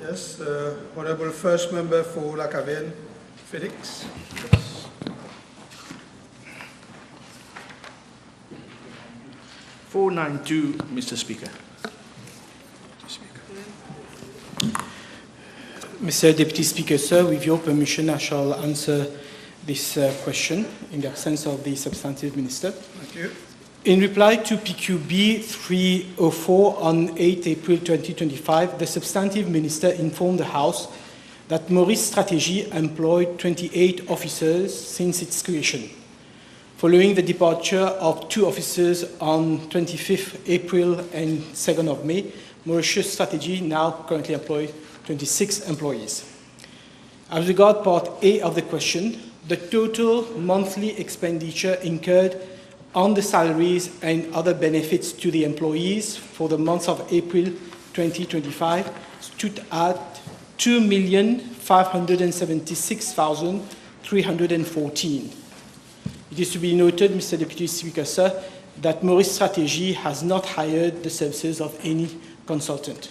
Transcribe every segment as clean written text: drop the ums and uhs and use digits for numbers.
Yes, Honorable First Member for Vacoas-Phoenix. 492, Mr. Speaker. Mr. Deputy Speaker, sir, with your permission, I shall answer this question in the absence of the substantive minister. Thank you. In reply to PQB 304 on 8 April 2025, the substantive minister informed the House that Maurice Stratégie employed 28 officers since its creation. Following the departure of 2 officers on 25th April and 2nd of May, Mauritius Stratégie now currently employs 26 employees. As regards Part A of the question, the total monthly expenditure incurred on the salaries and other benefits to the employees for the month of April 2025 stood at 2,576,314. It is to be noted, Mr. Deputy Speaker, sir, that Maurice Stratégie has not hired the services of any consultant.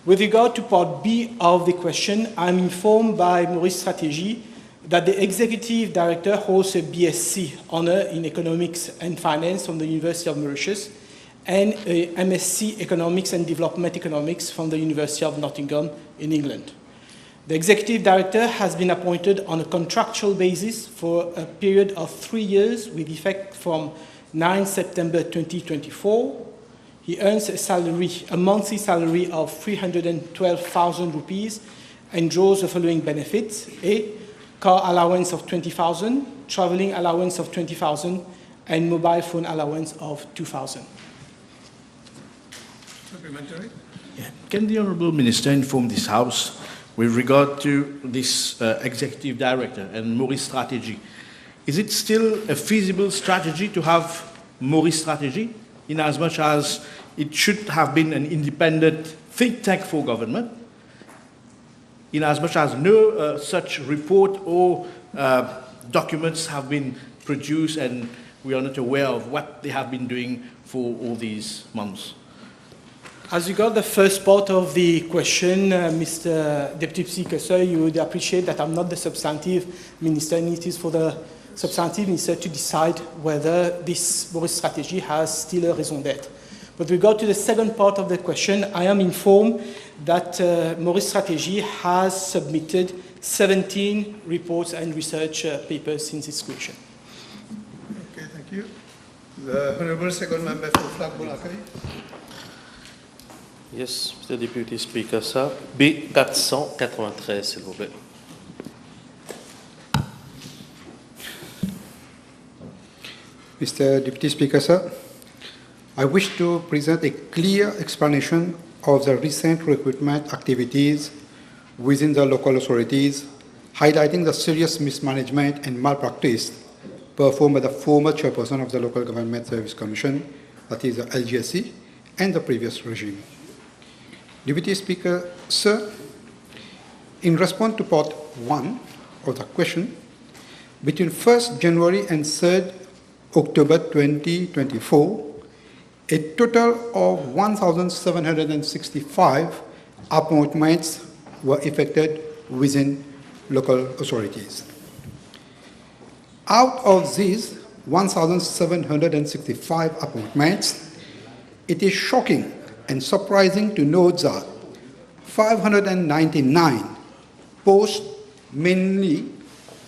With regard to Part B of the question, I am informed by Maurice Stratégie that the Executive Director holds a BSc Honour in Economics and Finance from the University of Mauritius and a MSc Economics and Development Economics from the University of Nottingham in England. The Executive Director has been appointed on a contractual basis for a period of 3 years with effect from 9 September 2024. He earns a monthly salary of 312,000 rupees and draws the following benefits: A, car allowance of 20,000, traveling allowance of 20,000, and mobile phone allowance of 2,000. Supplementary. Yeah. Can the Honourable Minister inform this House with regard to this Executive Director and Maurice Stratégie? Is it still a feasible strategy to have Maurice Stratégie, in as much as it should have been an independent think tank for government, in as much as no such report or documents have been produced and we are not aware of what they have been doing for all these months? As regards the first part of the question, Mr. Deputy Speaker, sir, you would appreciate that I'm not the substantive minister, and it is for the substantive minister to decide whether this Maurice Stratégie has still a raison d'être. With regard to the second part of the question, I am informed that Maurice Stratégie has submitted 17 reports and research papers since its creation. Okay, thank you. The Honorable Second Member for Flag-Bolakai. Yes, Mr. Deputy Speaker, sir. B493, s'il vous plaît. Mr. Deputy Speaker, sir, I wish to present a clear explanation of the recent recruitment activities within the local authorities, highlighting the serious mismanagement and malpractice performed by the former chairperson of the Local Government Service Commission, that is the LGSC, and the previous regime. Deputy Speaker, sir, in response to Part 1 of the question, between 1st January and 3rd October 2024, a total of 1,765 appointments were effected within local authorities. Out of these 1,765 appointments, it is shocking and surprising to note that 599 posts, mainly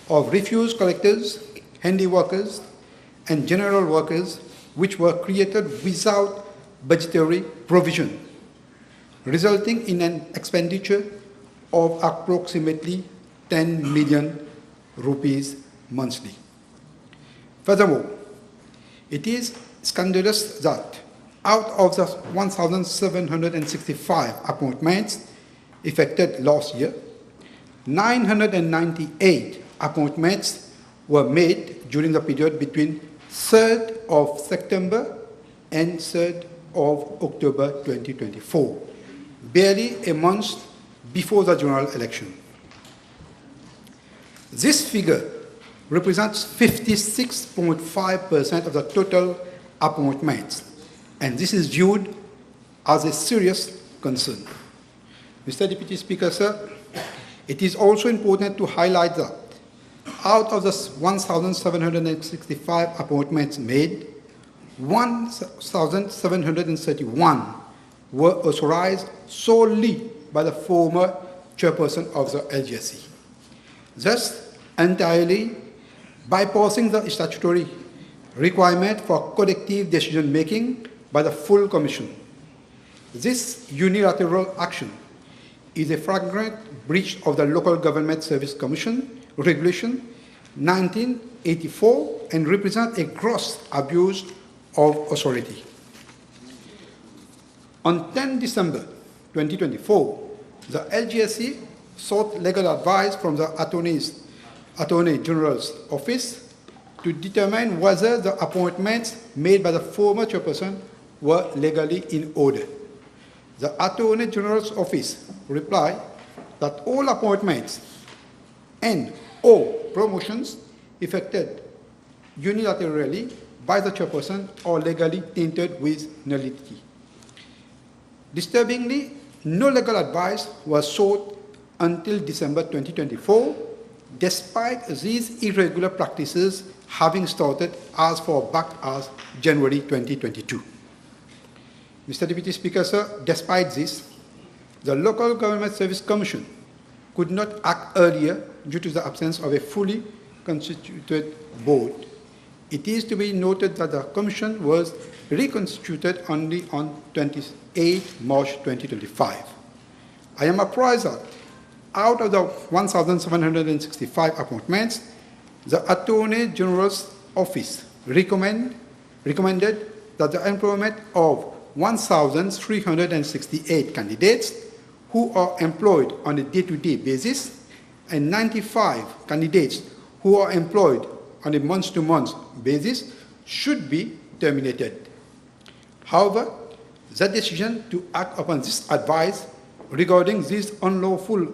of refuse collectors, handy workers, and general workers, which were created without budgetary provision, resulting in an expenditure of approximately 10 million rupees monthly. Furthermore, it is scandalous that out of the 1,765 appointments effected last year, 998 appointments were made during the period between 3rd of September and 3rd of October 2024, barely a month before the general election. This figure represents 56.5% of the total appointments, and this is viewed as a serious concern. Mr. Deputy Speaker, sir, it is also important to highlight that out of the 1,765 appointments made, 1,731 were authorized solely by the former chairperson of the LGSC, thus entirely bypassing the statutory requirement for collective decision-making by the full Commission. This unilateral action is a flagrant breach of the Local Government Service Commission Regulation 1984 and represents a gross abuse of authority. On 10 December 2024, the LGSC sought legal advice from the Attorney General's Office to determine whether the appointments made by the former chairperson were legally in order. The Attorney General's Office replied that all appointments and/or promotions effected unilaterally by the chairperson are legally tainted with nullity. Disturbingly, no legal advice was sought until December 2024, despite these irregular practices having started as far back as January 2022. Mr. Deputy Speaker, sir, despite this, the Local Government Service Commission could not act earlier due to the absence of a fully constituted board. It is to be noted that the Commission was reconstituted only on 28 March 2025. I am apprised that out of the 1,765 appointments, the Attorney General's Office recommended that the employment of 1,368 candidates who are employed on a day-to-day basis and 95 candidates who are employed on a month-to-month basis should be terminated. However, the decision to act upon this advice regarding these unlawful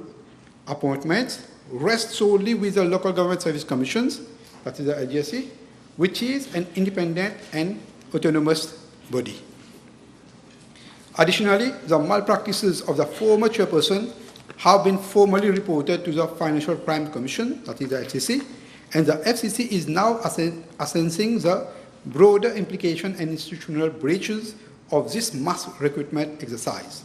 appointments rests solely with the Local Government Service Commissions, that is the LGSC, which is an independent and autonomous body. Additionally, the malpractices of the former chairperson have been formally reported to the Financial Crime Commission, that is the FCC, and the FCC is now assessing the broader implication and institutional breaches of this mass recruitment exercise.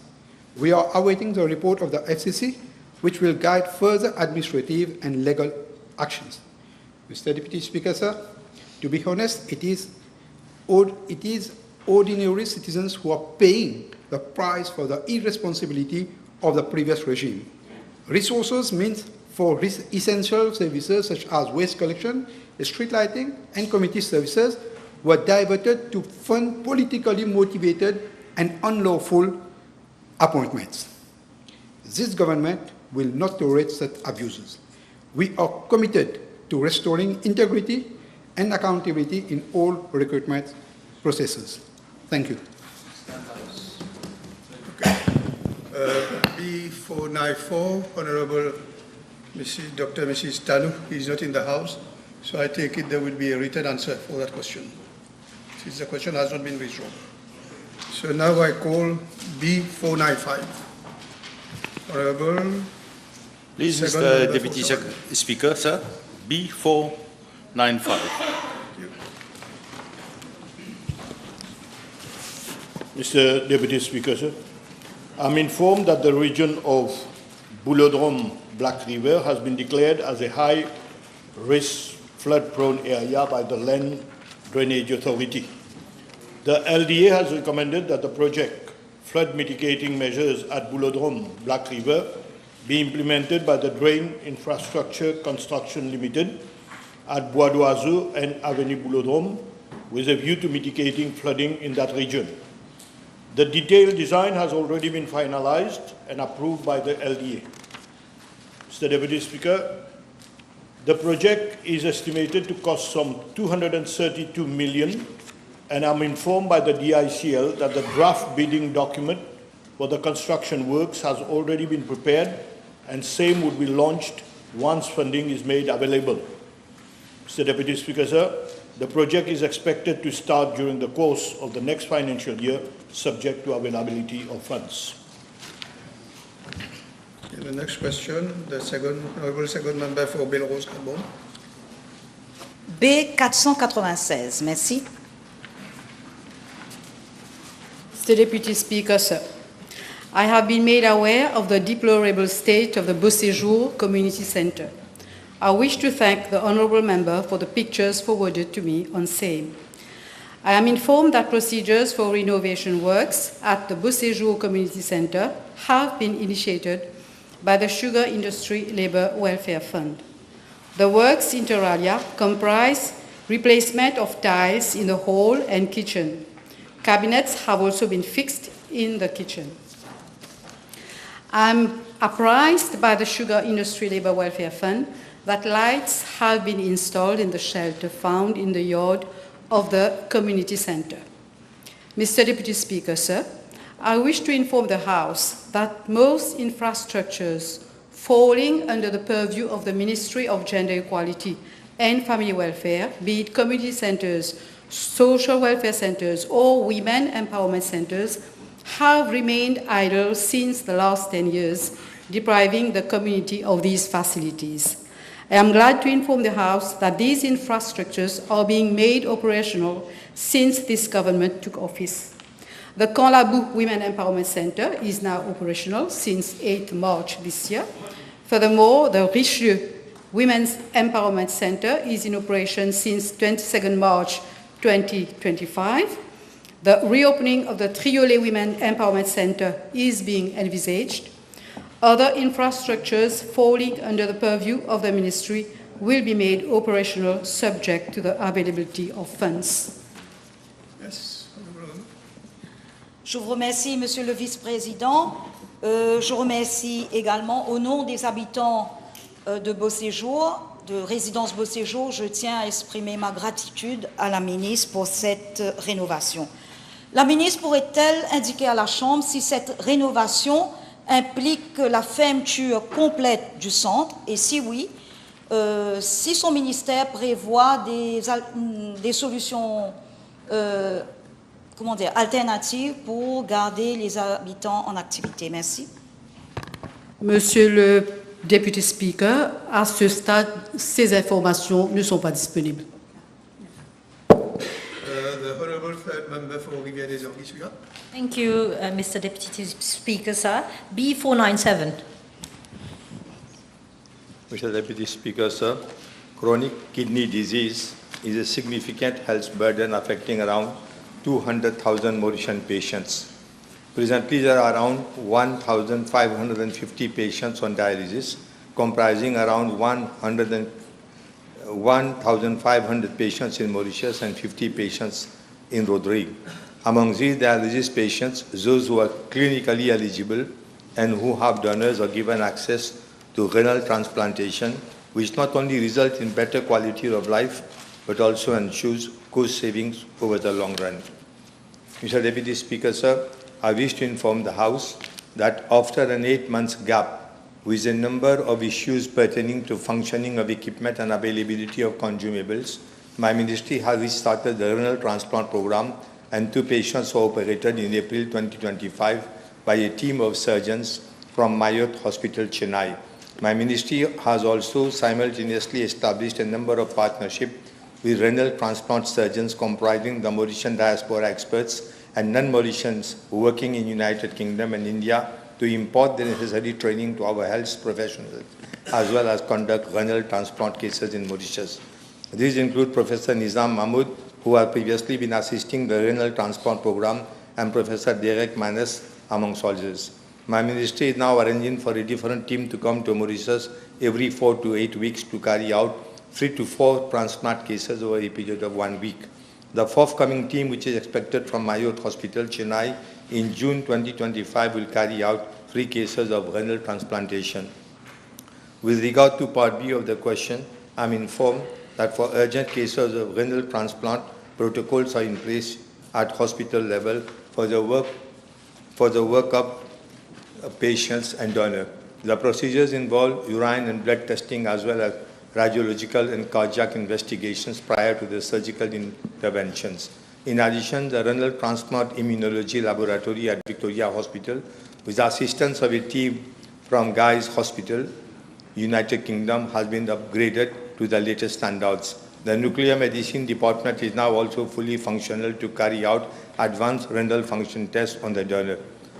We are awaiting the report of the FCC, which will guide further administrative and legal actions. Mr. Deputy Speaker, sir, to be honest, it is ordinary citizens who are paying the price for the irresponsibility of the previous regime. Resources meant for essential services such as waste collection, street lighting, and community services were diverted to fund politically motivated and unlawful appointments. This government will not tolerate such abuses. We are committed to restoring integrity and accountability in all recruitment processes. Thank you. B494, Honorable Dr. Mrs. Talu is not in the House, so I take it there will be a written answer for that question, since the question has not been withdrawn. So now I call B495. Honorable. Please, Mr. Deputy Speaker, sir, B495. Mr. Deputy Speaker, sir, I'm informed that the region of Boulodrome-Black River has been declared as a high-risk flood-prone area by the Land Drainage Authority. The LDA has recommended that the project flood mitigating measures at Boulodrome-Black River be implemented by the Drain Infrastructure Construction Limited at Bois d'Oiseau and Avenue Boulodrome with a view to mitigating flooding in that region. The detailed design has already been finalized and approved by the LDA. Mr. Deputy Speaker, the project is estimated to cost some 232 million, and I'm informed by the DICL that the draft bidding document for the construction works has already been prepared and same would be launched once funding is made available. Mr. Deputy Speaker, sir, the project is expected to start during the course of the next financial year, subject to availability of funds. And the next question, the honorable second member for Belle Rose Carbone. B496, merci. Mr. Deputy Speaker, sir, I have been made aware of the deplorable state of the Beau Séjour Community Center. I wish to thank the honorable member for the pictures forwarded to me on same. I am informed that procedures for renovation works at the Beau Séjour Community Center have been initiated by the Sugar Industry Labour Welfare Fund. The works inter alia comprise replacement of tiles in the hall and kitchen. Cabinets have also been fixed in the kitchen. I'm apprised by the Sugar Industry Labour Welfare Fund that lights have been installed in the shelter found in the yard of the community center. Mr. Deputy Speaker, sir, I wish to inform the House that most infrastructures falling under the purview of the Ministry of Gender Equality and Family Welfare, be it community centers, social welfare centers, or women empowerment centers, have remained idle since the last 10 years, depriving the community of these facilities. I am glad to inform the House that these infrastructures are being made operational since this government took office. The Canlabou Women Empowerment Center is now operational since 8 March this year. Furthermore, the Richelieu Women's Empowerment Center is in operation since 22nd March 2025. The reopening of the Triolet Women Empowerment Center is being envisaged. Other infrastructures falling under the purview of the ministry will be made operational subject to the availability of funds. Yes, Je vous remercie, Monsieur le Vice-président. Je remercie également, au nom des habitants de Beau Séjour, de résidence Beau Séjour, je tiens à exprimer ma gratitude à la ministre pour cette rénovation. La ministre pourrait-elle indiquer à la Chambre si cette rénovation implique la fermeture complète du centre et si oui, si son ministère prévoit des solutions alternatives pour garder les habitants en activité. Merci. Monsieur le Deputy Speaker, à ce stade, ces informations ne sont pas disponibles. The honorable third member for Rivière-des-Anguilles, suivant. Thank you, Mr. Deputy Speaker, sir. B497. Mr. Deputy Speaker, sir, chronic kidney disease is a significant health burden affecting around 200,000 Mauritian patients. Presently, there are around 1,550 patients on dialysis, comprising around 1,500 patients in Mauritius and 50 patients in Rodrigue. Among these dialysis patients, those who are clinically eligible and who have donors are given access to renal transplantation, which not only result in better quality of life, but also ensures cost savings over the long run. Mr. Deputy Speaker, sir, I wish to inform the House that after an 8-month gap with a number of issues pertaining to functioning of equipment and availability of consumables, my ministry has restarted the renal transplant program and 2 patients were operated in April 2025 by a team of surgeons from Mauritius Hospital, Chennai. My ministry has also simultaneously established a number of partnerships with renal transplant surgeons comprising the Mauritian diaspora experts and non-Mauritians working in United Kingdom and India to impart the necessary training to our health professionals, as well as conduct renal transplant cases in Mauritius. These include Professor Nizam Mahmood, who has previously been assisting the renal transplant program, and Professor Derek Manas, amongst others. My ministry is now arranging for a different team to come to Mauritius every 4 to 8 weeks to carry out 3 to 4 transplant cases over a period of 1 week. The forthcoming team, which is expected from Mauritius Hospital, Chennai, in June 2025, will carry out 3 cases of renal transplantation. With regard to Part B of the question, I am informed that for urgent cases of renal transplant, protocols are in place at hospital level for the workup of patients and donors. The procedures involve urine and blood testing as well as radiological and cardiac investigations prior to the surgical interventions. In addition, the renal transplant immunology laboratory at Victoria Hospital, with the assistance of a team from Guy's Hospital, United Kingdom, has been upgraded to the latest standards. The nuclear medicine department is now also fully functional to carry out advanced renal function tests on the donor.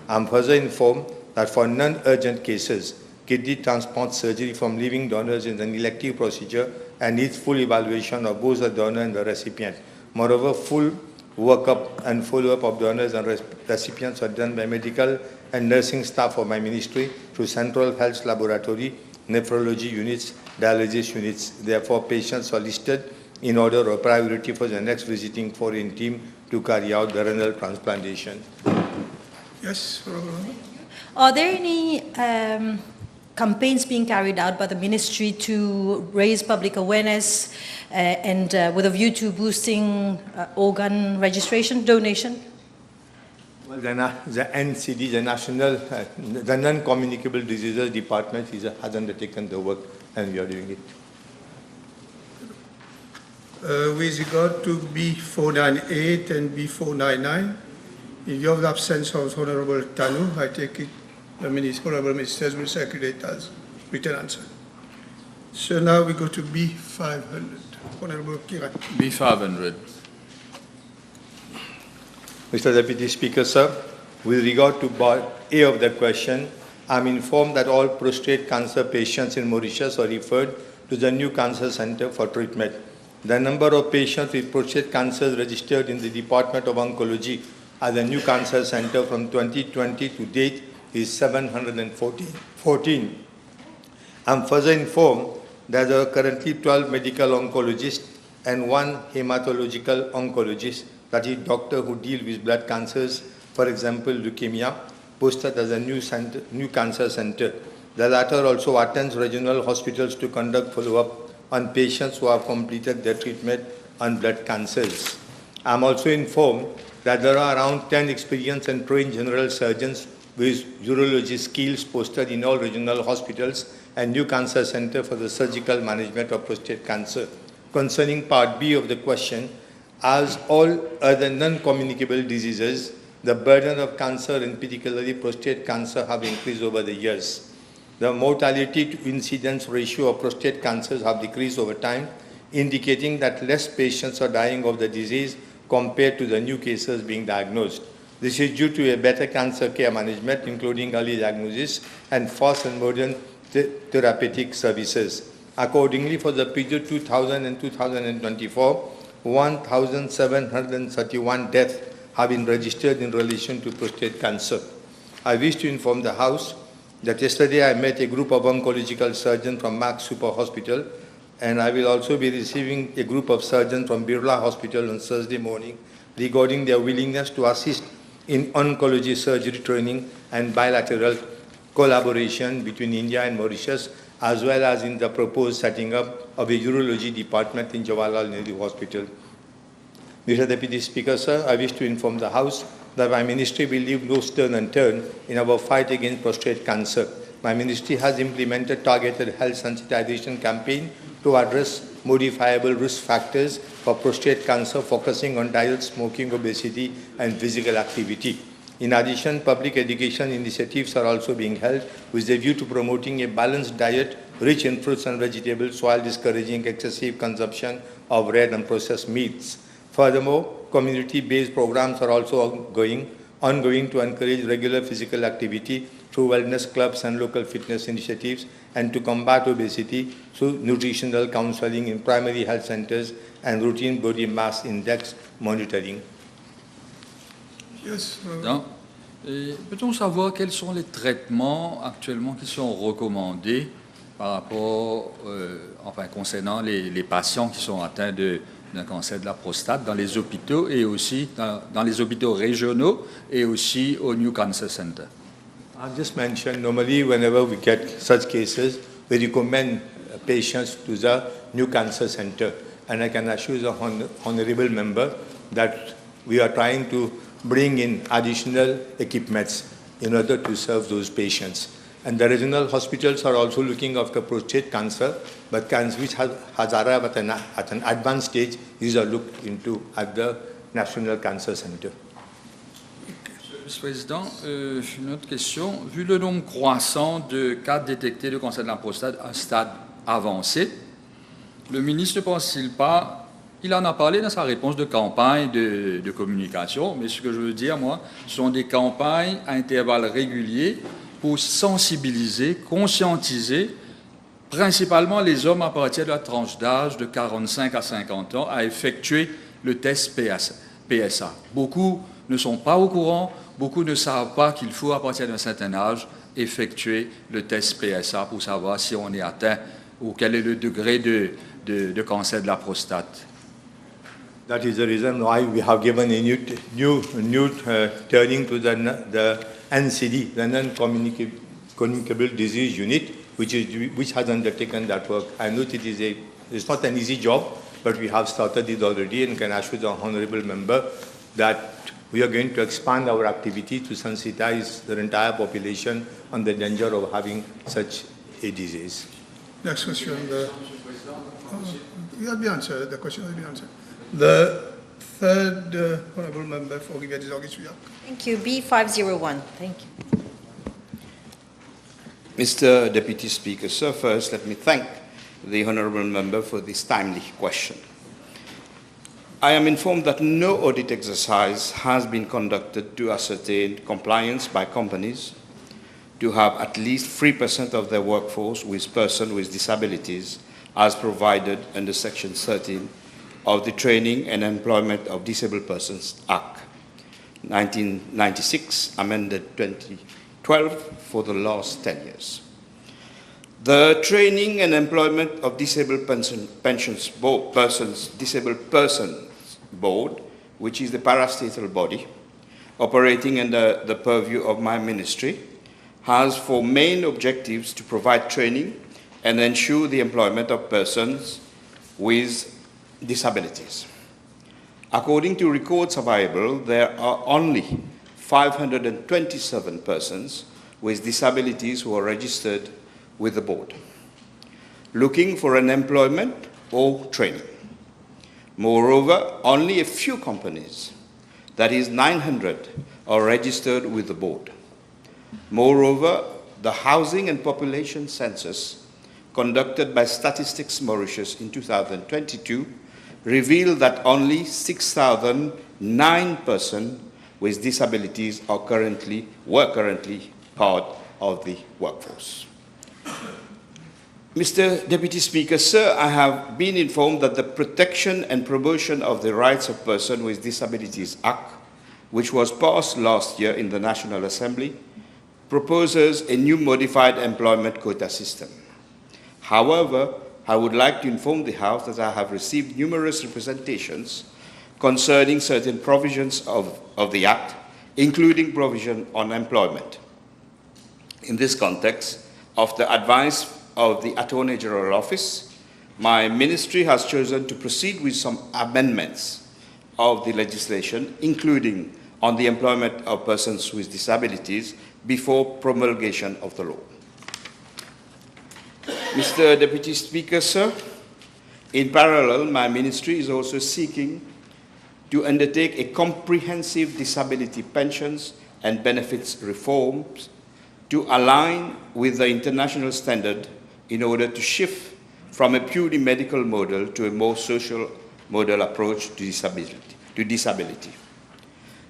I am further informed that for non-urgent cases, kidney transplant surgery from living donors is an elective procedure and needs full evaluation of both the donor and the recipient. Moreover, full workup and follow-up of donors and recipients are done by medical and nursing staff of my ministry through Central Health Laboratory, nephrology units, dialysis units. Therefore, patients are listed in order of priority for the next visiting foreign team to carry out the renal transplantation. Yes, Are there any campaigns being carried out by the ministry to raise public awareness and with a view to boosting organ registration, donation? Well, the NCD, the National, the Non-Communicable Diseases Department has undertaken the work, and we are doing it. With regard to B498 and B499, in view of the absence of Honorable Tanu, I take it the Honorable Ministers will circulate as written answer. So now we go to B500. Honorable Kiran. B500. Mr. Deputy Speaker, sir, with regard to part A of the question, I am informed that all prostate cancer patients in Mauritius are referred to the new cancer center for treatment. The number of patients with prostate cancer registered in the Department of Oncology at the new cancer center from 2020 to date is 714. I am further informed that there are currently 12 medical oncologists and 1 hematological oncologist, that is, doctor who deal with blood cancers, for example, leukemia, posted as a new cancer center. The latter also attends regional hospitals to conduct follow-up on patients who have completed their treatment on blood cancers. I am also informed that there are around 10 experienced and trained general surgeons with urology skills posted in all regional hospitals and new cancer center for the surgical management of prostate cancer. Concerning part B of the question, as all other non-communicable diseases, the burden of cancer and particularly prostate cancer have increased over the years. The mortality to incidence ratio of prostate cancers have decreased over time, indicating that less patients are dying of the disease compared to the new cases being diagnosed. This is due to a better cancer care management, including early diagnosis and fast and modern therapeutic services. Accordingly, for the period 2000 and 2024, 1,731 deaths have been registered in relation to prostate cancer. I wish to inform the House that yesterday I met a group of oncological surgeons from Max Super Hospital, and I will also be receiving a group of surgeons from Birla Hospital on Thursday morning regarding their willingness to assist in oncology surgery training and bilateral collaboration between India and Mauritius, as well as in the proposed setting up of a urology department in Jawaharlal Nehru Hospital. Mr. Deputy Speaker, sir, I wish to inform the House that my ministry will leave no stone unturned in our fight against prostate cancer. My ministry has implemented targeted health sensitization campaign to address modifiable risk factors for prostate cancer, focusing on diet, smoking, obesity, and physical activity. In addition, public education initiatives are also being held with a view to promoting a balanced diet rich in fruits and vegetables while discouraging excessive consumption of red and processed meats. Furthermore, community-based programs are also ongoing to encourage regular physical activity through wellness clubs and local fitness initiatives, and to combat obesity through nutritional counseling in primary health centers and routine body mass index monitoring. Yes. Peut-on savoir quels sont les traitements actuellement qui sont recommandés par rapport, concernant les patients qui sont atteints d'un cancer de la prostate dans les hôpitaux et aussi dans les hôpitaux régionaux et aussi au New Cancer Center? I've just mentioned, normally whenever we get such cases, we recommend patients to the New Cancer Center. And I can assure the honorable member that we are trying to bring in additional equipments in order to serve those patients. And the regional hospitals are also looking after prostate cancer, but cancer which has arrived at an advanced stage, these are looked into at the National Cancer Center. Vice-président, une autre question. Vu le nombre croissant de cas détectés de cancer de la prostate à un stade avancé, le ministre ne pense-t-il pas, il en a parlé dans sa réponse de campagne de communication, mais ce que je veux dire, moi, ce sont des campagnes à intervalles réguliers pour sensibiliser, conscientiser, principalement les hommes à partir de la tranche d'âge de 45 à 50 ans, à effectuer le test PSA. Beaucoup ne sont pas au courant, beaucoup ne savent pas qu'il faut, à partir d'un certain âge, effectuer le test PSA pour savoir si on est atteint ou quel est le degré de cancer de la prostate. That is the reason why we have given a new turning to the NCD, the Non-Communicable Disease Unit, which has undertaken that work. I know it's not an easy job, but we have started it already and can assure the honourable member that we are going to expand our activity to sensitize the entire population on the danger of having such a disease. Next question. You have been answered. The question has been answered. The third honourable member for Rivière-des-Orgues. Thank you. B501. Thank you. Mr. Deputy Speaker, sir, first let me thank the honourable member for this timely question. I am informed that no audit exercise has been conducted to ascertain compliance by companies to have at least 3% of their workforce with persons with disabilities as provided under Section 13 of the Training and Employment of Disabled Persons Act 1996, amended 2012, for the last 10 years. The Training and Employment of Disabled Persons Board, which is the parastatal body operating under the purview of my ministry, has for main objectives to provide training and ensure the employment of persons with disabilities. According to records available, there are only 527 persons with disabilities who are registered with the board, looking for an employment or training. Moreover, only a few companies, that is 900, are registered with the board. Moreover, the Housing and Population Census conducted by Statistics Mauritius in 2022 revealed that only 6,009 persons with disabilities were currently part of the workforce. Mr. Deputy Speaker, sir, I have been informed that the Protection and Promotion of the Rights of Persons with Disabilities Act, which was passed last year in the National Assembly, proposes a new modified employment quota system. However, I would like to inform the House that I have received numerous representations concerning certain provisions of the Act, including provision on employment. In this context, of the advice of the Attorney General Office, my ministry has chosen to proceed with some amendments of the legislation, including on the employment of persons with disabilities before promulgation of the law. Mr. Deputy Speaker, sir, in parallel, my ministry is also seeking to undertake a comprehensive disability pensions and benefits reforms to align with the international standard in order to shift from a purely medical model to a more social model approach to disability.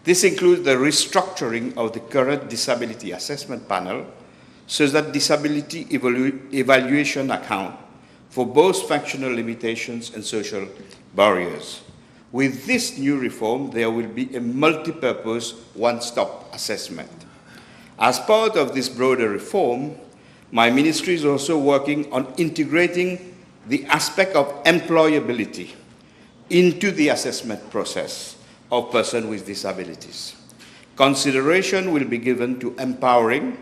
This includes the restructuring of the current disability assessment panel so that disability evaluation account for both functional limitations and social barriers. With this new reform, there will be a multi-purpose one-stop assessment. As part of this broader reform, my ministry is also working on integrating the aspect of employability into the assessment process of persons with disabilities. Consideration will be given to empowering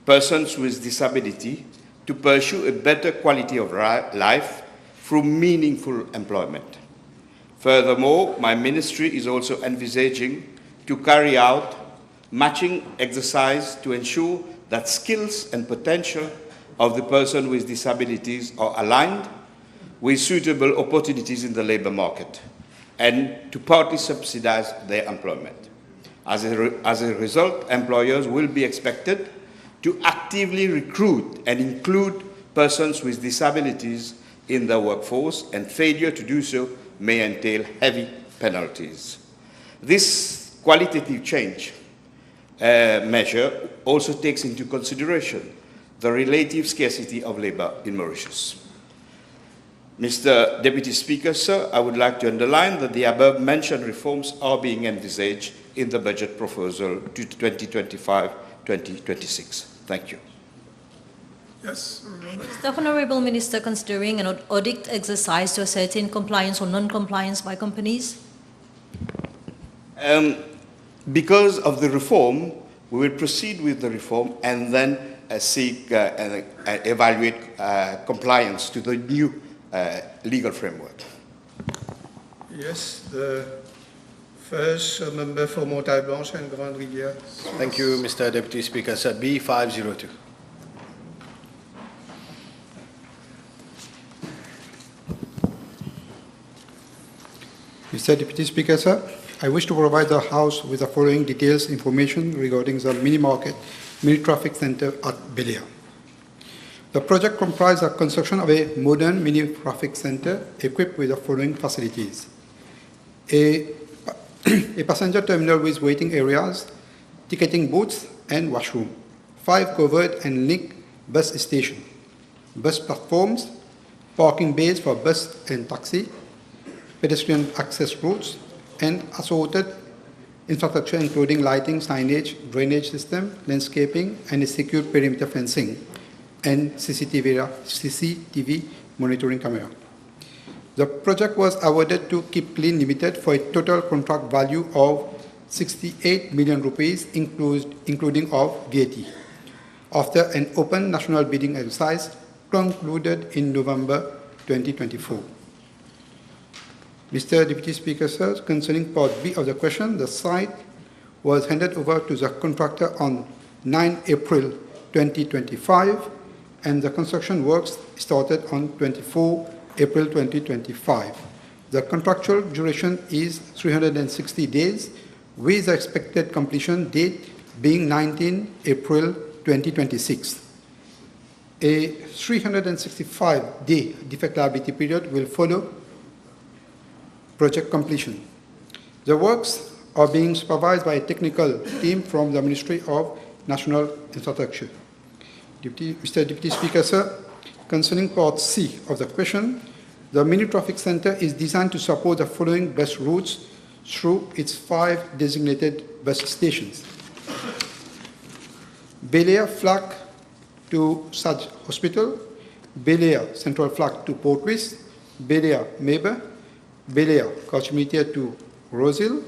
persons with disability to pursue a better quality of life through meaningful employment. Furthermore, my ministry is also envisaging to carry out matching exercise to ensure that skills and potential of the person with disabilities are aligned with suitable opportunities in the labour market and to partly subsidize their employment. As a result, employers will be expected to actively recruit and include persons with disabilities in the workforce, and failure to do so may entail heavy penalties. This qualitative change measure also takes into consideration the relative scarcity of labor in Mauritius. Mr. Deputy Speaker, sir, I would like to underline that the above-mentioned reforms are being envisaged in the budget proposal to 2025-2026. Thank you. Yes. Is the Honourable Minister considering an audit exercise to ascertain compliance or non-compliance by companies? Because of the reform, we will proceed with the reform and then seek and evaluate compliance to the new legal framework. Yes, the first member for Montagne Blanche and Grande Rivière. Thank you, Mr. Deputy Speaker. Sir, B502. Mr. Deputy Speaker, sir, I wish to provide the House with the following details information regarding the mini-market, mini-traffic center at Bel Air. The project comprises the construction of a modern mini-traffic center equipped with the following facilities. A passenger terminal with waiting areas, ticketing booths, and washroom. 5 covered and linked bus stations, bus platforms, parking bays for bus and taxi, pedestrian access routes, and assorted infrastructure including lighting, signage, drainage system, landscaping, and a secure perimeter fencing, and CCTV monitoring camera. The project was awarded to Keep Clean Limited for a total contract value of 68 million rupees, including of VAT, after an open national bidding exercise concluded in November 2024. Mr. Deputy Speaker, sir, concerning Part B of the question, the site was handed over to the contractor on 9 April 2025, and the construction works started on 24 April 2025. The contractual duration is 360 days, with the expected completion date being 19 April 2026. A 365-day defect liability period will follow project completion. The works are being supervised by a technical team from the Ministry of National Infrastructure. Mr. Deputy Speaker, sir, concerning Part C of the question, the mini-traffic center is designed to support the following bus routes through its 5 designated bus stations. Bel Air flag to Saj Hospital, Bel Air Central flag to Port Louis, Bel Air Maber, Bel Air Couch-Militaire to Rosehill,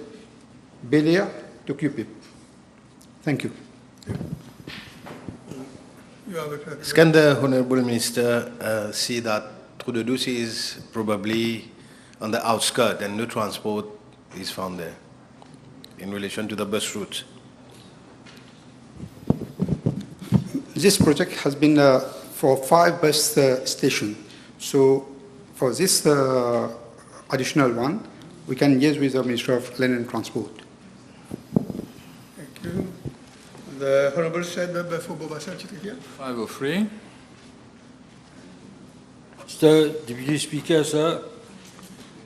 Bel Air to Cupid. Thank you. Can the Honourable Minister see that Trou-de-Douce is probably on the outskirts and no transport is found there in relation to the bus route? This project has been for 5 bus stations. So for this additional one, we can liaise with the Minister of Land and Transport. Thank you. The Honourable Said Member for Bobassa-Chitikia. 503. Mr. Deputy Speaker, sir,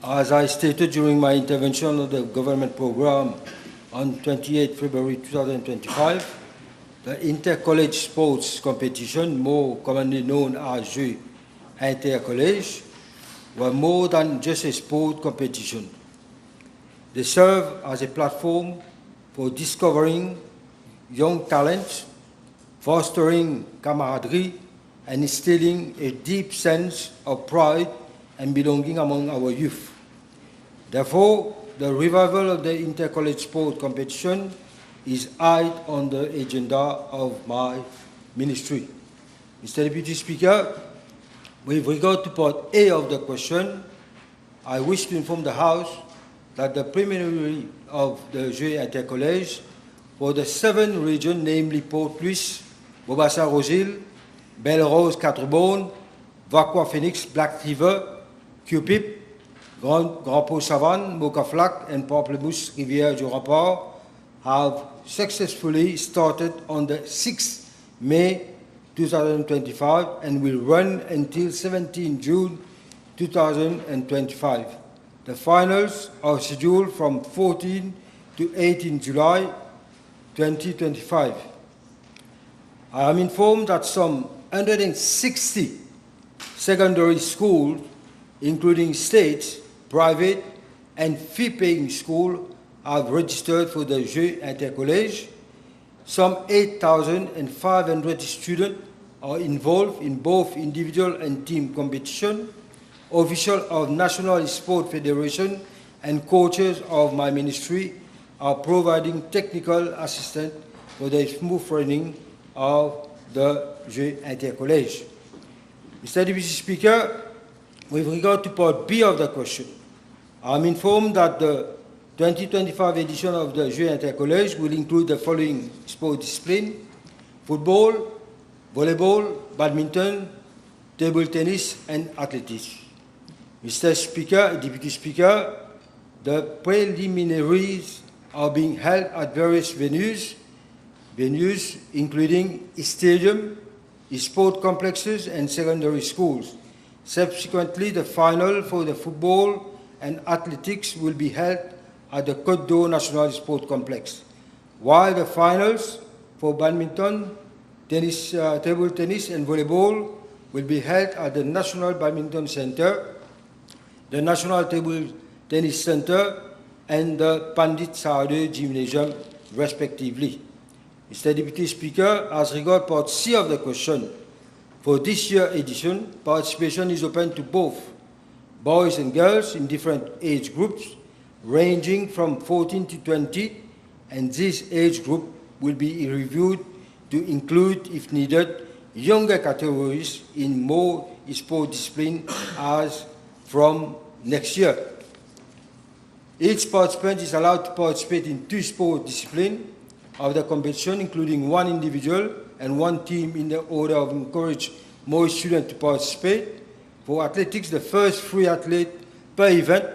as I stated during my intervention on the government program on 28 February 2025, the inter-college sports competition, more commonly known as Jeux inter-college, were more than just a sport competition. They serve as a platform for discovering young talents, fostering camaraderie, and instilling a deep sense of pride and belonging among our youth. Therefore, the revival of the inter-college sport competition is high on the agenda of my ministry. Mr. Deputy Speaker, with regard to Part A of the question, I wish to inform the House that the preliminary of the Jeux inter-college for the 7 regions, namely Port Louis, Bobassa-Rosehill, Belle Rose, Quatre-Bonnes, Vacoas-Phoenix, Black River, Cupid, Grand Pont Savane, Moka Flac, and Pamplemousse, Rivière du Rapport, have successfully started on the 6th May 2025 and will run until 17 June 2025. The finals are scheduled from 14 to 18 July 2025. I am informed that some 160 secondary schools, including state, private, and fee-paying schools, have registered for the Jeux Intercollèges. Some 8,500 students are involved in both individual and team competition. Officials of National Sport Federation and coaches of my ministry are providing technical assistance for the smooth running of the Jeux Intercollèges. Mr. Deputy Speaker, with regard to part B of the question, I am informed that the 2025 edition of the Jeux Intercollèges will include the following sport disciplines: football, volleyball, badminton, table tennis, and athletics. Mr. Speaker, Deputy Speaker, the preliminaries are being held at various venues including stadium, sport complexes, and secondary schools. Subsequently, the final for the football and athletics will be held at the Côte d'Or National Sport Complex, while the finals for badminton, tennis, table tennis, and volleyball will be held at the National Badminton Center, the National Table Tennis Center, and the Pandit Sahadeo Gymnasium, respectively. Mr. Deputy Speaker, as regards part C of the question, for this year's edition, participation is open to both boys and girls in different age groups, ranging from 14 to 20, and this age group will be reviewed to include, if needed, younger categories in more sport disciplines as from next year. Each participant is allowed to participate in 2 sport disciplines of the competition, including 1 individual and 1 team, in the order of encourage more students to participate. For athletics, the first 3 athletes per event,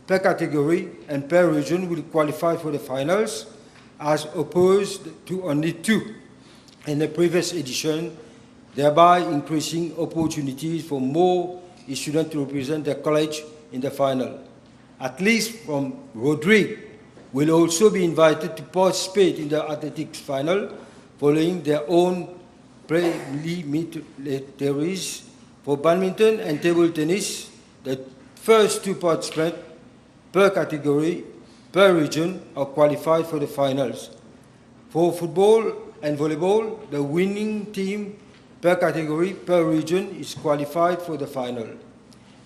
per category, and per region will qualify for the finals, as opposed to only 2 in the previous edition, thereby increasing opportunities for more students to represent their college in the final. Athletes from Rodrigue will also be invited to participate in the athletics final, following their own preliminaries. For badminton and table tennis, the first 2 participants per category, per region, are qualified for the finals. For football and volleyball, the winning team per category, per region, is qualified for the final.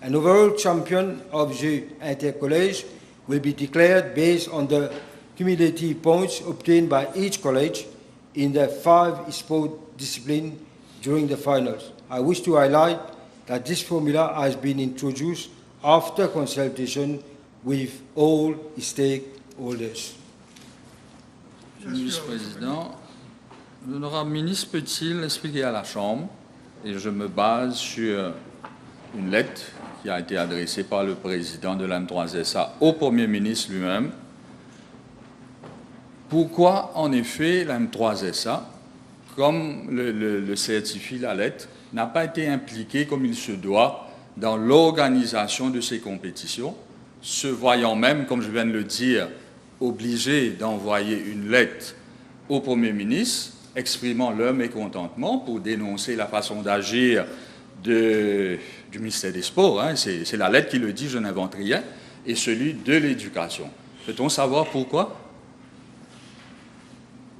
An overall champion of Jeux Intercollèges will be declared based on the cumulative points obtained by each college in the 5 sport disciplines during the finals. I wish to highlight that this formula has been introduced after consultation with all stakeholders. Monsieur le Vice-président, l'honorable ministre peut-il expliquer à la Chambre, et je me base sur une lettre qui a été adressée par le président de l'M3SA au Premier ministre lui-même, pourquoi, en effet, l'M3SA, comme le certifie la lettre, n'a pas été impliqué comme il se doit dans l'organisation de ces compétitions, se voyant même, comme je viens de le dire, obligé d'envoyer une lettre au Premier ministre exprimant leur mécontentement pour dénoncer la façon d'agir du ministère des Sports, hein, c'est la lettre qui le dit, je n'invente rien, et celui de l'éducation. Peut-on savoir pourquoi?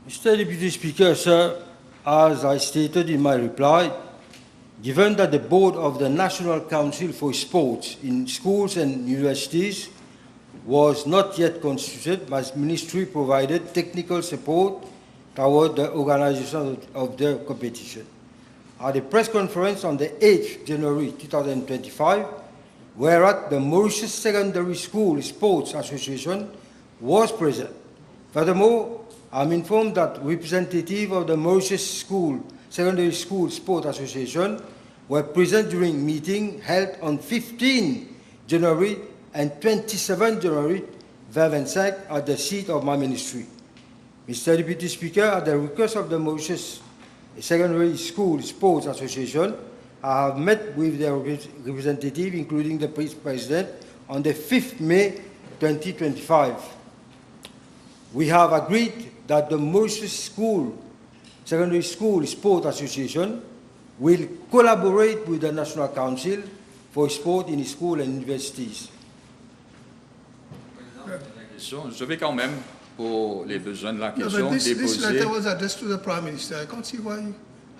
Mr. Deputy Speaker, sir, as I stated in my reply, given that the board of the National Council for Sports in schools and universities was not yet constituted, my ministry provided technical support toward the organization of the competition. At a press conference on the 8th January 2025, whereat the Mauritius Secondary School Sports Association was present. Furthermore, I'm informed that representatives of the Mauritius Secondary School Sports Association were present during meeting held on 15 January and 27 January 2025 at the seat of my ministry. Mr. Deputy Speaker, at the request of the Mauritius Secondary School Sports Association, I have met with their representative, including the President, on the 5th May 2025. We have agreed that the Mauritius Secondary School Sport Association will collaborate with the National Council for Sport in school and universities. Je vais quand même, pour les besoins de la question, No, but this déposer... letter was addressed to the Prime Minister. I can't see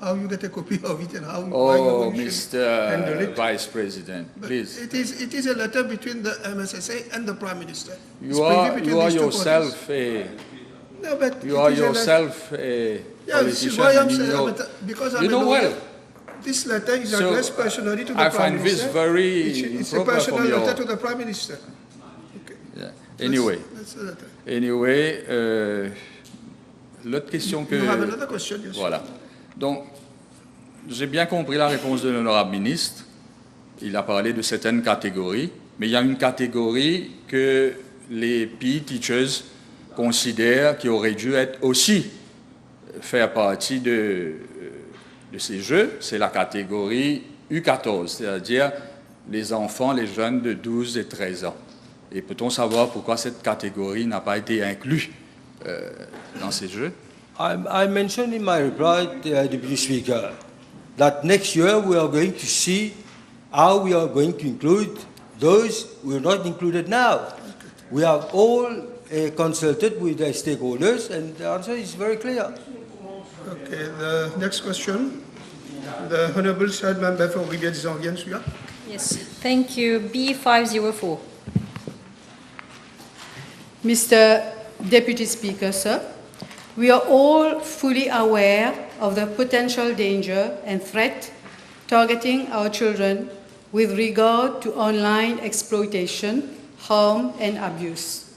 how you get a copy of it and how Oh, you should handle Mr. it. Vice President, But please. it is a letter between the MSSA and the Prime Minister. It's You are between these two yourself parties. a... No, but You it are is a letter- yourself a Yeah, this is politician. why I'm and you saying, know- because I'm you a know lawyer, well. this letter is So, addressed personally to the I Prime find Minister. this very It's a improper personal from your- letter to the Prime Minister. Yeah. Anyway, That's the letter. anyway, l'autre question que... You have another question, yes. Voilà. Donc, j'ai bien compris la réponse de l'honorable ministre. Il a parlé de certaines catégories, mais il y a une catégorie que les PE teachers considèrent qui aurait dû être aussi faire partie de ces jeux. C'est la catégorie U14, c'est-à-dire les enfants, les jeunes de 12 et 13 ans. Et peut-on savoir pourquoi cette catégorie n'a pas été inclue dans ces jeux? I mentioned in my reply, Deputy Speaker, that next year we are going to see how we are going to include those who are not included now. We have all consulted with the stakeholders, and the answer is very clear. Okay, the next question. The Honourable Third Member for Rivière-des-Anguiens. Yes, thank you. B504. Mr. Deputy Speaker, sir, we are all fully aware of the potential danger and threat targeting our children with regard to online exploitation, harm, and abuse.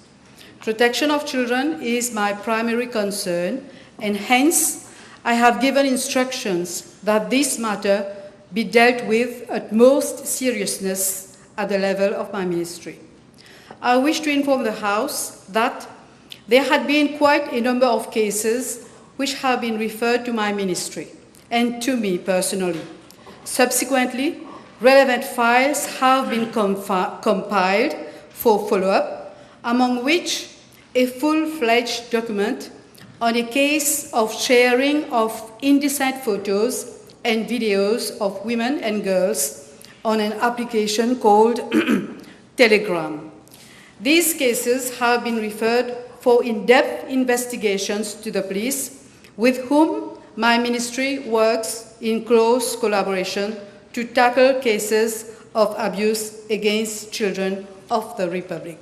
Protection of children is my primary concern, and hence I have given instructions that this matter be dealt with at most seriousness at the level of my ministry. I wish to inform the House that there had been quite a number of cases which have been referred to my ministry and to me personally. Subsequently, relevant files have been compiled for follow-up, among which a full-fledged document on a case of sharing of indecent photos and videos of women and girls on an application called Telegram. These cases have been referred for in-depth investigations to the police, with whom my ministry works in close collaboration to tackle cases of abuse against children of the Republic.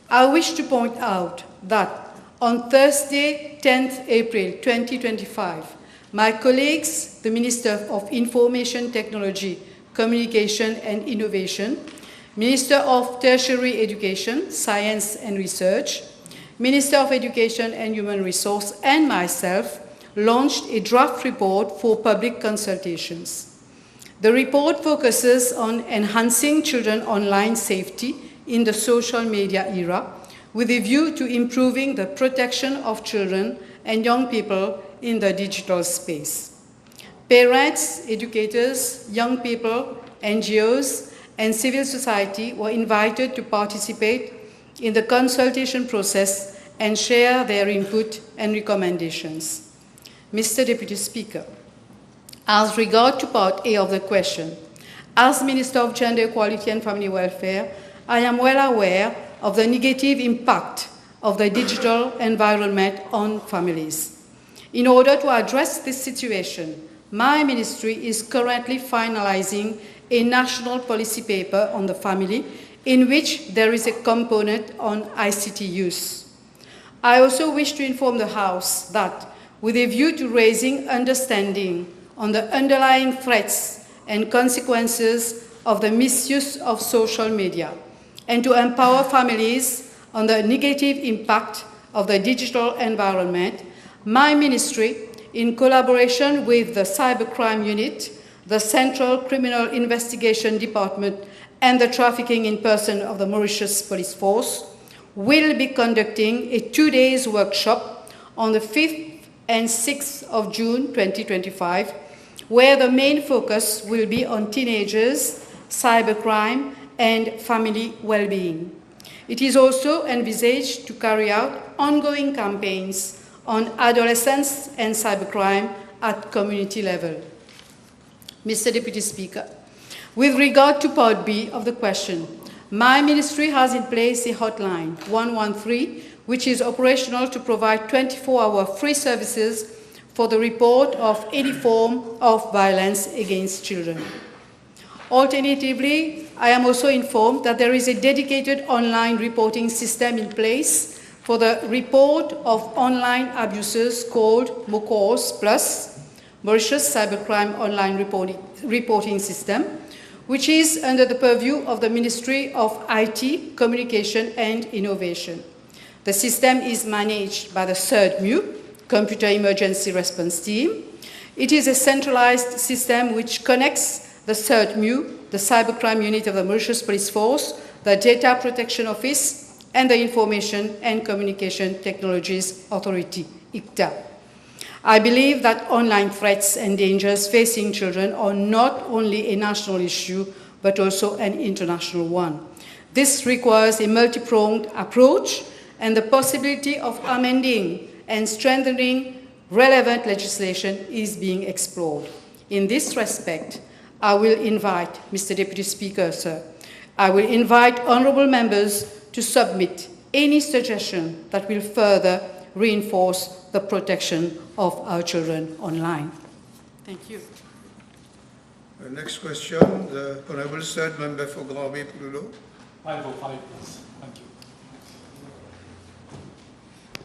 I wish to point out that on Thursday, 10th April 2025, my colleagues, the Minister of Information Technology, Communication and Innovation, Minister of Tertiary Education, Science and Research, Minister of Education and Human Resources, and myself launched a draft report for public consultations. The report focuses on enhancing children's online safety in the social media era, with a view to improving the protection of children and young people in the digital space. Parents, educators, young people, NGOs, and civil society were invited to participate in the consultation process and share their input and recommendations. Mr. Deputy Speaker, as regard to Part A of the question, as Minister of Gender Equality and Family Welfare, I am well aware of the negative impact of the digital environment on families. In order to address this situation, my ministry is currently finalizing a national policy paper on the family in which there is a component on ICT use. I also wish to inform the House that, with a view to raising understanding on the underlying threats and consequences of the misuse of social media, and to empower families on the negative impact of the digital environment, my ministry, in collaboration with the Cybercrime Unit, the Central Criminal Investigation Department, and the Trafficking in Person of the Mauritius Police Force, will be conducting a 2-day workshop on the 5th and 6th of June 2025, where the main focus will be on teenagers, cybercrime, and family well-being. It is also envisaged to carry out ongoing campaigns on adolescence and cybercrime at community level. Mr. Deputy Speaker, with regard to Part B of the question, my ministry has in place a hotline, 113, which is operational to provide 24-hour free services for the report of any form of violence against children. Alternatively, I am also informed that there is a dedicated online reporting system in place for the report of online abuses called MOCOS Plus, Mauritius Cybercrime Online Reporting System, which is under the purview of the Ministry of IT, Communication and Innovation. The system is managed by the CERDMU, Computer Emergency Response Team. It is a centralized system which connects the CERDMU, the Cybercrime Unit of the Mauritius Police Force, the Data Protection Office, and the Information and Communication Technologies Authority, ICTA. I believe that online threats and dangers facing children are not only a national issue, but also an international one. This requires a multi-pronged approach and the possibility of amending and strengthening relevant legislation is being explored. In this respect, I will invite, Mr. Deputy Speaker, sir, I will invite honourable members to submit any suggestion that will further reinforce the protection of our children online. Thank you. The next question, the Honourable Third Member for Granby Pouloulo. 505, please. Thank you.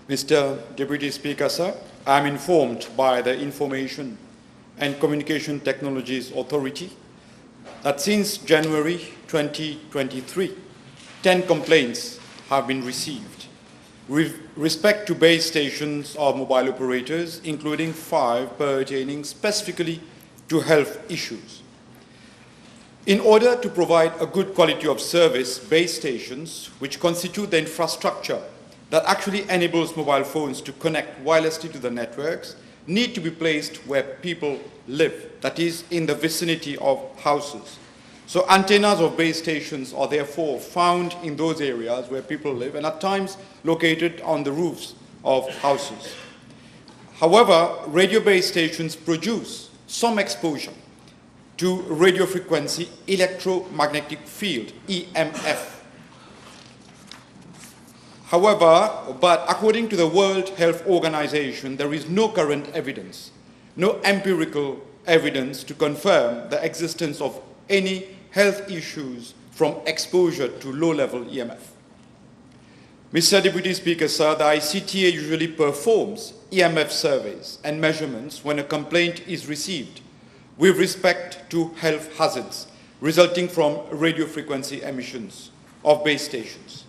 Mr. Deputy Speaker, sir, I am informed by the Information and Communication Technologies Authority that since January 2023, 10 complaints have been received with respect to base stations of mobile operators, including 5 pertaining specifically to health issues. In order to provide a good quality of service, base stations, which constitute the infrastructure that actually enables mobile phones to connect wirelessly to the networks, need to be placed where people live, that is, in the vicinity of houses. So antennas of base stations are therefore found in those areas where people live and at times located on the roofs of houses. However, radio base stations produce some exposure to radio frequency electromagnetic field, EMF. However, but according to the World Health Organization, there is no current evidence, no empirical evidence to confirm the existence of any health issues from exposure to low-level EMF. Mr. Deputy Speaker, sir, the ICTA usually performs EMF surveys and measurements when a complaint is received with respect to health hazards resulting from radio frequency emissions of base stations.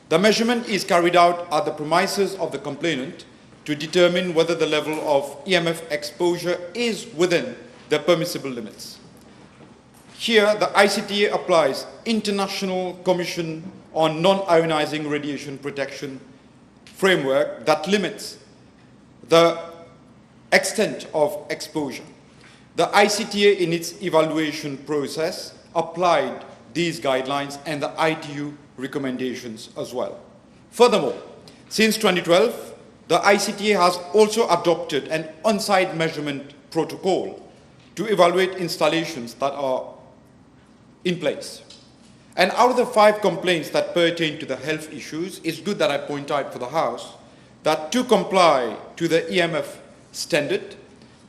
The measurement is carried out at the premises of the complainant to determine whether the level of EMF exposure is within the permissible limits. Here, the ICTA applies International Commission on Non-Ionizing Radiation Protection framework that limits the extent of exposure. The ICTA, in its evaluation process, applied these guidelines and the ITU recommendations as well. Furthermore, since 2012, the ICTA has also adopted an on-site measurement protocol to evaluate installations that are in place. And out of the 5 complaints that pertain to the health issues, it's good that I point out for the House that 2 comply to the EMF standard,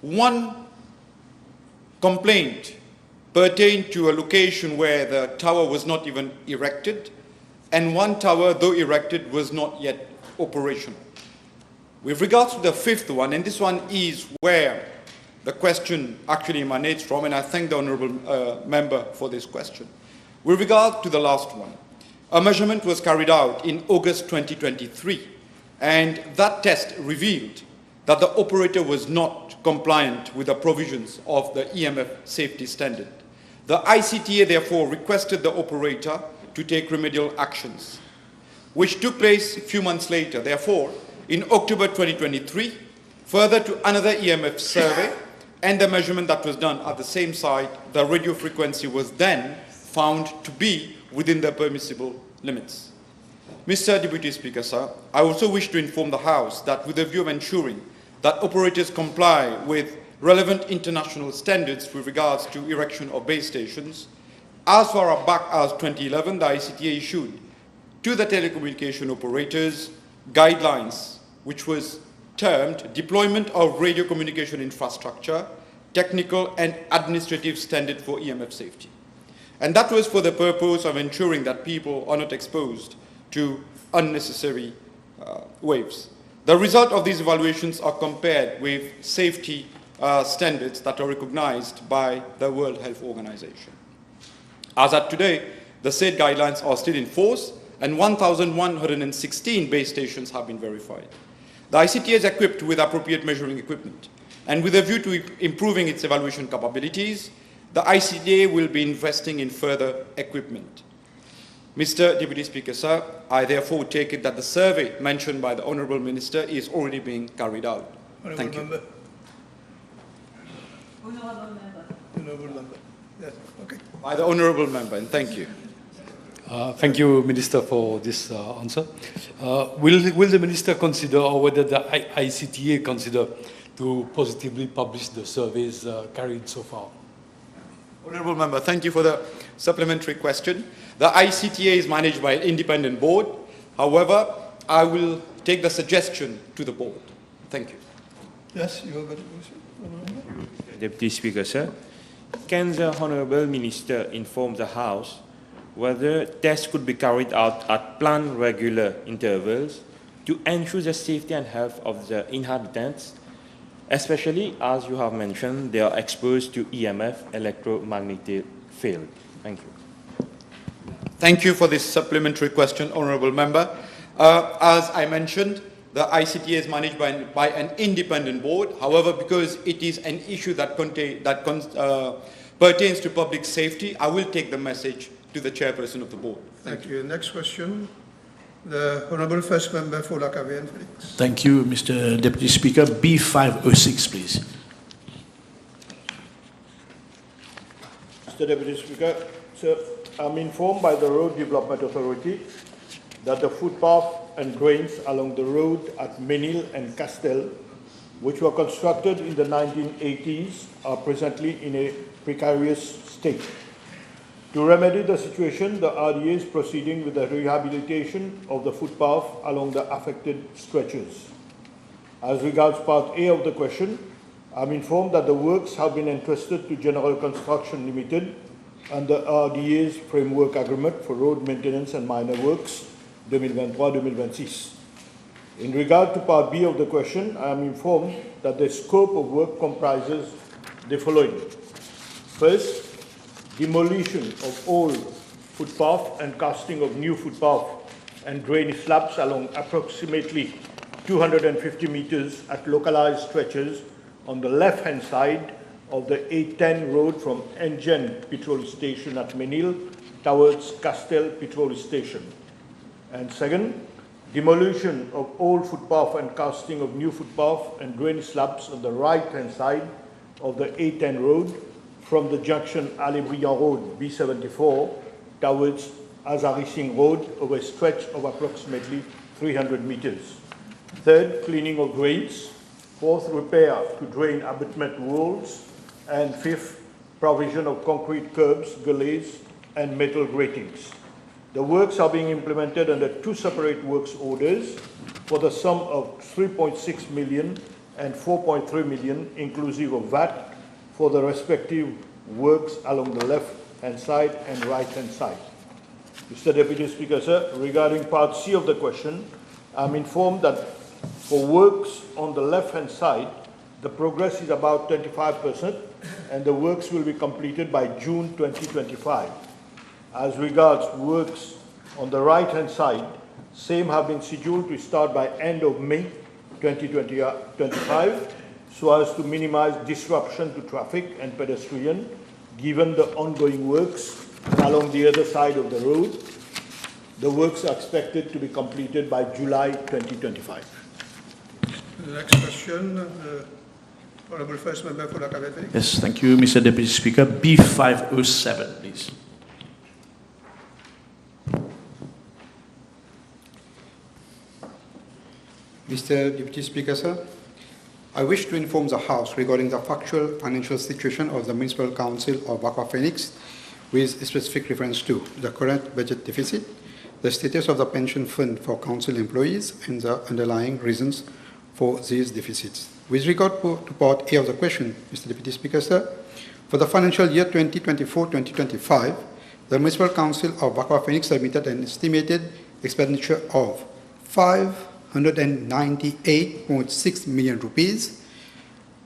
1 complaint pertained to a location where the tower was not even erected, and 1 tower, though erected, was not yet operational. With regards to the 5th one, and this one is where the question actually emanates from, and I thank the Honourable Member for this question. With regard to the last one, a measurement was carried out in August 2023, and that test revealed that the operator was not compliant with the provisions of the EMF safety standard. The ICTA therefore requested the operator to take remedial actions, which took place a few months later. Therefore, in October 2023, further to another EMF survey and the measurement that was done at the same site, the radio frequency was then found to be within the permissible limits. Mr. Deputy Speaker, sir, I also wish to inform the House that with a view of ensuring that operators comply with relevant international standards with regards to erection of base stations, as far back as 2011, the ICTA issued to the telecommunication operators guidelines, which was termed Deployment of Radio Communication Infrastructure, Technical and Administrative Standard for EMF Safety. And that was for the purpose of ensuring that people are not exposed to unnecessary waves. The result of these evaluations are compared with safety standards that are recognized by the World Health Organization. As at today, the said guidelines are still in force and 1,116 base stations have been verified. The ICTA is equipped with appropriate measuring equipment, and with a view to improving its evaluation capabilities, the ICTA will be investing in further equipment. Mr. Deputy Speaker, sir, I therefore take it that the survey mentioned by the Honourable Minister is already being carried out. Thank you. Honourable member. Yes, okay. By the Honourable Member, and thank you. Thank you, Minister, for this answer. Will the Minister consider, or whether the ICTA consider, to positively publish the surveys carried so far? Honourable Member, thank you for the supplementary question. The ICTA is managed by an independent board. However, I will take the suggestion to the board. Thank you. Yes, you have got a question. Deputy Speaker, sir, can the Honourable Minister inform the House whether tests could be carried out at planned regular intervals to ensure the safety and health of the inhabitants, especially as you have mentioned, they are exposed to EMF, electromagnetic field? Thank you. Thank you for this supplementary question, Honourable Member. As I mentioned, the ICTA is managed by an independent board. However, because it is an issue that pertains to public safety, I will take the message to the chairperson of the board. Thank you. Next question, the Honourable First Member for Vacoas-Phoenix. Thank you, Mr. Deputy Speaker. B506, please. Mr. Deputy Speaker, sir, I'm informed by the Road Development Authority that the footpath and drains along the road at Menil and Castel, which were constructed in the 1980s, are presently in a precarious state. To remedy the situation, the RDA is proceeding with the rehabilitation of the footpath along the affected stretches. As regards Part A of the question, I'm informed that the works have been entrusted to General Construction Limited under RDA's Framework Agreement for Road Maintenance and Minor Works 2023-2026. In regard to Part B of the question, I am informed that the scope of work comprises the following. First, demolition of old footpath and casting of new footpath and drainage slabs along approximately 250 meters at localized stretches on the left-hand side of the 810 road from Engen Petrol Station at Menil towards Castel Petrol Station. And second, demolition of old footpath and casting of new footpath and drainage slabs on the right-hand side of the 810 road from the junction Alley-Briand Road, B74, towards Azari Singh Road over a stretch of approximately 300 meters. Third, cleaning of drains. Fourth, repair to drain abutment walls. And fifth, provision of concrete curbs, gullies, and metal gratings. The works are being implemented under two separate works orders for the sum of 3.6 million and 4.3 million, inclusive of VAT, for the respective works along the left-hand side and right-hand side. Mr. Deputy Speaker, sir, regarding Part C of the question, I'm informed that for works on the left-hand side, the progress is about 25%, and the works will be completed by June 2025. As regards works on the right-hand side, same have been scheduled to start by end of May 2025, so as to minimize disruption to traffic and pedestrian, given the ongoing works along the other side of the road. The works are expected to be completed by July 2025. The next question, Honourable First Member for Vacoas-Phoenix. Yes, thank you, Mr. Deputy Speaker. B507, please. Mr. Deputy Speaker, sir, I wish to inform the House regarding the factual financial situation of the Municipal Council of Vacoas-Phoenix with specific reference to the current budget deficit, the status of the pension fund for council employees, and the underlying reasons for these deficits. With regard to Part A of the question, Mr. Deputy Speaker, sir, for the financial year 2024-2025, the Municipal Council of Vacoas-Phoenix submitted an estimated expenditure of 598.6 million rupees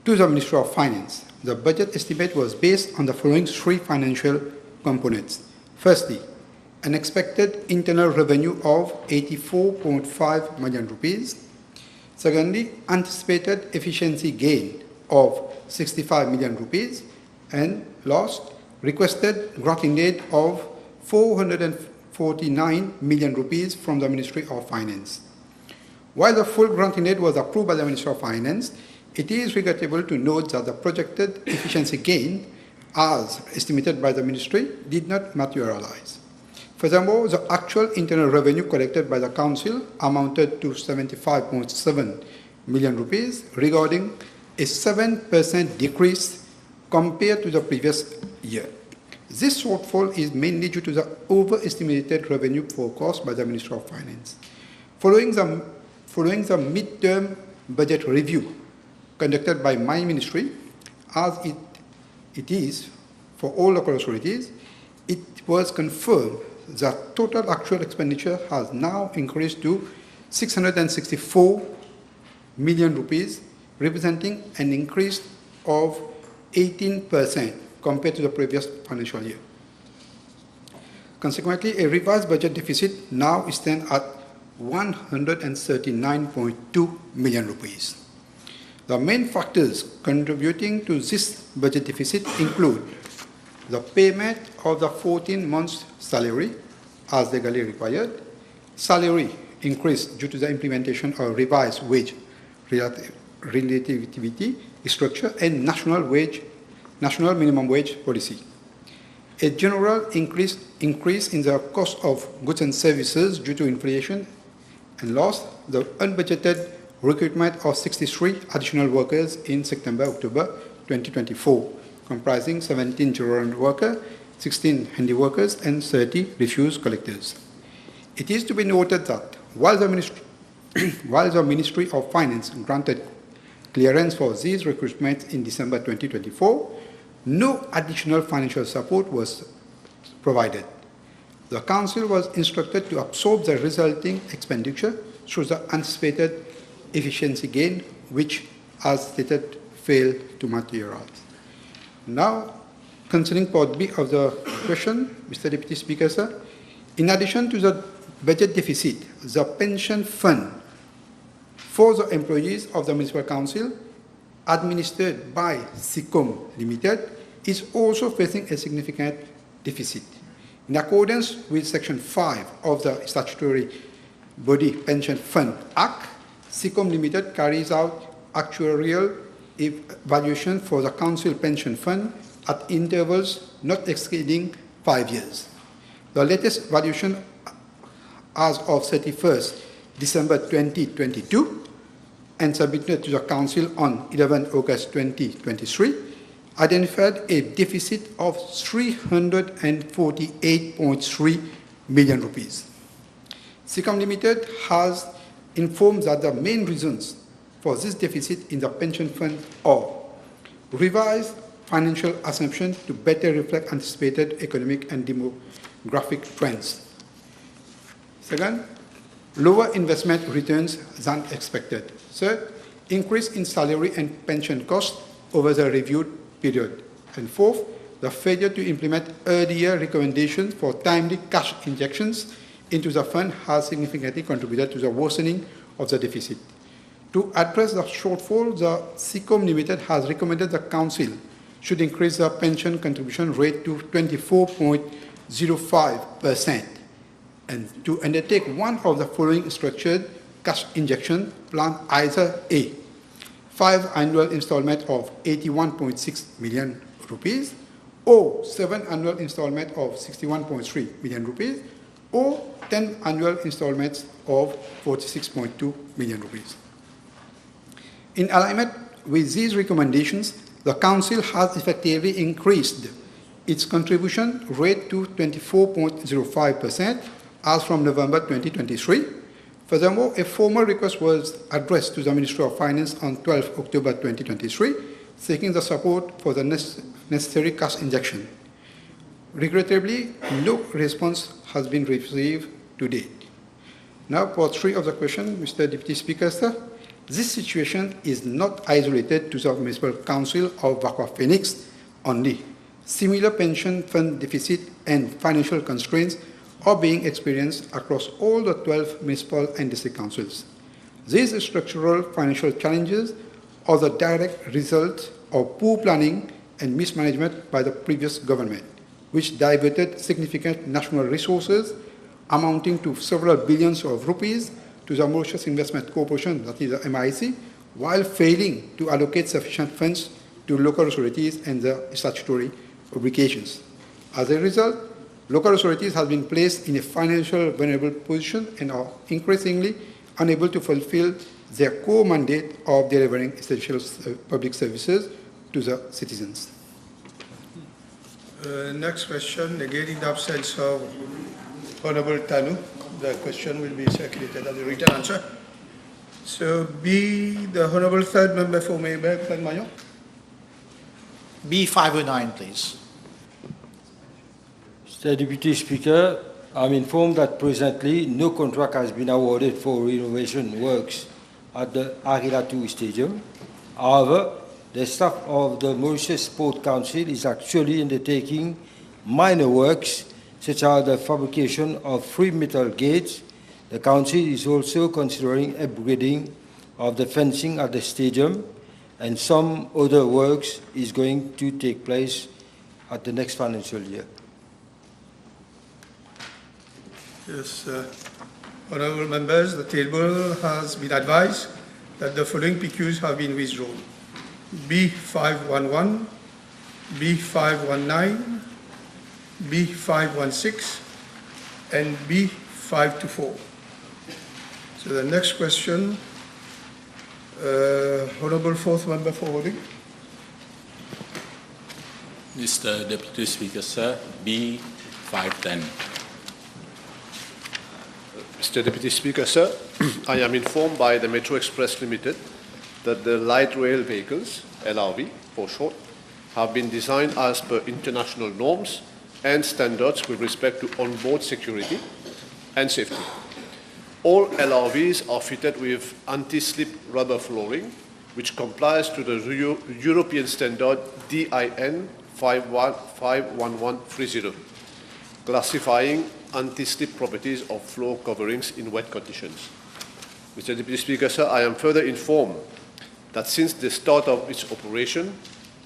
to the Ministry of Finance. The budget estimate was based on the following three financial components. Firstly, an expected internal revenue of 84.5 million rupees. Secondly, anticipated efficiency gain of 65 million rupees. And last, requested granting aid of 449 million rupees from the Ministry of Finance. While the full granting aid was approved by the Ministry of Finance, it is regrettable to note that the projected efficiency gain, as estimated by the Ministry, did not materialize. Furthermore, the actual internal revenue collected by the Council amounted to 75.7 million rupees, regarding a 7% decrease compared to the previous year. This shortfall is mainly due to the overestimated revenue forecast by the Ministry of Finance. Following the mid-term budget review conducted by my ministry, as it is for all local authorities, it was confirmed that total actual expenditure has now increased to 664 million rupees, representing an increase of 18% compared to the previous financial year. Consequently, a revised budget deficit now stands at 139.2 million rupees. The main factors contributing to this budget deficit include the payment of the 14 months salary as legally required, salary increase due to the implementation of revised wage relativity structure and national minimum wage policy. A general increase in the cost of goods and services due to inflation, and last, the unbudgeted recruitment of 63 additional workers in September-October 2024, comprising 17 Junaren workers, 16 handy workers, and 30 refuse collectors. It is to be noted that while the Ministry of Finance granted clearance for these recruitments in December 2024, no additional financial support was provided. The Council was instructed to absorb the resulting expenditure through the anticipated efficiency gain, which, as stated, failed to materialize. Now, concerning Part B of the question, Mr. Deputy Speaker, sir, in addition to the budget deficit, the pension fund for the employees of the Municipal Council, administered by SICOM Limited, is also facing a significant deficit. In accordance with Section 5 of the Statutory Body Pension Fund Act, SICOM Limited carries out actuarial evaluation for the Council Pension Fund at intervals not exceeding 5 years. The latest valuation as of 31st December 2022 and submitted to the Council on 11 August 2023 identified a deficit of 348.3 million rupees. SICOM Limited has informed that the main reasons for this deficit in the pension fund are revised financial assumptions to better reflect anticipated economic and demographic trends. Second, lower investment returns than expected. Third, increase in salary and pension costs over the reviewed period. And fourth, the failure to implement earlier recommendations for timely cash injections into the fund has significantly contributed to the worsening of the deficit. To address the shortfall, the SICOM Limited has recommended the Council should increase the pension contribution rate to 24.05% and to undertake one of the following structured cash injection plan, either A, 5 annual installments of 81.6 million rupees, or 7 annual installments of 61.3 million rupees, or 10 annual installments of 46.2 million rupees. In alignment with these recommendations, the Council has effectively increased its contribution rate to 24.05% as from November 2023. Furthermore, a formal request was addressed to the Ministry of Finance on 12 October 2023, seeking the support for the necessary cash injection. Regrettably, no response has been received to date. Now, part 3 of the question, Mr. Deputy Speaker, sir. This situation is not isolated to the Municipal Council of Vacoas-Phoenix only. Similar pension fund deficit and financial constraints are being experienced across all the 12 municipal and district councils. These structural financial challenges are the direct result of poor planning and mismanagement by the previous government, which diverted significant national resources amounting to several billions of rupees to the Mauritius Investment Corporation, that is the MIC, while failing to allocate sufficient funds to local authorities and the statutory obligations. As a result, local authorities have been placed in a financial vulnerable position and are increasingly unable to fulfill their core mandate of delivering essential public services to the citizens. Next question, again in the absence of Honorable Tanu, the question will be circulated as a written answer. So B, the Honorable Third Member for Mayor. B509, please. Mr. Deputy Speaker, I'm informed that presently no contract has been awarded for renovation works at the Latour Stadium. However, the staff of the Mauritius Sport Council is actually undertaking minor works such as the fabrication of 3 metal gates. The Council is also considering upgrading of the fencing at the stadium, and some other works is going to take place at the next financial year. Yes, honourable members, the table has been advised that the following PQs have been withdrawn: B511, B519, B516, and B524. So the next question, Honourable Fourth Member for Holding. Mr. Deputy Speaker, sir, B510. Mr. Deputy Speaker, sir, I am informed by the Metro Express Limited that the light rail vehicles, LRV for short, have been designed as per international norms and standards with respect to onboard security and safety. All LRVs are fitted with anti-slip rubber flooring, which complies to the European standard DIN 51130, classifying anti-slip properties of floor coverings in wet conditions. Mr. Deputy Speaker, sir, I am further informed that since the start of its operation,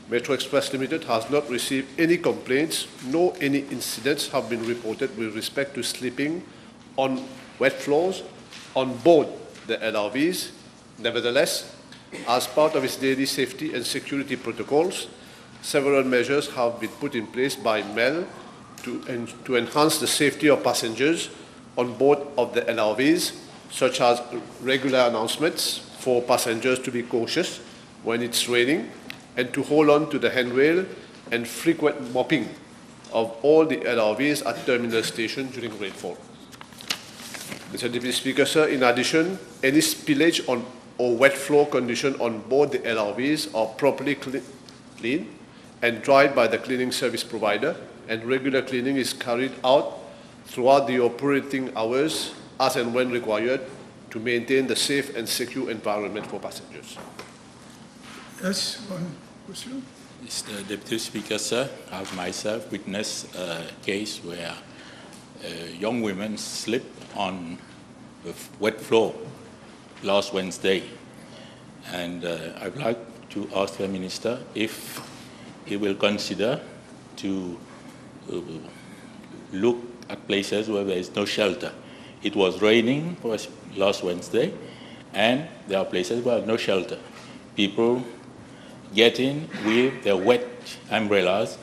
Metro Express Limited has not received any complaints, nor any incidents have been reported with respect to slipping on wet floors on board the LRVs. Nevertheless, as part of its daily safety and security protocols, several measures have been put in place by MEL to enhance the safety of passengers on board of the LRVs, such as regular announcements for passengers to be cautious when it's raining and to hold on to the handrail, and frequent mopping of all the LRVs at terminal station during rainfall. Mr. Deputy Speaker, sir, in addition, any spillage on or wet floor condition on board the LRVs are properly cleaned and dried by the cleaning service provider, and regular cleaning is carried out throughout the operating hours as and when required to maintain the safe and secure environment for passengers. Yes, one question. Mr. Deputy Speaker, sir, I have myself witnessed a case where young women slipped on the wet floor last Wednesday. And I'd like to ask the Minister if he will consider to look at places where there is no shelter. It was raining last Wednesday, and there are places where no shelter. people get in with their wet umbrellas,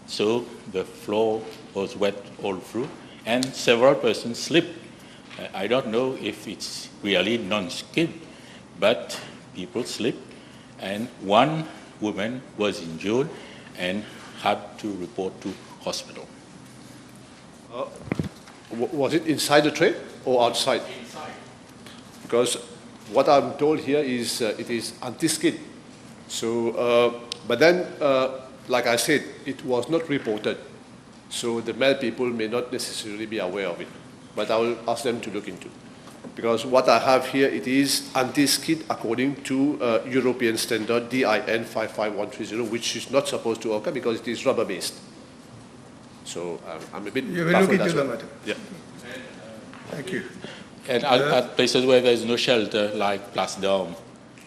so the floor was wet all through, and several persons slipped. I don't know if it's really non-skid, but people slipped, and one woman was injured and had to report to hospital. Was it inside the train or outside? Inside. Because what I'm told here is it is anti-skid. So, but then, like I said, it was not reported. So the male people may not necessarily be aware of it. But I will ask them to look into. Because what I have here, it is anti-skid according to European standard DIN 55130, which is not supposed to occur because it is rubber-based. So I'm a bit You will look baffled into as the well. matter. Yeah. Thank you. And at places where there's no shelter, like Place d'Armes,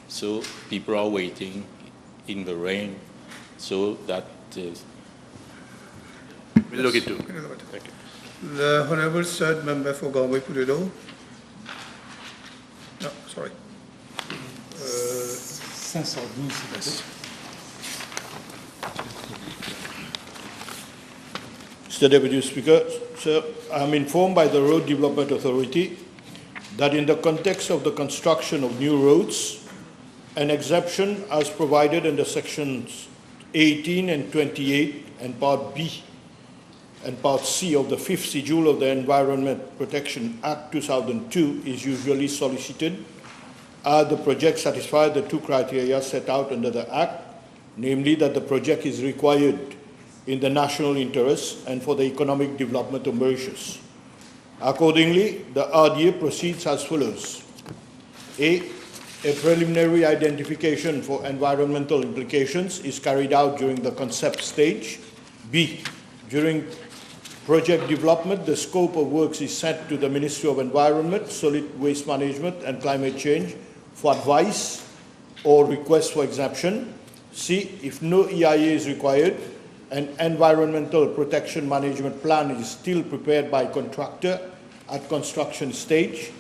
so people are waiting in the rain, so that... We'll look into. Thank you. The Honourable Third Member for Galway-Pulido. No, sorry. 512. Mr. Deputy Speaker, sir, I am informed by the Road Development Authority that in the context of the construction of new roads, an exception as provided under sections 18 and 28 and Part B and Part C of the 5th Schedule of the Environment Protection Act 2002 is usually solicited the project satisfy the two criteria set out under the Act, namely that the project is required in the national interest and for the economic development of Mauritius. Accordingly, the RDA proceeds as follows. A preliminary identification for environmental implications is carried out during the concept stage. B, during project development, the scope of works is sent to the Ministry of Environment, Solid Waste Management and Climate Change for advice or request for exemption. C, if no EIA is required, an environmental protection management plan is still prepared by contractor at construction stage.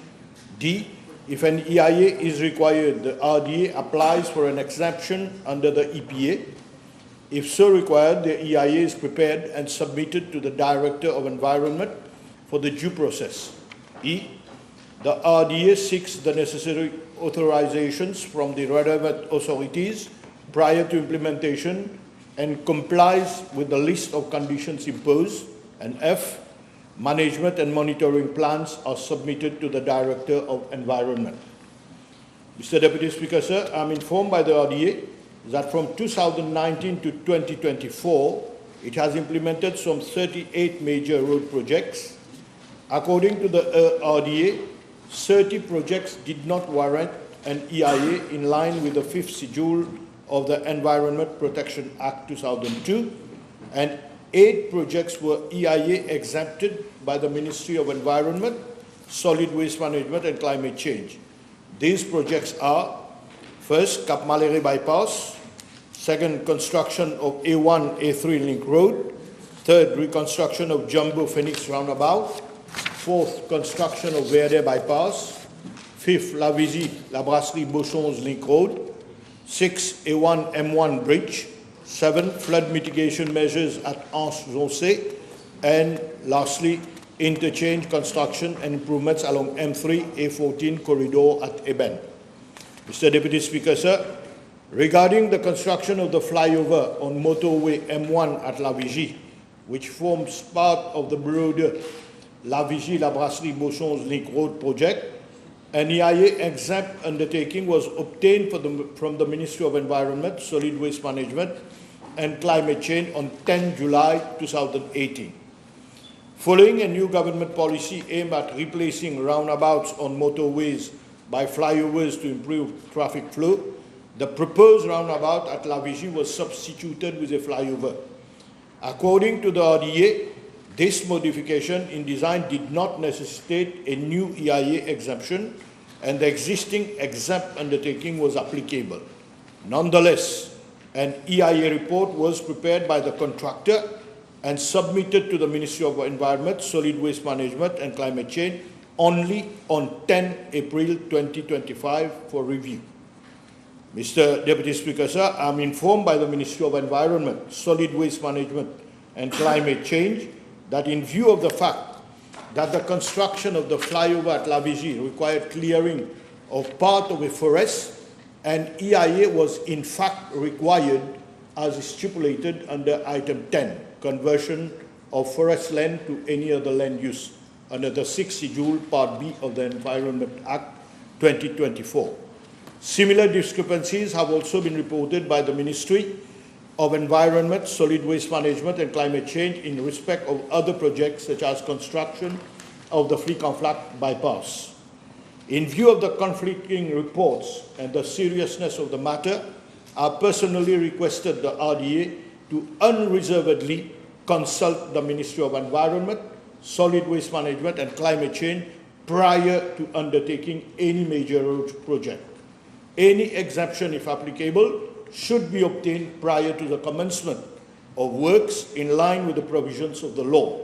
D, if an EIA is required, the RDA applies for an exemption under the EPA. If so required, the EIA is prepared and submitted to the Director of Environment for the due process. E, the RDA seeks the necessary authorizations from the relevant authorities prior to implementation and complies with the list of conditions imposed. And F, management and monitoring plans are submitted to the Director of Environment. Mr. Deputy Speaker, sir, I am informed by the RDA that from 2019 to 2024, it has implemented some 38 major road projects. According to the RDA, 30 projects did not warrant an EIA in line with the 5th Schedule of the Environment Protection Act 2002, and 8 projects were EIA exempted by the Ministry of Environment, Solid Waste Management and Climate Change. These projects are, first, Cap Malere Bypass, second, construction of A1, A3 Link Road, third, reconstruction of Jumbo Phoenix Roundabout, fourth, construction of Verde Bypass, fifth, La Vigie, La Brasserie Beauchons Link Road, 6, A1 M1 Bridge, 7, flood mitigation measures at Anse-Zoncé, and lastly, interchange construction and improvements along M3, A14 corridor at Eben. Mr. Deputy Speaker, sir, regarding the construction of the flyover on motorway M1 at La Vigie, which forms part of the broader La Vigie, La Brasserie Beauchons Link Road project, an EIA exempt undertaking was obtained from the Ministry of Environment, Solid Waste Management and Climate Change on 10 July 2018. Following a new government policy aimed at replacing roundabouts on motorways by flyovers to improve traffic flow, the proposed roundabout at La Vigie was substituted with a flyover. According to the RDA, this modification in design did not necessitate a new EIA exemption, and the existing exempt undertaking was applicable. Nonetheless, an EIA report was prepared by the contractor and submitted to the Ministry of Environment, Solid Waste Management and Climate Change only on 10 April 2025 for review. Mr. Deputy Speaker, sir, I'm informed by the Ministry of Environment, Solid Waste Management and Climate Change that in view of the fact that the construction of the flyover at La Vigie required clearing of part of a forest, and EIA was in fact required as stipulated under item 10, conversion of forest land to any other land use under the 6th schedule part B of the Environment Act 2024. Similar discrepancies have also been reported by the Ministry of Environment, Solid Waste Management and Climate Change in respect of other projects such as construction of the Flic-en-Flac bypass. In view of the conflicting reports and the seriousness of the matter, I personally requested the RDA to unreservedly consult the Ministry of Environment, Solid Waste Management and Climate Change prior to undertaking any major road project. Any exemption, if applicable, should be obtained prior to the commencement of works in line with the provisions of the law.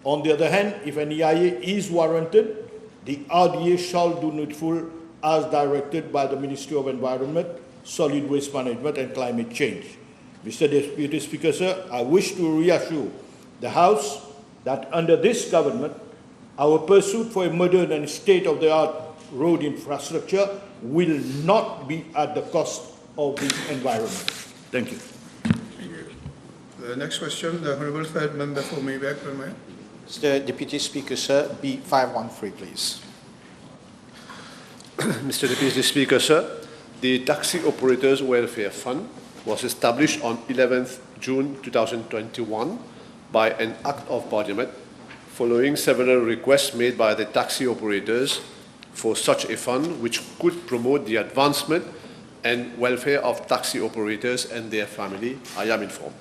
On the other hand, if an EIA is warranted, the RDA shall do needful as directed by the Ministry of Environment, Solid Waste Management and Climate Change. Mr. Deputy Speaker, sir, I wish to reassure the House that under this government, our pursuit for a modern and state-of-the-art road infrastructure will not be at the cost of the environment. Thank you. Thank you. The next question, the Honourable Third Member for Mayback. Mr. Deputy Speaker, sir, B513, please. Mr. Deputy Speaker, sir, the Taxi Operators Welfare Fund was established on 11th June 2021 by an Act of Parliament following several requests made by the taxi operators for such a fund which could promote the advancement and welfare of taxi operators and their family, I am informed.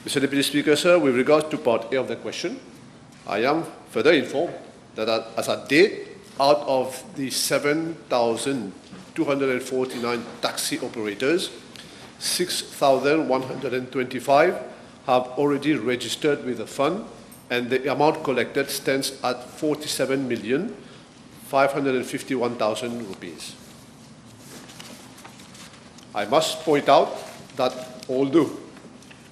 Mr. Deputy Speaker, sir, with regard to part A of the question, I am further informed that as at date, out of the 7,249 taxi operators, 6,125 have already registered with the fund, and the amount collected stands at 47,551,000 rupees. I must point out that although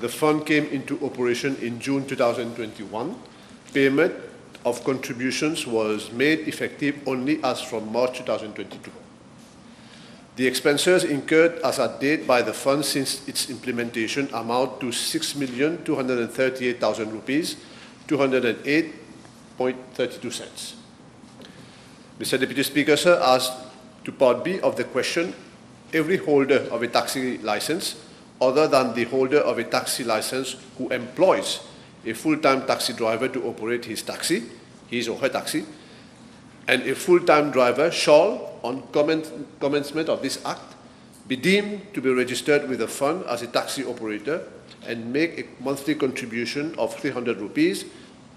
the fund came into operation in June 2021, payment of contributions was made effective only as from March 2022. The expenses incurred as at date by the fund since its implementation amount to 6,238,000 rupees, 208.32 cents. Mr. Deputy Speaker, sir, as to part B of the question, every holder of a taxi license, other than the holder of a taxi license who employs a full-time taxi driver to operate his taxi, his or her taxi, and a full-time driver shall, on commencement of this Act, be deemed to be registered with the fund as a taxi operator and make a monthly contribution of 300 rupees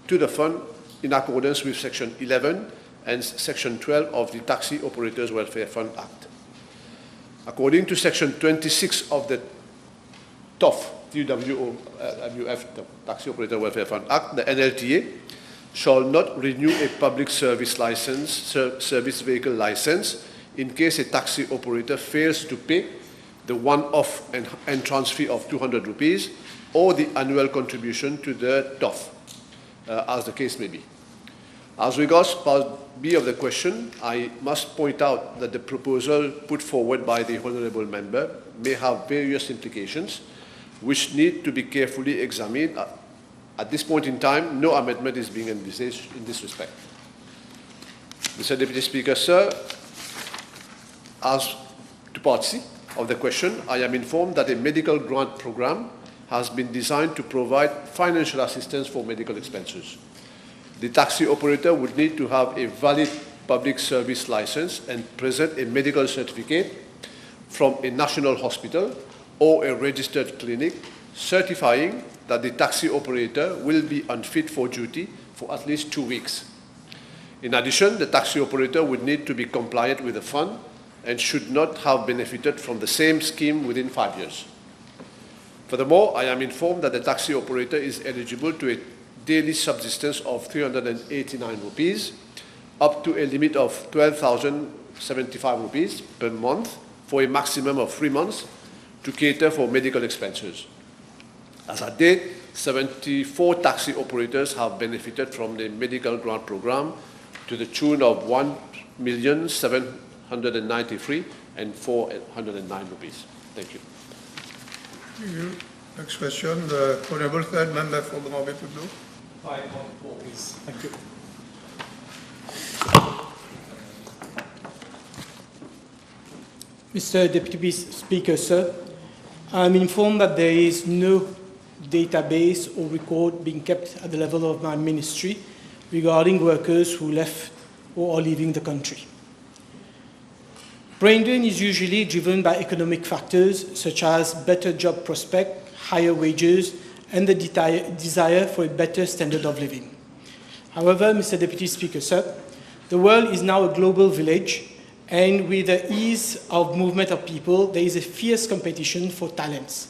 to the fund in accordance with Section 11 and Section 12 of the Taxi Operators Welfare Fund Act. According to Section 26 of the TOF, TWF, the Taxi Operator Welfare Fund Act, the NLTA shall not renew a public service license, service vehicle license, in case a taxi operator fails to pay the one-off entrance fee of 200 rupees or the annual contribution to the TOF, as the case may be. As regards part B of the question, I must point out that the proposal put forward by the Honourable Member may have various implications which need to be carefully examined. At this point in time, no amendment is being envisaged in this respect. Mr. Deputy Speaker, sir, as to part C of the question, I am informed that a medical grant program has been designed to provide financial assistance for medical expenses. The taxi operator would need to have a valid public service license and present a medical certificate from a national hospital or a registered clinic certifying that the taxi operator will be unfit for duty for at least 2 weeks. In addition, the taxi operator would need to be compliant with the fund and should not have benefited from the same scheme within 5 years. Furthermore, I am informed that the taxi operator is eligible to a daily subsistence of 389 rupees, up to a limit of 12,075 rupees per month for a maximum of 3 months to cater for medical expenses. As at date, 74 taxi operators have benefited from the medical grant program to the tune of 1,793,409 rupees. Thank you. Thank you. Next question, the Honourable Third Member for Grand-Bay-Pueblo. 514, please. Thank you. Mr. Deputy Speaker, sir, I'm informed that there is no database or record being kept at the level of my ministry regarding workers who left or are leaving the country. Brain drain is usually driven by economic factors such as better job prospect, higher wages, and the desire for a better standard of living. However, Mr. Deputy Speaker, sir, the world is now a global village, and with the ease of movement of people, there is a fierce competition for talents.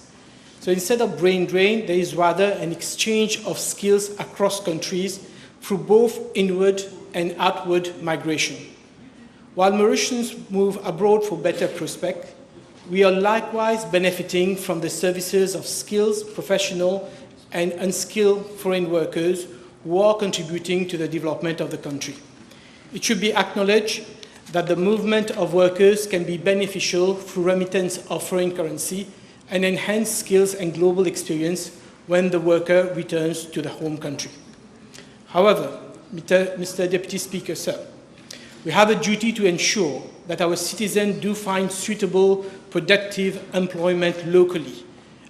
So instead of brain drain, there is rather an exchange of skills across countries through both inward and outward migration. While Mauritians move abroad for better prospect, we are likewise benefiting from the services of skilled, professional, and unskilled foreign workers who are contributing to the development of the country. It should be acknowledged that the movement of workers can be beneficial through remittance of foreign currency and enhanced skills and global experience when the worker returns to the home country. However, Mr. Deputy Speaker, sir, we have a duty to ensure that our citizens do find suitable, productive employment locally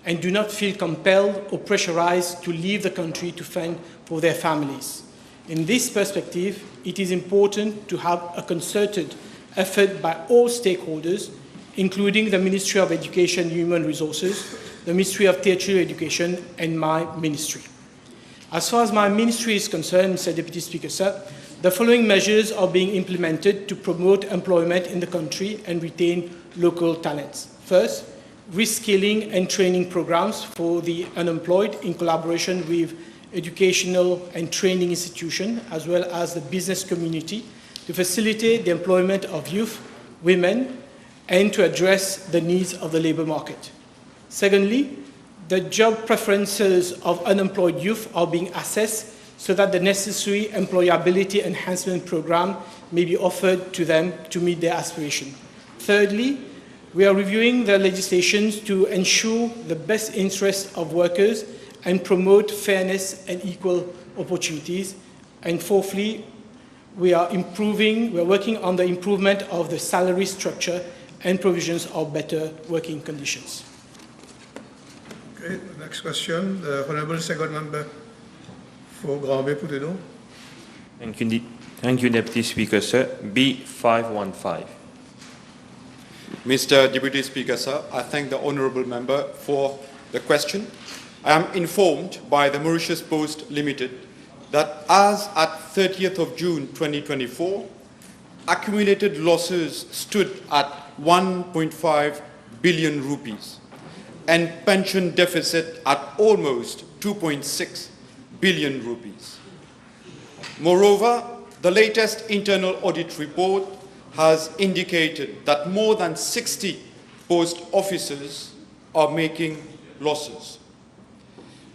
and do not feel compelled or pressurized to leave the country to fend for their families. In this perspective, it is important to have a concerted effort by all stakeholders, including the Ministry of Education and Human Resources, the Ministry of Tertiary Education, and my ministry. As far as my ministry is concerned, Mr. Deputy Speaker, sir, the following measures are being implemented to promote employment in the country and retain local talents. First, reskilling and training programs for the unemployed in collaboration with educational and training institutions, as well as the business community, to facilitate the employment of youth, women, and to address the needs of the labor market. Secondly, the job preferences of unemployed youth are being assessed so that the necessary employability enhancement program may be offered to them to meet their aspiration. Thirdly, we are reviewing the legislations to ensure the best interests of workers and promote fairness and equal opportunities. And fourthly, we are working on the improvement of the salary structure and provisions of better working conditions. Okay, the next question, the Honourable Second Member for Grand-Bay-Pueblo. Thank you, Deputy Speaker, sir. B515. Mr. Deputy Speaker, sir, I thank the Honourable Member for the question. I am informed by the Mauritius Post Limited that as at 30th of June 2024, accumulated losses stood at 1.5 billion rupees and pension deficit at almost 2.6 billion rupees. Moreover, the latest internal audit report has indicated that more than 60 post offices are making losses.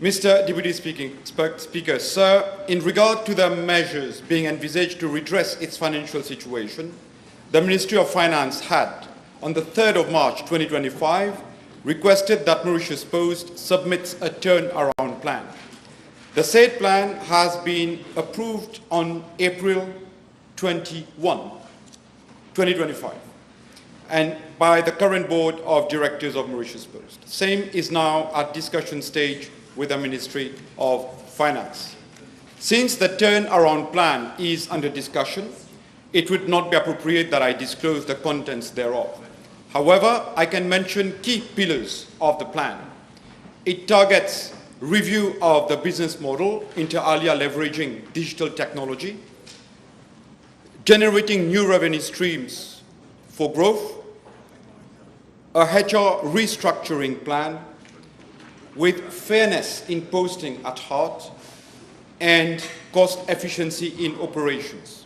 Mr. Deputy Speaker, sir, in regard to the measures being envisaged to redress its financial situation, the Ministry of Finance had, on the 3rd of March 2025, requested that Mauritius Post submits a turnaround plan. The said plan has been approved on April 21, 2025, and by the current Board of Directors of Mauritius Post. Same is now at discussion stage with the Ministry of Finance. Since the turnaround plan is under discussion, it would not be appropriate that I disclose the contents thereof. However, I can mention key pillars of the plan. It targets review of the business model, inter alia leveraging digital technology, generating new revenue streams for growth, a HR restructuring plan with fairness in posting at heart, and cost efficiency in operations.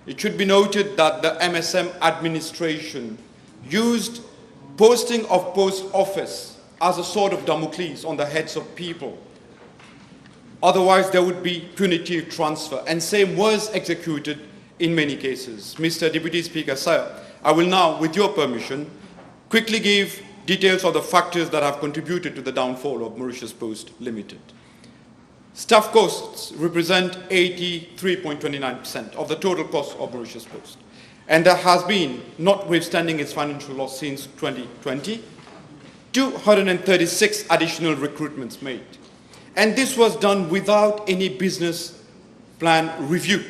It should be noted that the MSM administration used posting of post office as a sword of Damocles on the heads of people. Otherwise, there would be punitive transfer, and same was executed in many cases. Mr. Deputy Speaker, sir, I will now, with your permission, quickly give details of the factors that have contributed to the downfall of Mauritius Post Limited. Staff costs represent 83.29% of the total cost of Mauritius Post. And there has been, notwithstanding its financial loss since 2020, 236 additional recruitments made. And this was done without any business plan review,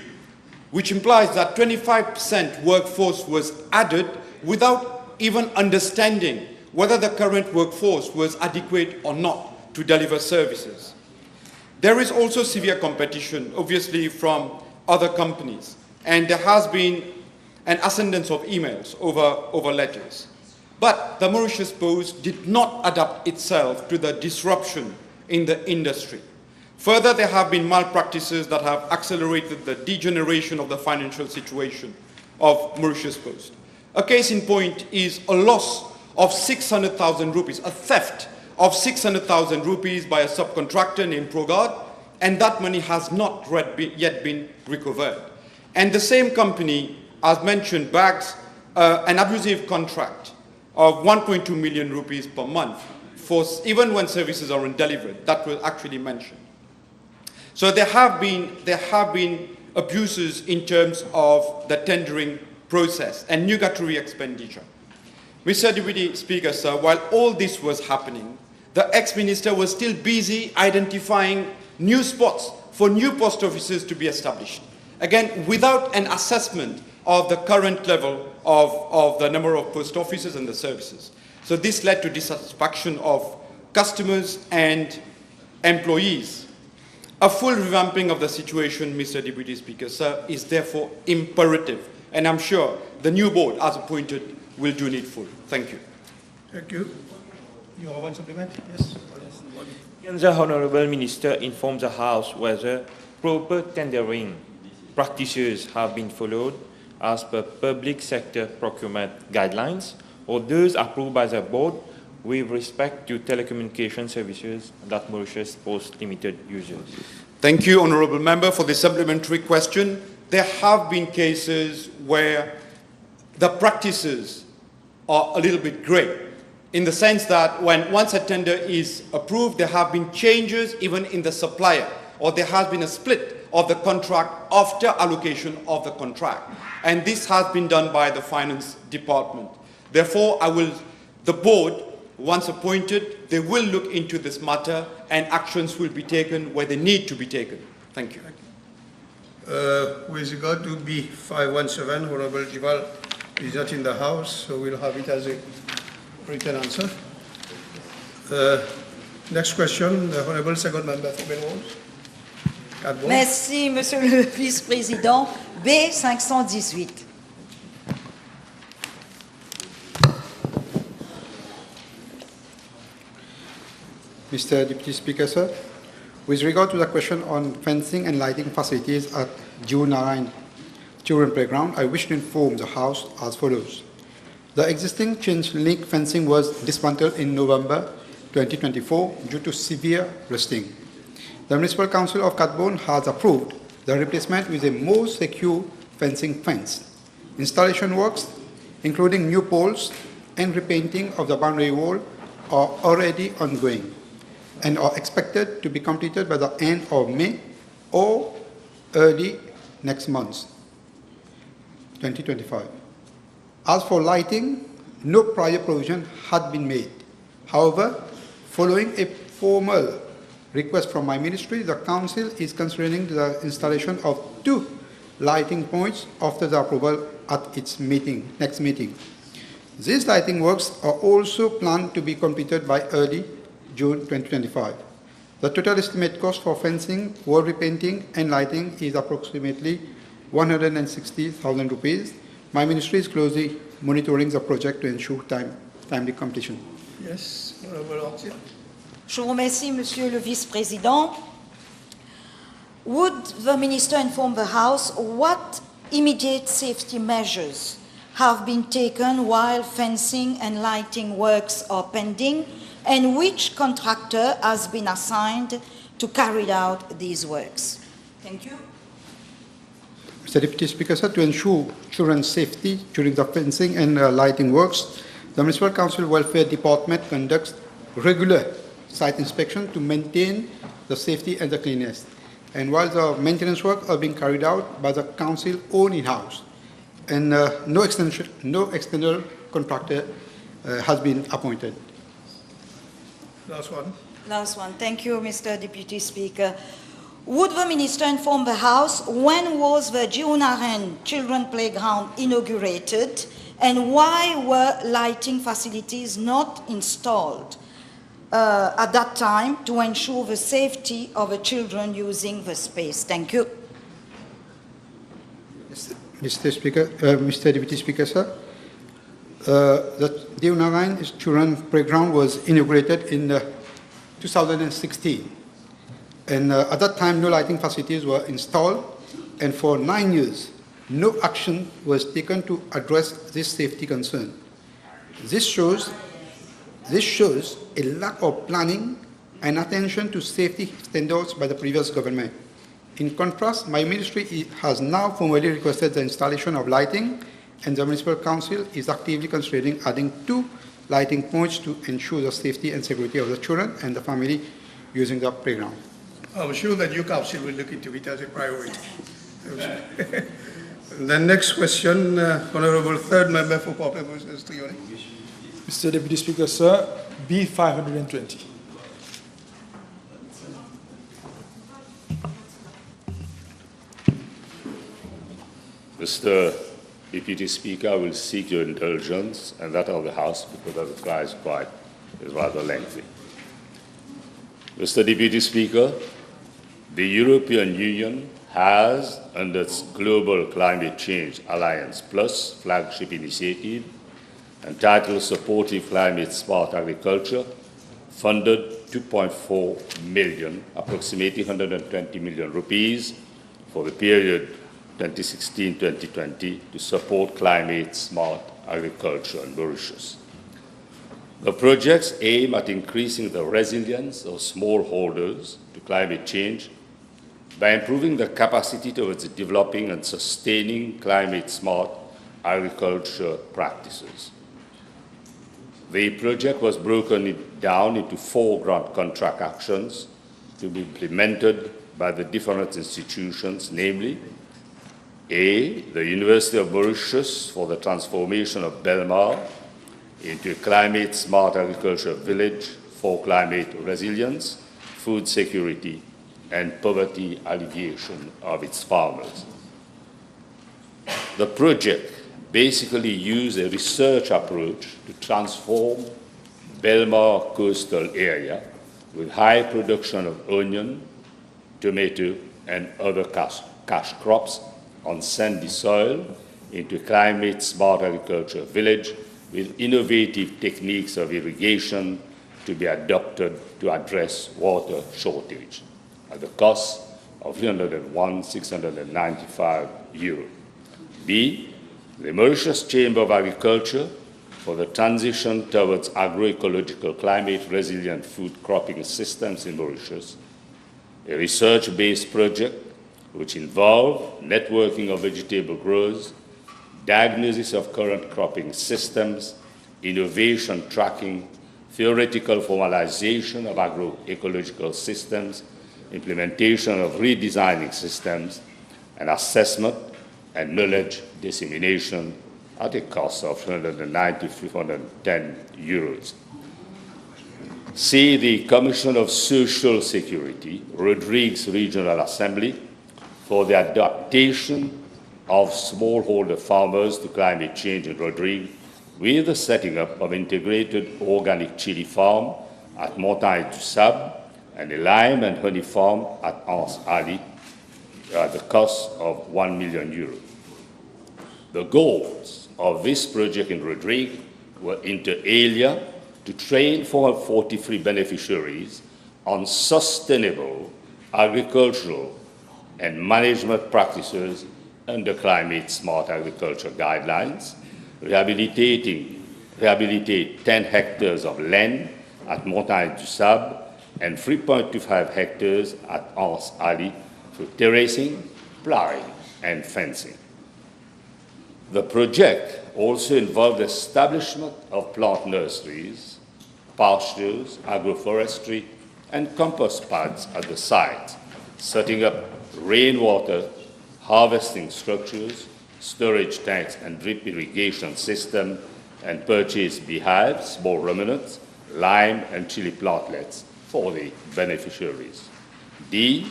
which implies that 25% workforce was added without even understanding whether the current workforce was adequate or not to deliver services. There is also severe competition, obviously, from other companies, and there has been an ascendance of emails over letters. But the Mauritius Post did not adapt itself to the disruption in the industry. Further, there have been malpractices that have accelerated the degeneration of the financial situation of Mauritius Post. A case in point is a loss of 600,000 rupees, a theft of 600,000 rupees by a subcontractor named Progard, and that money has not yet been recovered. And the same company, as mentioned, bags an abusive contract of 1.2 million rupees per month, for even when services are undelivered. That was actually mentioned. So there have been abuses in terms of the tendering process and nugatory expenditure. Mr. Deputy Speaker, sir, while all this was happening, the ex-minister was still busy identifying new spots for new post offices to be established. Again, without an assessment of the current level of the number of post offices and the services. So this led to dissatisfaction of customers and employees. A full revamping of the situation, Mr. Deputy Speaker, sir, is therefore imperative, and I'm sure the new board, as appointed, will do needful. Thank you. Thank you. You have one supplement? Yes. Can the Honourable Minister inform the House whether proper tendering practices have been followed as per public sector procurement guidelines or those approved by the board with respect to telecommunication services that Mauritius Post Limited uses? Thank you, Honourable Member, for the supplementary question. There have been cases where the practices are a little bit grey, in the sense that once a tender is approved, there have been changes even in the supplier, or there has been a split of the contract after allocation of the contract. And this has been done by the Finance Department. Therefore, the board, once appointed, they will look into this matter and actions will be taken where they need to be taken. Thank you. With regard to B517, Honorable Jival is not in the House, so we'll have it as a written answer. Next question, the Honorable Second Member for Belle. Merci, Monsieur le Vice-président. B518. Mr. Deputy Speaker, sir, with regard to the question on fencing and lighting facilities at Junaren Children's Playground, I wish to inform the House as follows. The existing chain-link fencing was dismantled in November 2024 due to severe rusting. The Municipal Council of Katbon has approved the replacement with a more secure fencing fence. Installation works, including new poles and repainting of the boundary wall, are already ongoing and are expected to be completed by the end of May or early next month, 2025. As for lighting, no prior provision had been made. However, following a formal request from my ministry, the Council is considering the installation of 2 lighting points after the approval at its next meeting. These lighting works are also planned to be completed by early June 2025. The total estimate cost for fencing, wall repainting and lighting is approximately 160,000 rupees. My ministry is closely monitoring the project to ensure timely completion. Yes, Honorable Ortiz. Je vous remercie, Monsieur le Vice-président. Would the Minister inform the House what immediate safety measures have been taken while fencing and lighting works are pending, and which contractor has been assigned to carry out these works? Thank you. Mr. Deputy Speaker, sir, to ensure children's safety during the fencing and lighting works, the Municipal Council Welfare Department conducts regular site inspection to maintain the safety and the cleanliness. And while the maintenance work are being carried out by the council own in-house, and no external contractor has been appointed. Last one. Last one. Thank you, Mr. Deputy Speaker. Would the Minister inform the House when was the Junaren Children Playground inaugurated, and why were lighting facilities not installed at that time to ensure the safety of the children using the space? Thank you. Mr. Speaker, Mr. Deputy Speaker, sir, the Junaren Children Playground was inaugurated in 2016. And at that time, no lighting facilities were installed, and for 9 years, no action was taken to address this safety concern. This shows a lack of planning and attention to safety standards by the previous government. In contrast, my ministry has now formally requested the installation of lighting, and the Municipal Council is actively considering adding 2 lighting points to ensure the safety and security of the children and the family using the playground. I'm sure that your council will look into it as a priority. The next question, Honourable Third Member for Popular Voices, Trioni. Mr. Deputy Speaker, sir, B520. Mr. Deputy Speaker, I will seek your indulgence and that of the House because the reply is rather lengthy. Mr. Deputy Speaker, the European Union has, under its Global Climate Change Alliance Plus flagship initiative, entitled Supportive Climate Smart Agriculture, funded 2.4 million, approximately 120 million rupees for the period 2016-2020 to support climate smart agriculture in Mauritius. The projects aim at increasing the resilience of smallholders to climate change by improving the capacity towards developing and sustaining climate smart agriculture practices. The project was broken down into 4 grant contract actions to be implemented by the different institutions, namely A, the University of Mauritius for the transformation of Bel Air into a climate-smart agriculture village for climate resilience, food security, and poverty alleviation of its farmers. The project basically used a research approach to transform Bel Air coastal area with high production of onion, tomato, and other cash crops on sandy soil into a climate-smart agriculture village with innovative techniques of irrigation to be adopted to address water shortage at the cost of 301,695 euros. B, the Mauritius Chamber of Agriculture for the transition towards agroecological climate-resilient food cropping systems in Mauritius, a research-based project which involved networking of vegetable growers, diagnosis of current cropping systems, innovation tracking, theoretical formalization of agroecological systems, implementation of redesigning systems, and assessment and knowledge dissemination at a cost of 310 euros. C, the Commission of Social Security, Rodrigues Regional Assembly, for the adaptation of smallholder farmers to climate change in Rodrigues with the setting up of integrated organic chili farm at Montagne du Sable and a lime and honey farm at Anse Ali at the cost of 1 million euros. The goals of this project in Rodrigues were inter alia to train 443 beneficiaries on sustainable agricultural and management practices under climate smart agriculture guidelines, rehabilitate 10 hectares of land at Montagne du Sable and 3.25 hectares at Anse Alley through terracing, ploughing, and fencing. The project also involved the establishment of plant nurseries, pastures, agroforestry, and compost pads at the site, setting up rainwater harvesting structures, storage tanks and drip irrigation system, and purchased beehives, small ruminants, lime and chili plantlets for the beneficiaries. D,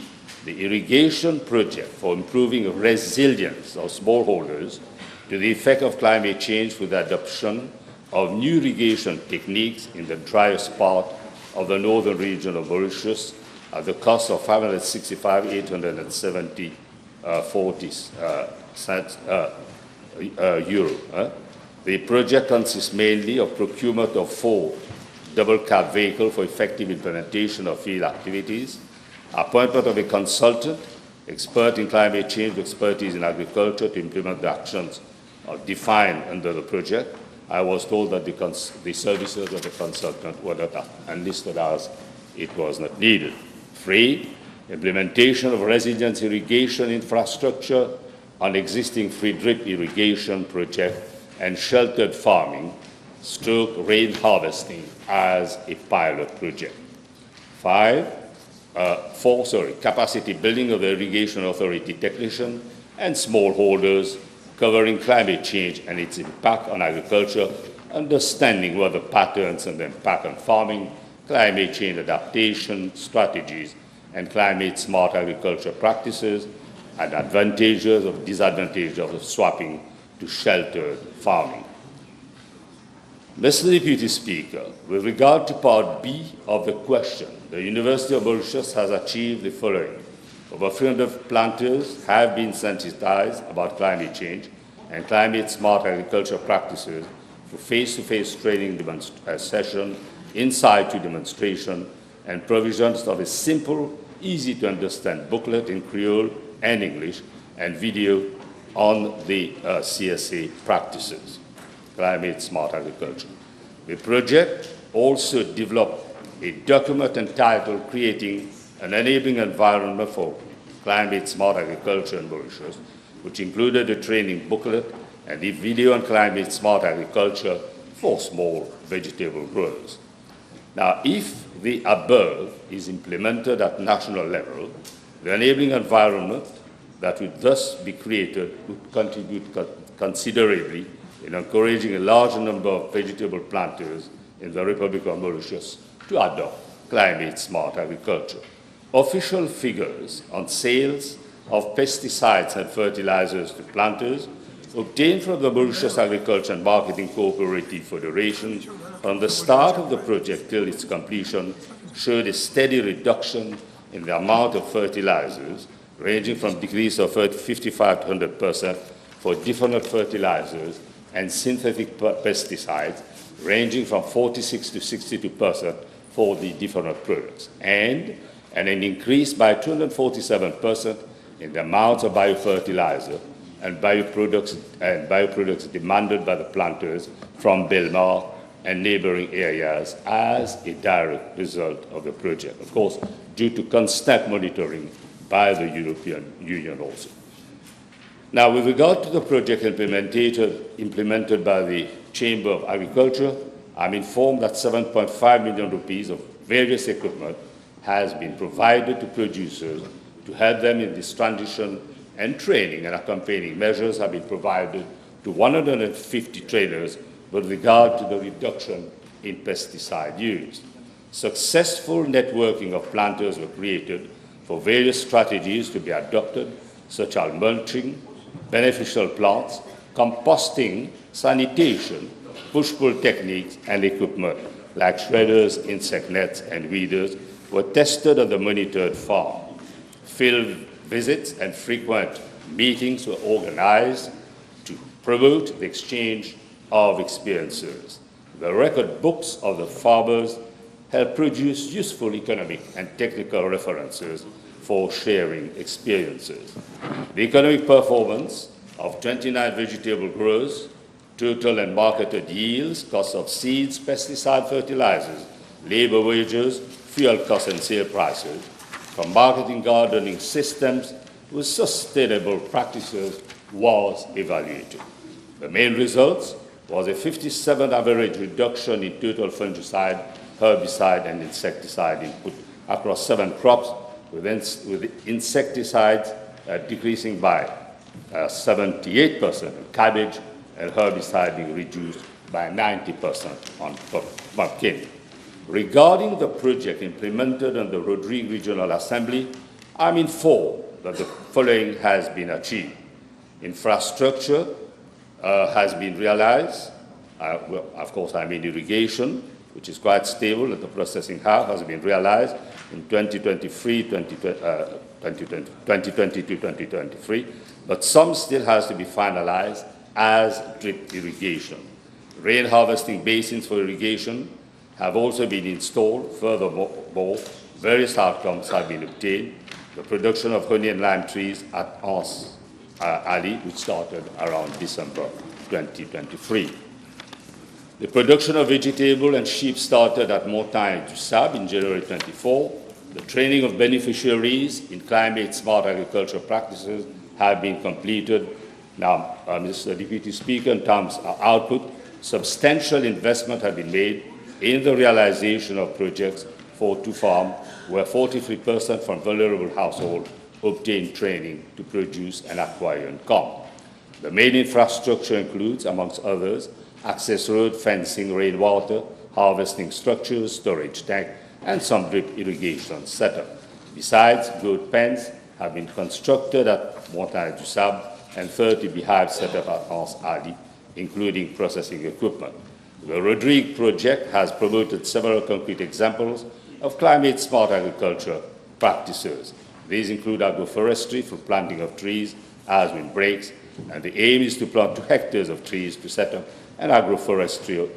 the irrigation project for improving resilience of smallholders to the effect of climate change through the adoption of new irrigation techniques in the driest part of the northern region of Mauritius at the cost of €565,870 euro. The project consists mainly of procurement of 4 double-cab vehicles for effective implementation of field activities, appointment of a consultant, expert in climate change, expertise in agriculture to implement the actions defined under the project. I was told that the services of the consultant were not enlisted as it was not needed. 3, implementation of resilience irrigation infrastructure on existing free drip irrigation project and sheltered farming, rain harvesting as a pilot project. 4, capacity building of the irrigation authority technician and smallholders covering climate change and its impact on agriculture, understanding what the patterns and the impact on farming, climate change adaptation strategies, and climate-smart agriculture practices, and advantages or disadvantages of swapping to sheltered farming. Mr. Deputy Speaker, with regard to Part B of the question, the University of Mauritius has achieved the following. Over 300 planters have been sensitized about climate change and climate-smart agriculture practices through face-to-face training session, in-situ demonstration, and provisions of a simple, easy-to-understand booklet in Creole and English and video on the CSA practices, climate-smart agriculture. The project also developed a document entitled Creating an Enabling Environment for Climate-Smart Agriculture in Mauritius, which included a training booklet and a video on climate-smart agriculture for small vegetable growers. Now, if the above is implemented at national level, the enabling environment that would thus be created would contribute considerably in encouraging a large number of vegetable planters in the Republic of Mauritius to adopt climate-smart agriculture. Official figures on sales of pesticides and fertilizers to planters obtained from the Mauritius Agriculture and Marketing Cooperative Federation from the start of the project till its completion showed a steady reduction in the amount of fertilizers, ranging from decrease of 55 to 100% for different fertilizers and synthetic pesticides, ranging from 46 to 62% for the different products, and an increase by 247% in the amount of biofertilizer and bioproducts demanded by the planters from Bel Air and neighboring areas as a direct result of the project. Of course, due to constant monitoring by the European Union also. Now, with regard to the project implemented by the Chamber of Agriculture, I'm informed that 7.5 million rupees of various equipment has been provided to producers to help them in this transition, and training and accompanying measures have been provided to 150 trainers with regard to the reduction in pesticide use. Successful networking of planters were created for various strategies to be adopted, such as mulching, beneficial plants, composting, sanitation, push-pull techniques, and equipment like shredders, insect nets, and weeders were tested on the monitored farm. Field visits and frequent meetings were organized to promote the exchange of experiences. The record books of the farmers help produce useful economic and technical references for sharing experiences. The economic performance of 29 vegetable growers Total and marketed yields, cost of seeds, pesticide, fertilizers, labor wages, fuel costs and sale prices, from marketing gardening systems with sustainable practices was evaluated. The main results was a 57 average reduction in total fungicide, herbicide, and insecticide input across 7 crops, with insecticides decreasing by 78% on cabbage and herbicide being reduced by 90% on pumpkin. Regarding the project implemented on the Rodrigue Regional Assembly, I'm informed that the following has been achieved. Infrastructure has been realized. Well, of course, I mean irrigation, which is quite stable, and the processing house has been realized in 2022-2023, but some still has to be finalized as drip irrigation. Rain harvesting basins for irrigation have also been installed. Furthermore, various outcomes have been obtained. The production of honey and lime trees at Anse Alley, which started around December 2023. The production of vegetable and sheep started at Montagne du Sable in January 24. The training of beneficiaries in climate-smart agricultural practices have been completed. Now, Mr. Deputy Speaker, in terms of output, substantial investment have been made in the realization of projects for to farm, where 43% from vulnerable households obtain training to produce and acquire income. The main infrastructure includes, amongst others, access road, fencing, rainwater, harvesting structures, storage tank, and some drip irrigation setup. Besides, goat pens have been constructed at Montagne du Sable and 30 beehives set up at Anse Alley, including processing equipment. The Rodrigue project has promoted several concrete examples of climate-smart agriculture practices. These include agroforestry for planting of trees as wind breaks, and the aim is to plant 2 hectares of trees to set up an agroforestry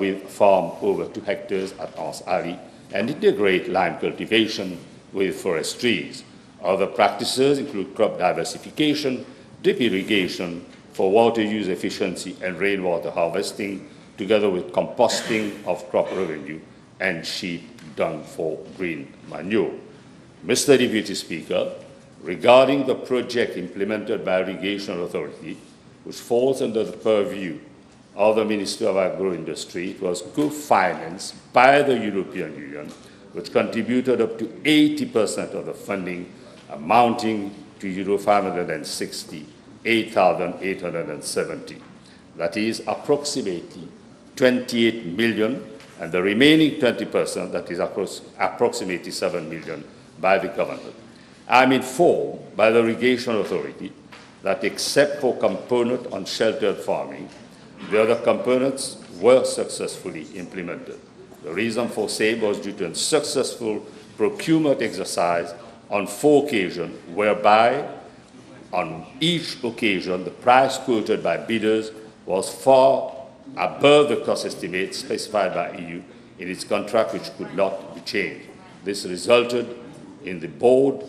with farm over 2 hectares at Anse Alley and integrate lime cultivation with forest trees. Other practices include crop diversification, drip irrigation for water use efficiency and rainwater harvesting, together with composting of crop revenue and sheep dung for green manure. Mr. Deputy Speaker, regarding the project implemented by Irrigation Authority, which falls under the purview of the Ministry of Agro-Industry, it was co-financed by the European Union, which contributed up to 80% of the funding, amounting to Euro 568,870. That is approximately 28 million, and the remaining 20%, that is approximately 7 million, by the government. I am informed by the Irrigation Authority that except for component on sheltered farming, the other components were successfully implemented. The reason for same was due to a successful procurement exercise on 4 occasions, whereby on each occasion the price quoted by bidders was far above the cost estimate specified by EU in its contract, which could not be changed. This resulted in the board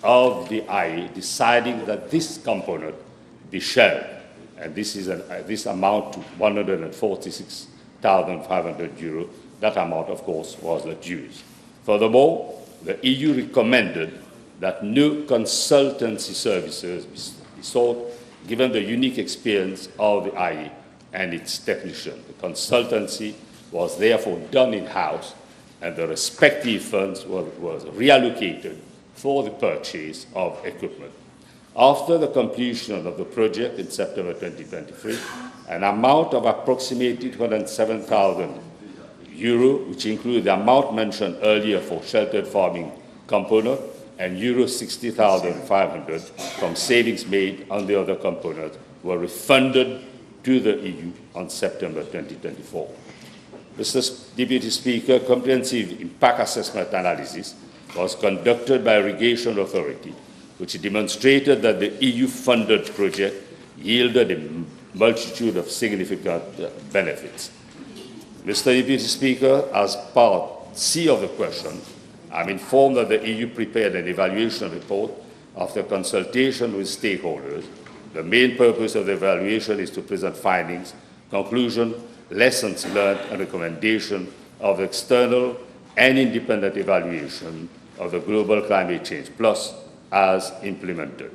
of the IE deciding that this component be shelved, and this amount to 146,500 euros. That amount, of course, was not used. Furthermore, the EU recommended that no consultancy services be sought, given the unique experience of the IE and its technicians. The consultancy was therefore done in-house, and the respective funds was reallocated for the purchase of equipment. After the completion of the project in September 2023, an amount of approximately 207,000 euro, which includes the amount mentioned earlier for sheltered farming component, and euro 60,500 from savings made on the other component, were refunded to the EU on September 2024. Mr. Deputy Speaker, comprehensive impact assessment analysis was conducted by Irrigation Authority, which demonstrated that the EU-funded project yielded a multitude of significant benefits. Mr. Deputy Speaker, as part C of the question, I'm informed that the EU prepared an evaluation report after consultation with stakeholders, The main purpose of the evaluation is to present findings, conclusion, lessons learned, and recommendation of the external and independent evaluation of the Global Climate Change Plus as implemented.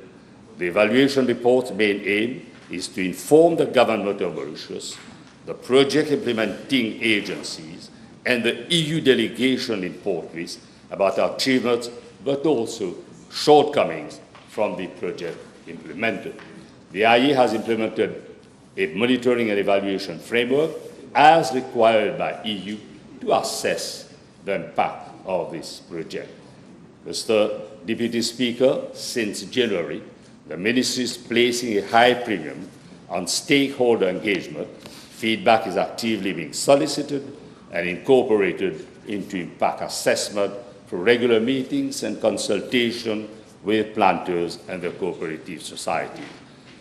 The evaluation report's main aim is to inform the government of Mauritius, the project implementing agencies, and the EU delegation in Port-Louis about our achievements, but also shortcomings from the project implemented. The IE has implemented a monitoring and evaluation framework as required by EU to assess the impact of this project. Mr. Deputy Speaker, since January, the Ministry is placing a high premium on stakeholder engagement. Feedback is actively being solicited and incorporated into impact assessment through regular meetings and consultation with planters and the cooperative society.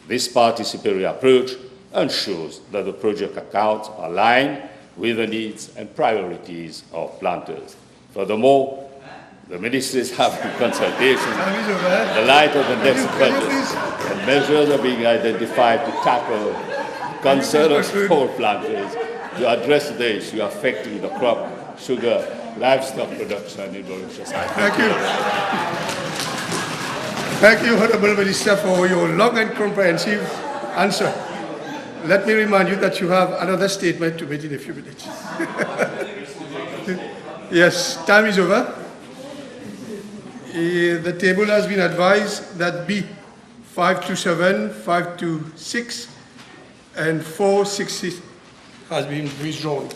This participatory approach ensures that the project accounts align with the needs and priorities of planters. Furthermore, the Ministry is having consultation in the light of the next budget, and measures are being identified to tackle concerns of small planters to address the issue affecting the crop, sugar, livestock production in Mauritius. Thank you. Thank you, Honourable Minister, for your long and comprehensive answer. Let me remind you that you have another statement to make in a few minutes. Yes, time is over. The table has been advised that B 527, 526, and 460 has been withdrawn.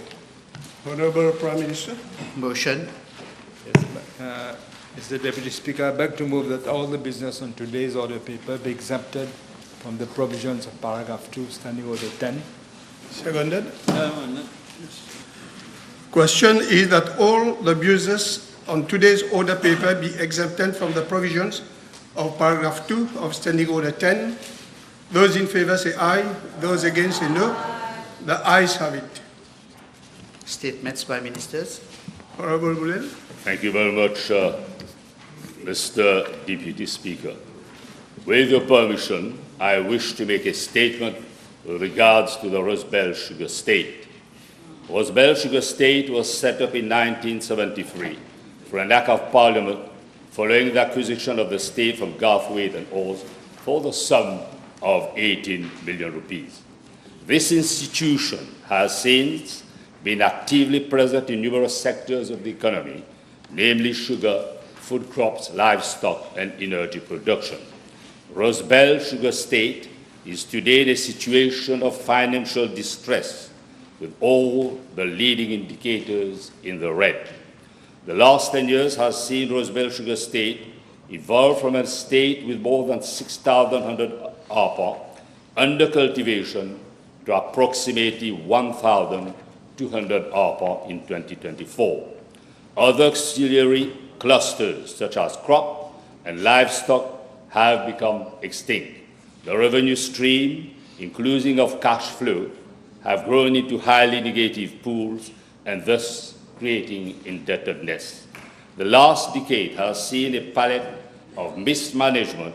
Honourable Prime Minister. Motion. Yes, Mr. Deputy Speaker, I beg to move that all the business on today's order paper be exempted from the provisions of paragraph 2, standing order 10. Seconded. Question is that all the business on today's order paper be exempted from the provisions of paragraph 2 of standing order 10. Those in favor say aye. Those against say no. The ayes have it. Statements by ministers. Honourable Belle. Thank you very much, Mr. Deputy Speaker. With your permission, I wish to make a statement with regards to the Bel Sugar State. Bel Sugar State was set up in 1973 for an act of Parliament following the acquisition of the state from Garthwaite and Oz for the sum of 18 million rupees. This institution has since been actively present in numerous sectors of the economy, namely sugar, food crops, livestock, and energy production. Bel Sugar State is today in a situation of financial distress, with all the leading indicators in the red. The last 10 years has seen Bel Sugar State evolve from a state with more than 6,100 APA under cultivation to approximately 1,200 APA in 2024. Other auxiliary clusters, such as crop and livestock, have become extinct. The revenue stream, inclusive of cash flow, have grown into highly negative pools and thus creating indebtedness. The last decade has seen a palette of mismanagement,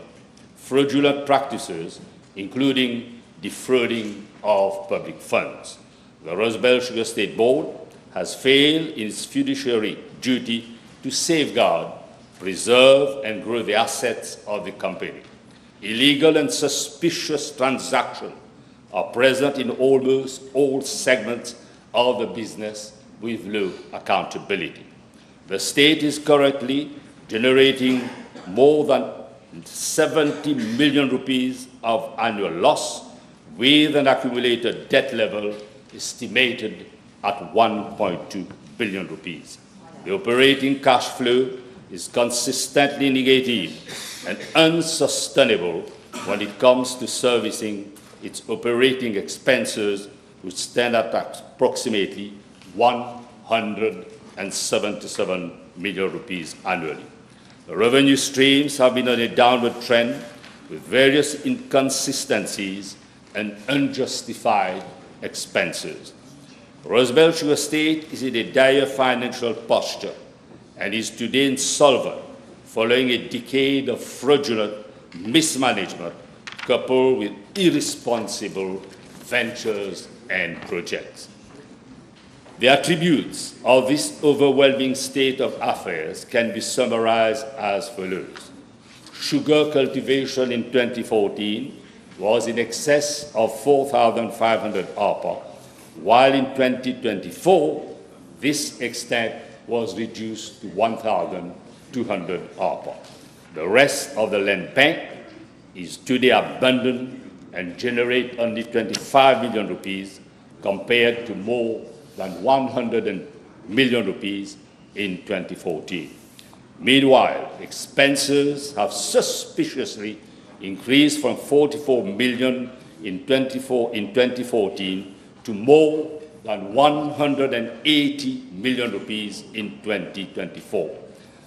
fraudulent practices, including defrauding of public funds. The Bel Sugar State Board has failed in its fiduciary duty to safeguard, preserve, and grow the assets of the company. Illegal and suspicious transactions are present in almost all segments of the business with low accountability. The state is currently generating more than 70 million rupees of annual loss, with an accumulated debt level estimated at 1.2 billion rupees. The operating cash flow is consistently negative and unsustainable when it comes to servicing its operating expenses, which stand at approximately 177 million rupees annually. The revenue streams have been on a downward trend with various inconsistencies and unjustified expenses. Bel Sugar State is in a dire financial posture and is today insolvent following a decade of fraudulent mismanagement coupled with irresponsible ventures and projects. The attributes of this overwhelming state of affairs can be summarized as follows. Sugar cultivation in 2014 was in excess of 4,500 ARPA, while in 2024, this extent was reduced to 1,200 ARPA. The rest of the land bank is today abundant and generates only 25 million rupees compared to more than 100 million rupees in 2014. Meanwhile, expenses have suspiciously increased from 44 million in 2014 to more than 180 million rupees in 2024.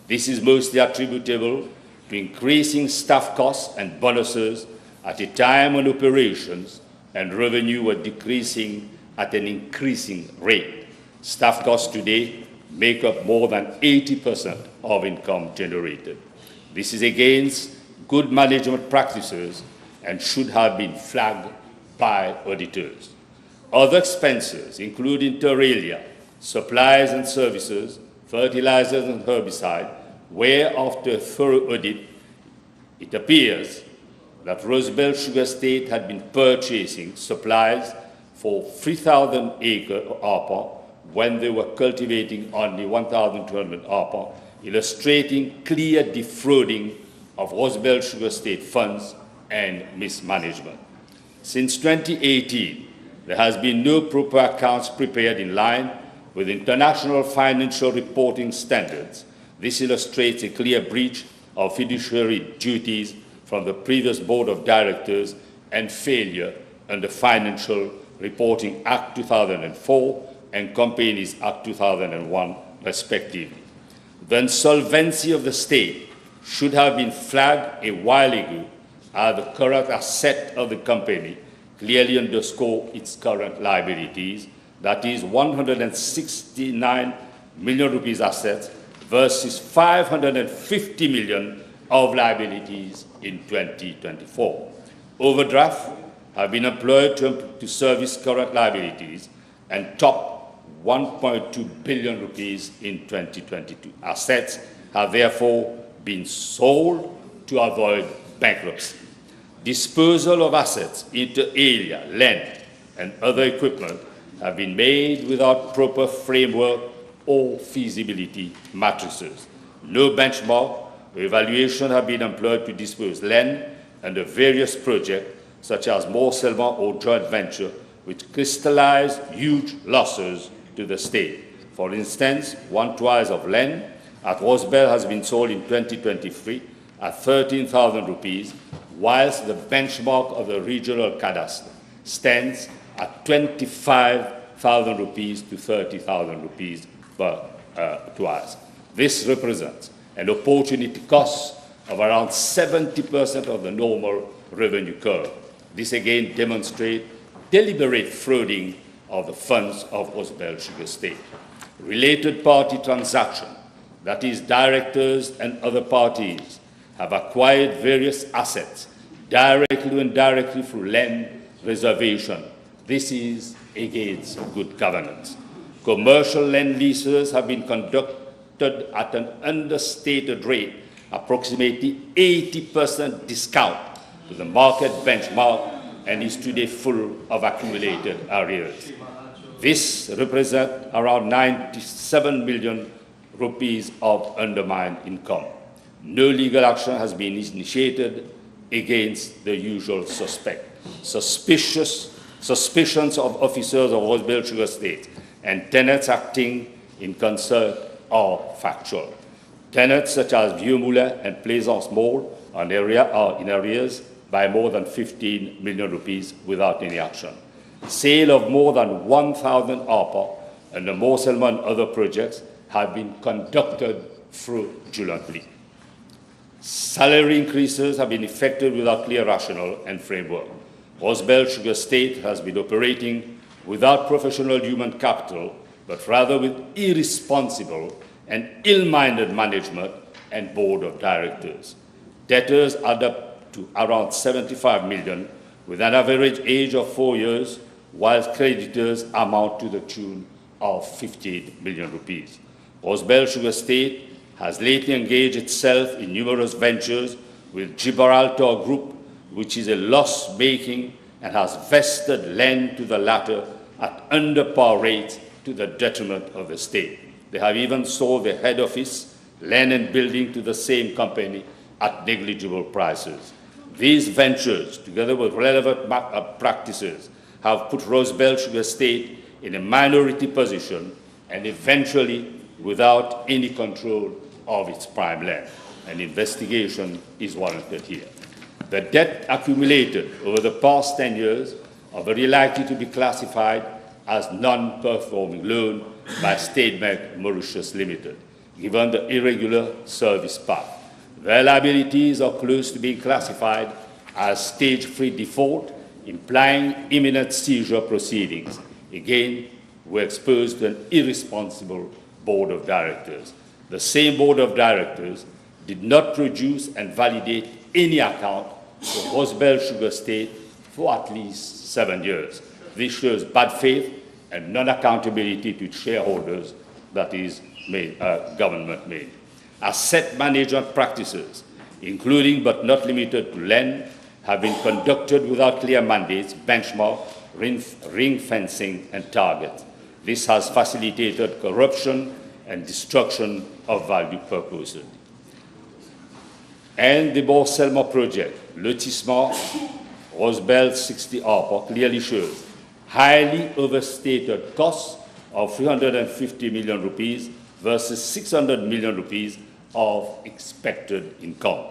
This is mostly attributable to increasing staff costs and bonuses at a time when operations and revenue were decreasing at an increasing rate. Staff costs today make up more than 80% of income generated. This is against good management practices and should have been flagged by auditors. Other expenses include inter alia, supplies and services, fertilizers and herbicide, where after a thorough audit, it appears that Rosebel Sugar Estate had been purchasing supplies for 3,000 acre ARPA when they were cultivating only 1,200 ARPA, illustrating clear defrauding of Rosebel Sugar Estate funds and mismanagement. Since 2018, there has been no proper accounts prepared in line with international financial reporting standards. This illustrates a clear breach of fiduciary duties from the previous Board of Directors and failure under Financial Reporting Act 2004 and Companies Act 2001, respectively. The insolvency of the state should have been flagged a while ago, as the current asset of the company clearly underscore its current liabilities, that is 169 million rupees assets versus 550 million of liabilities in 2024. Overdraft have been employed to service current liabilities and top 1.2 billion rupees in 2022. Assets have therefore been sold to avoid bankruptcy. Disposal of assets, inter alia, land, and other equipment have been made without proper framework or feasibility matrices. No benchmark or evaluation have been employed to dispose land under various projects such as Morcellement or joint venture, which crystallize huge losses to the state. For instance, 1/3 of land at Rosebel has been sold in 2023 at 13,000 rupees, whilst the benchmark of the regional cadastre stands at 25,000 rupees to 30,000 rupees per twice. This represents an opportunity cost of around 70% of the normal revenue curve. This again demonstrates deliberate frauding of the funds of Rosebel Sugar Estate. Related party transaction, that is, directors and other parties, have acquired various assets directly or indirectly through land reservation. This is against good governance. Commercial land leases have been conducted at an understated rate, approximately 80% discount to the market benchmark, and is today full of accumulated arrears. This represents around 97 million rupees of undermined income. No legal action has been initiated against the usual suspect. Suspicions of officers of Rosebel Sugar Estate and tenants acting in concert are factual. Tenants such as Vieux Moulin and Plaisance Mall are in arrears by more than 15 million rupees without any action. Sale of more than 1,000 ARPA and the Morcellement and other projects have been conducted fraudulently. Salary increases have been effected without clear rationale and framework. Rosebel Sugar Estate has been operating without professional human capital, but rather with irresponsible and ill-minded management and board of directors. Debtors add up to around 75 million, with an average age of 4 years, while creditors amount to the tune of 58 million rupees. Belle Sugar Estate has lately engaged itself in numerous ventures with Gibraltar Group, which is a loss-making and has vested land to the latter at under par rates to the detriment of the state. They have even sold their head office, land and building to the same company at negligible prices. These ventures, together with relevant practices, have put Belle Sugar Estate in a minority position and eventually without any control of its prime land. An investigation is warranted here. The debt accumulated over the past 10 years are very likely to be classified as non-performing loan by State Bank Mauritius Limited, given the irregular service path. Their liabilities are close to being classified as stage 3 default, implying imminent seizure proceedings. Again, we're exposed to an irresponsible board of directors. The same board of directors did not produce and validate any account for Belle Sugar Estate for at least 7 years. This shows bad faith and non-accountability to shareholders, that is, government made. Asset management practices, including but not limited to land, have been conducted without clear mandates, benchmark, ring fencing, and targets. This has facilitated corruption and destruction of value purposes. And the Bourg-Selma project, lotissement Rosebel 60 Harper, clearly shows highly overstated costs of 350 million rupees versus 600 million rupees of expected income.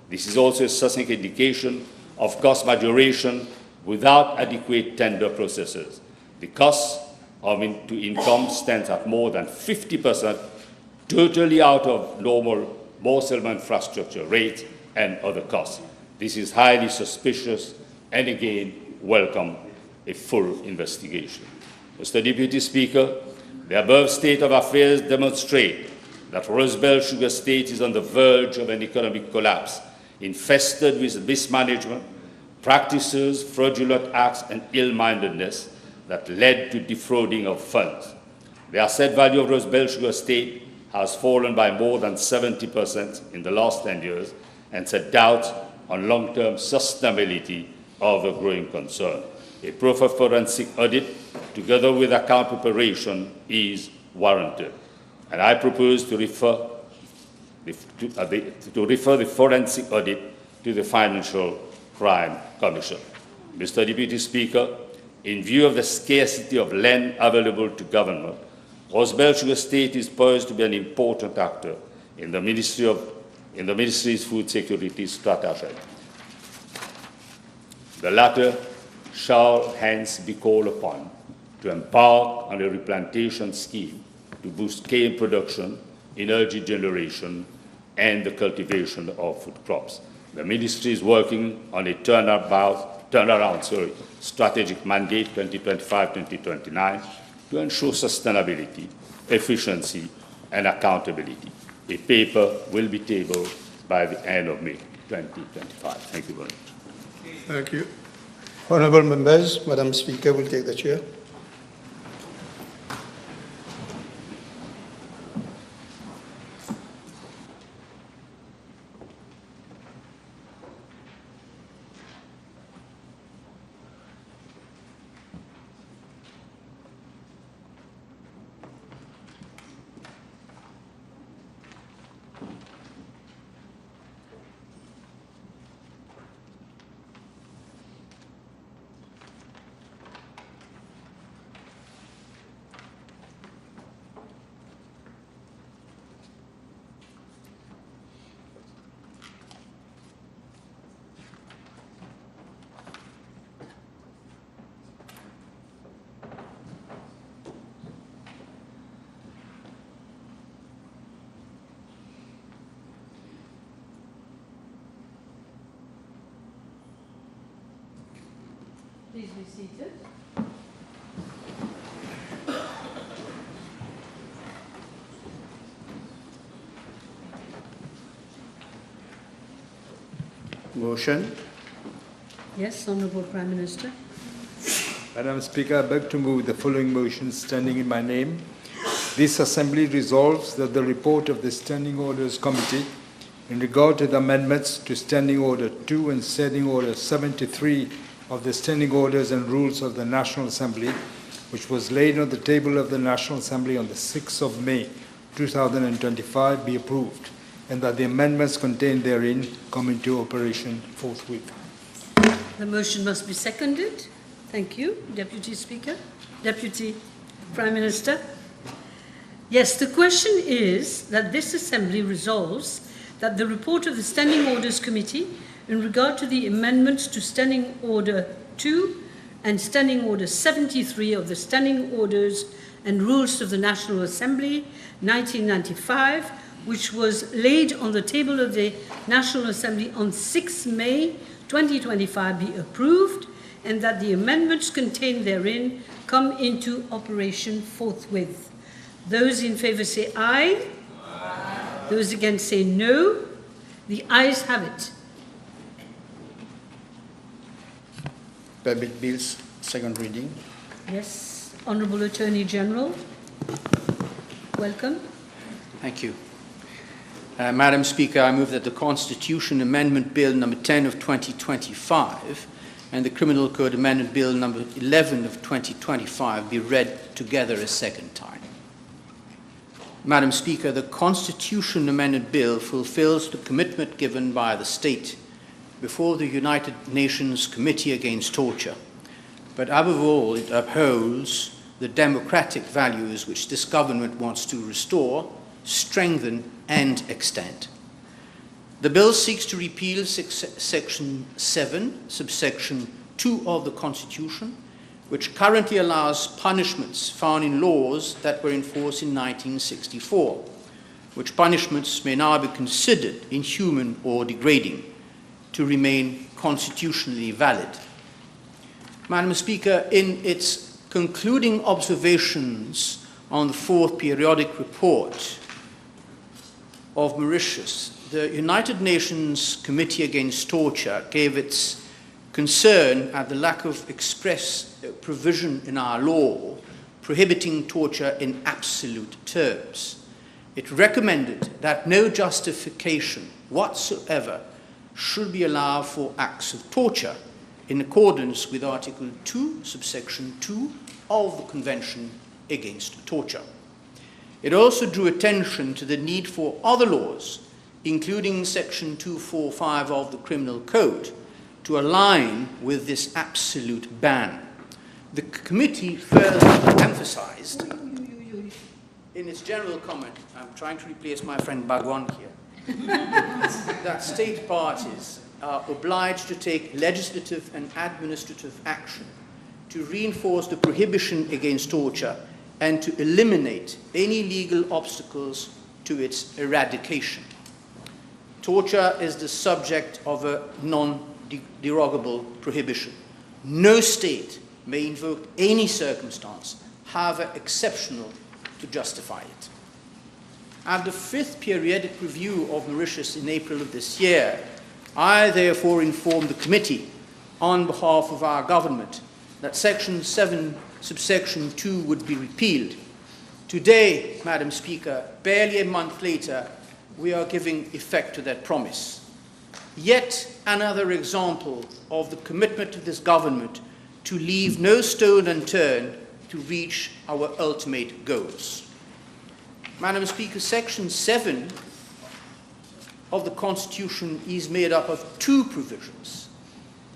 This is also a succinct indication of cost majoration without adequate tender processes. The cost to income stands at more than 50%, totally out of normal Bourg-Selma infrastructure rates and other costs. This is highly suspicious and again welcome a full investigation. Mr. Deputy Speaker, the above state of affairs demonstrate that Belle Sugar Estate is on the verge of an economic collapse, infested with mismanagement, practices, fraudulent acts, and ill-mindedness that led to defrauding of funds. The asset value of Belle Sugar Estate has fallen by more than 70% in the last 10 years, and it's a doubt on long-term sustainability of a growing concern. A proper forensic audit, together with account preparation, is warranted. And I propose to refer the forensic audit to the Financial Crime Commission. Mr. Deputy Speaker, in view of the scarcity of land available to government, Belle Sugar Estate is poised to be an important actor in the Ministry's food security strategy. The latter shall hence be called upon to embark on a replantation scheme to boost cane production, energy generation, and the cultivation of food crops. The Ministry is working on a turnaround strategic mandate 2025-2029 to ensure sustainability, efficiency, and accountability. A paper will be tabled by the end of May 2025. Thank you very much. Thank you. Honourable members, Madam Speaker will take the chair. Please be seated. Motion. Yes, Honorable Prime Minister. Madam Speaker, I beg to move the following motion standing in my name. This Assembly resolves that the report of the Standing Orders Committee in regard to the amendments to Standing Order 2 and Standing Order 73 of the Standing Orders and Rules of the National Assembly, which was laid on the table of the National Assembly on the 6th of May 2025, be approved, and that the amendments contained therein come into operation forthwith. The motion must be seconded. Thank you, Deputy Speaker. Deputy Prime Minister. Yes, the question is that this Assembly resolves that the report of the Standing Orders Committee in regard to the amendments to Standing Order 2 and Standing Order 73 of the Standing Orders and Rules of the National Assembly, 1995, which was laid on the table of the National Assembly on 6 May 2025, be approved, and that the amendments contained therein come into operation forthwith. Those in favour say aye. Aye. Those against say no. The ayes have it. Public bills, second reading. Yes, Honourable Attorney General, welcome. Thank you. Madam Speaker, I move that the Constitution Amendment Bill number 10 of 2025 and the Criminal Code Amendment Bill number 11 of 2025 be read together a second time. Madam Speaker, the Constitution Amendment Bill fulfills the commitment given by the state before the United Nations Committee Against Torture, but above all, it upholds the democratic values which this government wants to restore, strengthen, and extend. The bill seeks to repeal Section 7, subsection 2 of the Constitution, which currently allows punishments found in laws that were in force in 1964, which punishments may now be considered inhuman or degrading, to remain constitutionally valid. Madam Speaker, in its concluding observations on the fourth periodic report of Mauritius, the United Nations Committee Against Torture gave its concern at the lack of express provision in our law prohibiting torture in absolute terms. It recommended that no justification whatsoever should be allowed for acts of torture in accordance with Article 2, subsection 2 of the Convention Against Torture. It also drew attention to the need for other laws, including Section 245 of the Criminal Code, to align with this absolute ban. The committee further emphasized in its general comment, I'm trying to replace my friend Bhagwan here, that state parties are obliged to take legislative and administrative action to reinforce the prohibition against torture and to eliminate any legal obstacles to its eradication. Torture is the subject of a non-derogable prohibition. No state may invoke any circumstance, however exceptional, to justify it. At the fifth periodic review of Mauritius in April of this year, I therefore informed the committee on behalf of our government that Section 7, subsection 2 would be repealed. Today, Madam Speaker, barely a month later, we are giving effect to that promise. Yet another example of the commitment of this government to leave no stone unturned to reach our ultimate goals. Madam Speaker, Section 7 of the Constitution is made up of two provisions,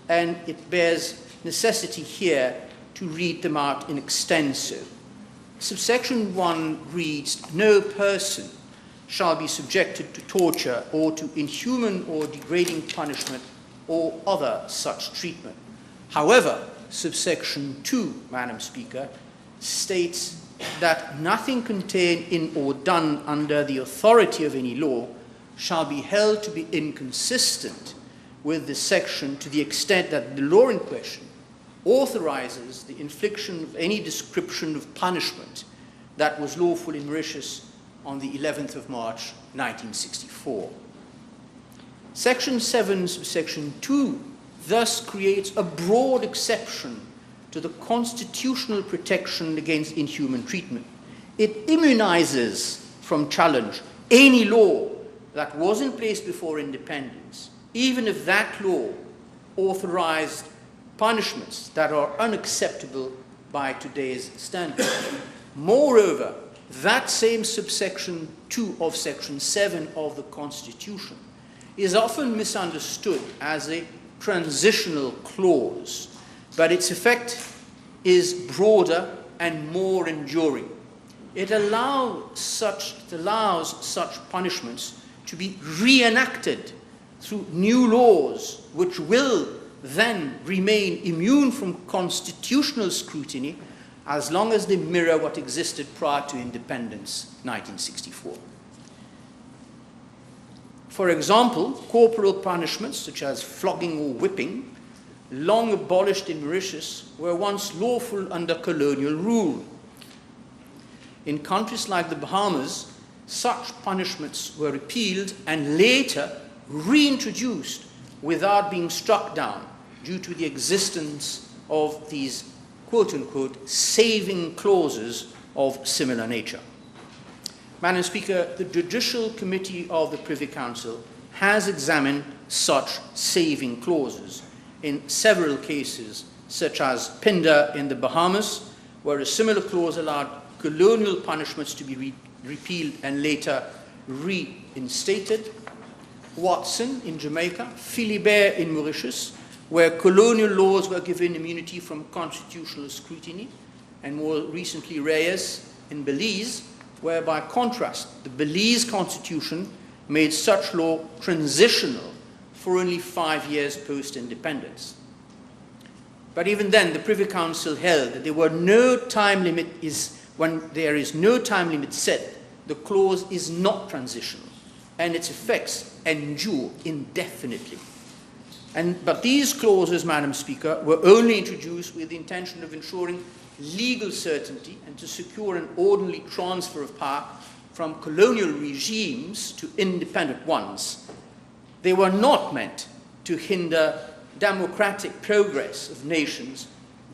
and it bears necessity here to read them out in extenso. Subsection 1 reads, "No person shall be subjected to torture or to inhuman or degrading punishment or other such treatment." However, subsection 2, Madam Speaker, states that nothing contained in or done under the authority of any law shall be held to be inconsistent with this section to the extent that the law in question authorizes the infliction of any description of punishment that was lawful in Mauritius on the 11th of March, 1964. Section 7, Section 2, thus creates a broad exception to the constitutional protection against inhuman treatment. It immunizes from challenge any law that was in place before independence, even if that law authorized punishments that are unacceptable by today's standards. Moreover, that same subsection 2 of Section 7 of the Constitution is often misunderstood as a transitional clause, but its effect is broader and more enduring. It allows such punishments to be reenacted through new laws, which will then remain immune from constitutional scrutiny as long as they mirror what existed prior to independence, 1964. For example, corporal punishments such as flogging or whipping, long abolished in Mauritius, were once lawful under colonial rule. In countries like the Bahamas, such punishments were repealed and later reintroduced without being struck down due to the existence of these quote-unquote saving clauses of similar nature. Madam Speaker, the Judicial Committee of the Privy Council has examined such saving clauses in several cases, such as Pindar in the Bahamas, where a similar clause allowed colonial punishments to be repealed and later reinstated, Watson in Jamaica, Philibert in Mauritius, where colonial laws were given immunity from constitutional scrutiny, and more recently Reyes in Belize, where by contrast the Belize Constitution made such law transitional for only 5 years post-independence. But even then, the Privy Council held that when there is no time limit set, the clause is not transitional, and its effects endure indefinitely. But these clauses, Madam Speaker, were only introduced with the intention of ensuring legal certainty and to secure an orderly transfer of power from colonial regimes to independent ones. They were not meant to hinder democratic progress of nations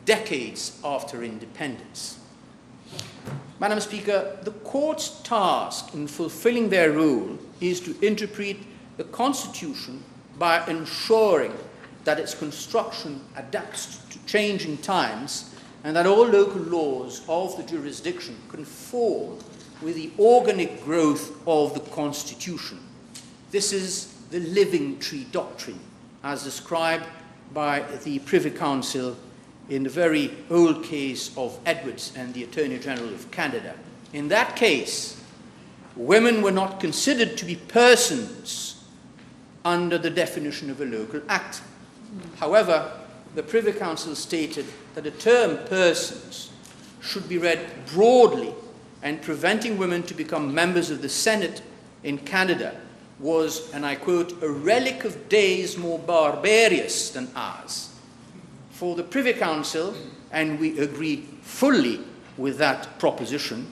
decades after independence. Madam Speaker, the court's task in fulfilling their role is to interpret the Constitution by ensuring that its construction adapts to changing times and that all local laws of the jurisdiction conform with the organic growth of the Constitution. This is the living tree doctrine, as described by the Privy Council in the very old case of Edwards and the Attorney General of Canada. In that case, women were not considered to be persons under the definition of a local act. However, the Privy Council stated that the term persons should be read broadly, and preventing women to become members of the Senate in Canada was, and I quote, a relic of days more barbarous than ours. For the Privy Council, and we agree fully with that proposition,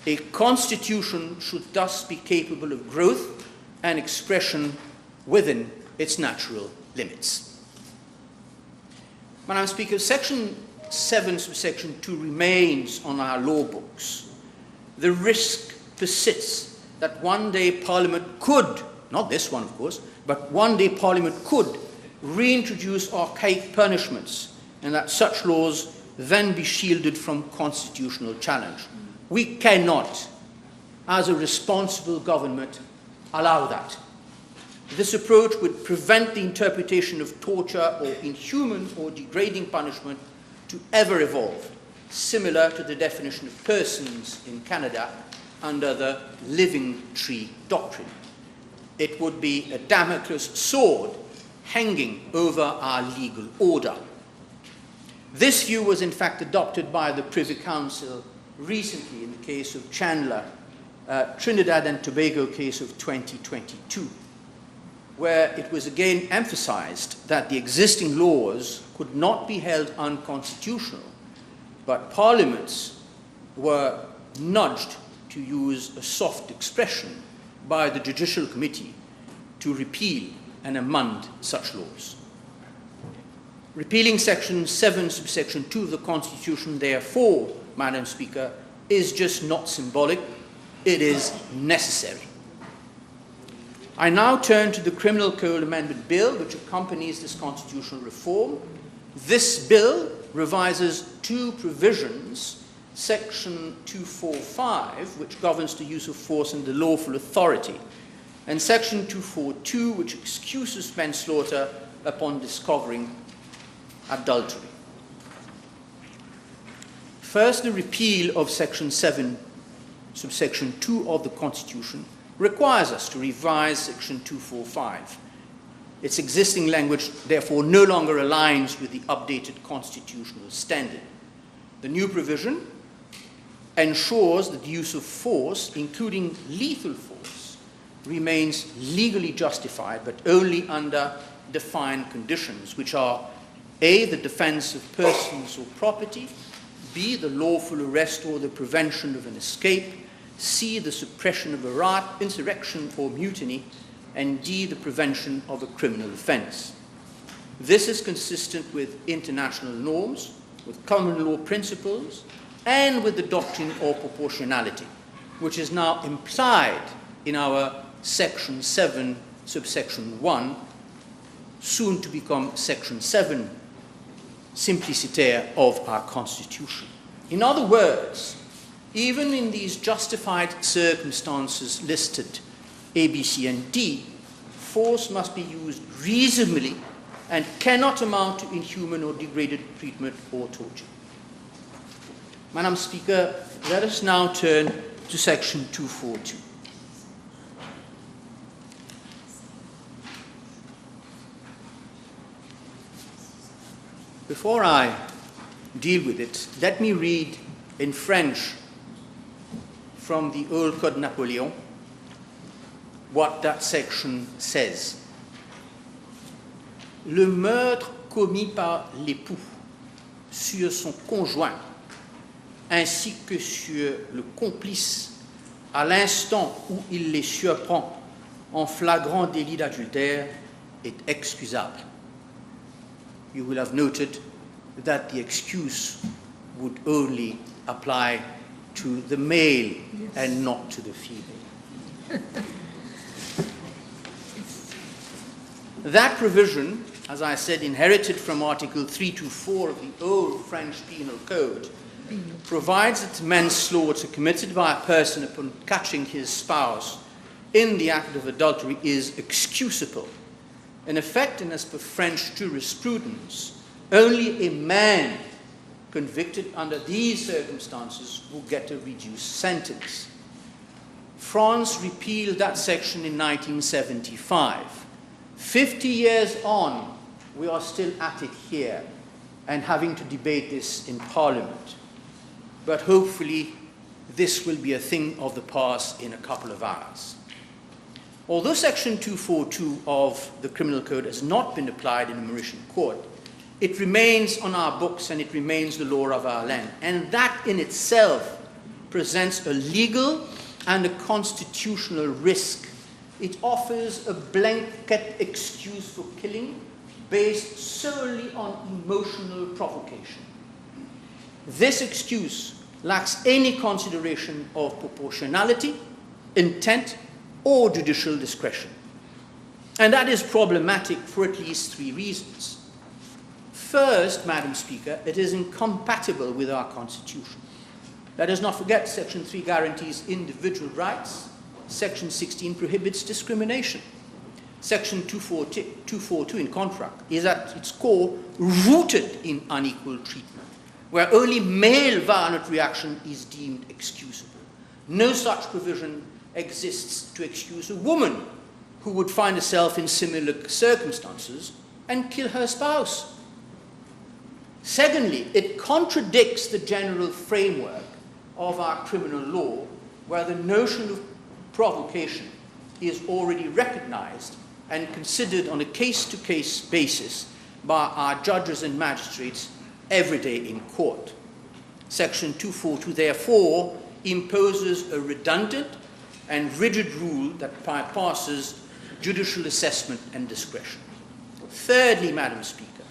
a constitution should thus be capable of growth and expression within its natural limits. Madam Speaker, Section 7, Section 2 remains on our law books. The risk persists that one day Parliament could, not this one of course, but one day Parliament could reintroduce archaic punishments, and that such laws then be shielded from constitutional challenge. We cannot, as a responsible government, allow that. This approach would prevent the interpretation of torture or inhuman or degrading punishment to ever evolve, similar to the definition of persons in Canada under the living tree doctrine. It would be a Damocles sword hanging over our legal order. This view was in fact adopted by the Privy Council recently in the case of Chandler, Trinidad and Tobago case of 2022, where it was again emphasized that the existing laws could not be held unconstitutional, but parliaments were nudged, to use a soft expression, by the Judicial Committee to repeal and amend such laws. Repealing Section 7, subsection 2 of the Constitution, therefore, Madam Speaker, is just not symbolic, it is necessary. I now turn to the Criminal Code Amendment Bill, which accompanies this constitutional reform. This bill revises two provisions, Section 245, which governs the use of force and the lawful authority, and Section 242, which excuses manslaughter upon discovering adultery. First, the repeal of Section 7, subsection 2 of the Constitution requires us to revise Section 245. Its existing language, therefore, no longer aligns with the updated constitutional standard. The new provision ensures that the use of force, including lethal force, remains legally justified, but only under defined conditions, which are A, the defense of persons or property, B, the lawful arrest or the prevention of an escape, C, the suppression of a riot, insurrection or mutiny, and D, the prevention of a criminal offense. This is consistent with international norms, with common law principles, and with the doctrine of proportionality, which is now implied in our Section 7, subsection 1, soon to become Section 7, simpliciter of our Constitution. In other words, even in these justified circumstances listed, A, B, C, and D, force must be used reasonably and cannot amount to inhuman or degraded treatment or torture. Madam Speaker, let us now turn to Section 242. Before I deal with it, let me read in French from the old Code Napoleon what that section says. Le meurtre commis par l'époux sur son conjoint ainsi que sur le complice à l'instant où il les surprend en flagrant délit d'adultère est excusable. You will have noted that the excuse would only apply to the male and not to the female. That provision, as I said, inherited from Article 324 of the old French Penal Code, provides that manslaughter committed by a person upon catching his spouse in the act of adultery is excusable. In effect, and as per French jurisprudence, only a man convicted under these circumstances will get a reduced sentence. France repealed that section in 1975. 50 years on, we are still at it here and having to debate this in Parliament. But hopefully, this will be a thing of the past in a couple of hours. Although Section 242 of the Criminal Code has not been applied in a Mauritian court, it remains on our books and it remains the law of our land. And that in itself presents a legal and a constitutional risk. It offers a blanket excuse for killing based solely on emotional provocation. This excuse lacks any consideration of proportionality, intent, or judicial discretion. And that is problematic for at least three reasons. First, Madam Speaker, it is incompatible with our Constitution. Let us not forget Section 3 guarantees individual rights. Section 16 prohibits discrimination. Section 242, in contrast, is at its core rooted in unequal treatment, where only male violent reaction is deemed excusable. No such provision exists to excuse a woman who would find herself in similar circumstances and kill her spouse. Secondly, it contradicts the general framework of our criminal law, where the notion of provocation is already recognized and considered on a case-to-case basis by our judges and magistrates every day in court. Section 242, therefore, imposes a redundant and rigid rule that bypasses judicial assessment and discretion. Thirdly, Madam Speaker,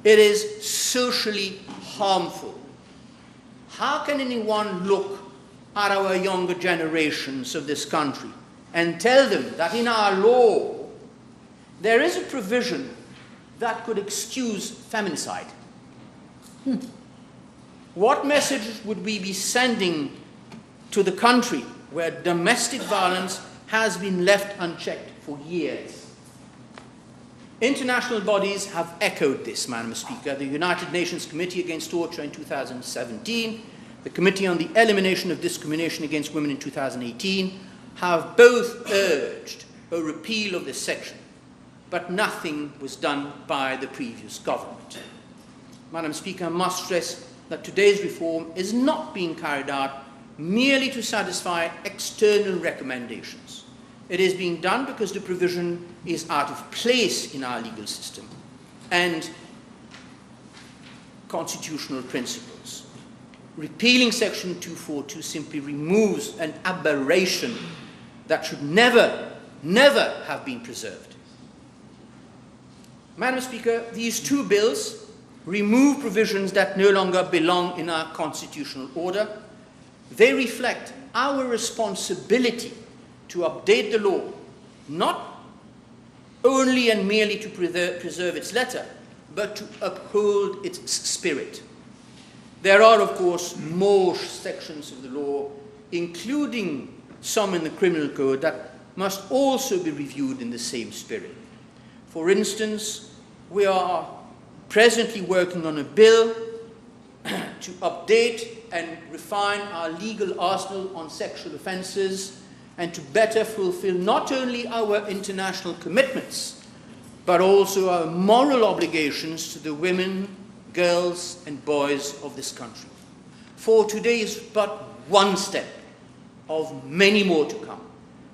it is socially harmful. How can anyone look at our younger generations of this country and tell them that in our law there is a provision that could excuse feminicide? What message would we be sending to the country where domestic violence has been left unchecked for years? International bodies have echoed this, Madam Speaker. The United Nations Committee Against Torture in 2017, the Committee on the Elimination of Discrimination Against Women in 2018 have both urged a repeal of this section, but nothing was done by the previous government. Madam Speaker, I must stress that today's reform is not being carried out merely to satisfy external recommendations. It is being done because the provision is out of place in our legal system and constitutional principles. Repealing Section 242 simply removes an aberration that should never, never have been preserved. Madam Speaker, these two bills remove provisions that no longer belong in our constitutional order. They reflect our responsibility to update the law, not only and merely to preserve its letter, but to uphold its spirit. There are, of course, more sections of the law, including some in the criminal code, that must also be reviewed in the same spirit. For instance, we are presently working on a bill to update and refine our legal arsenal on sexual offences and to better fulfill not only our international commitments, but also our moral obligations to the women, girls and boys of this country. For today is but one step of many more to come,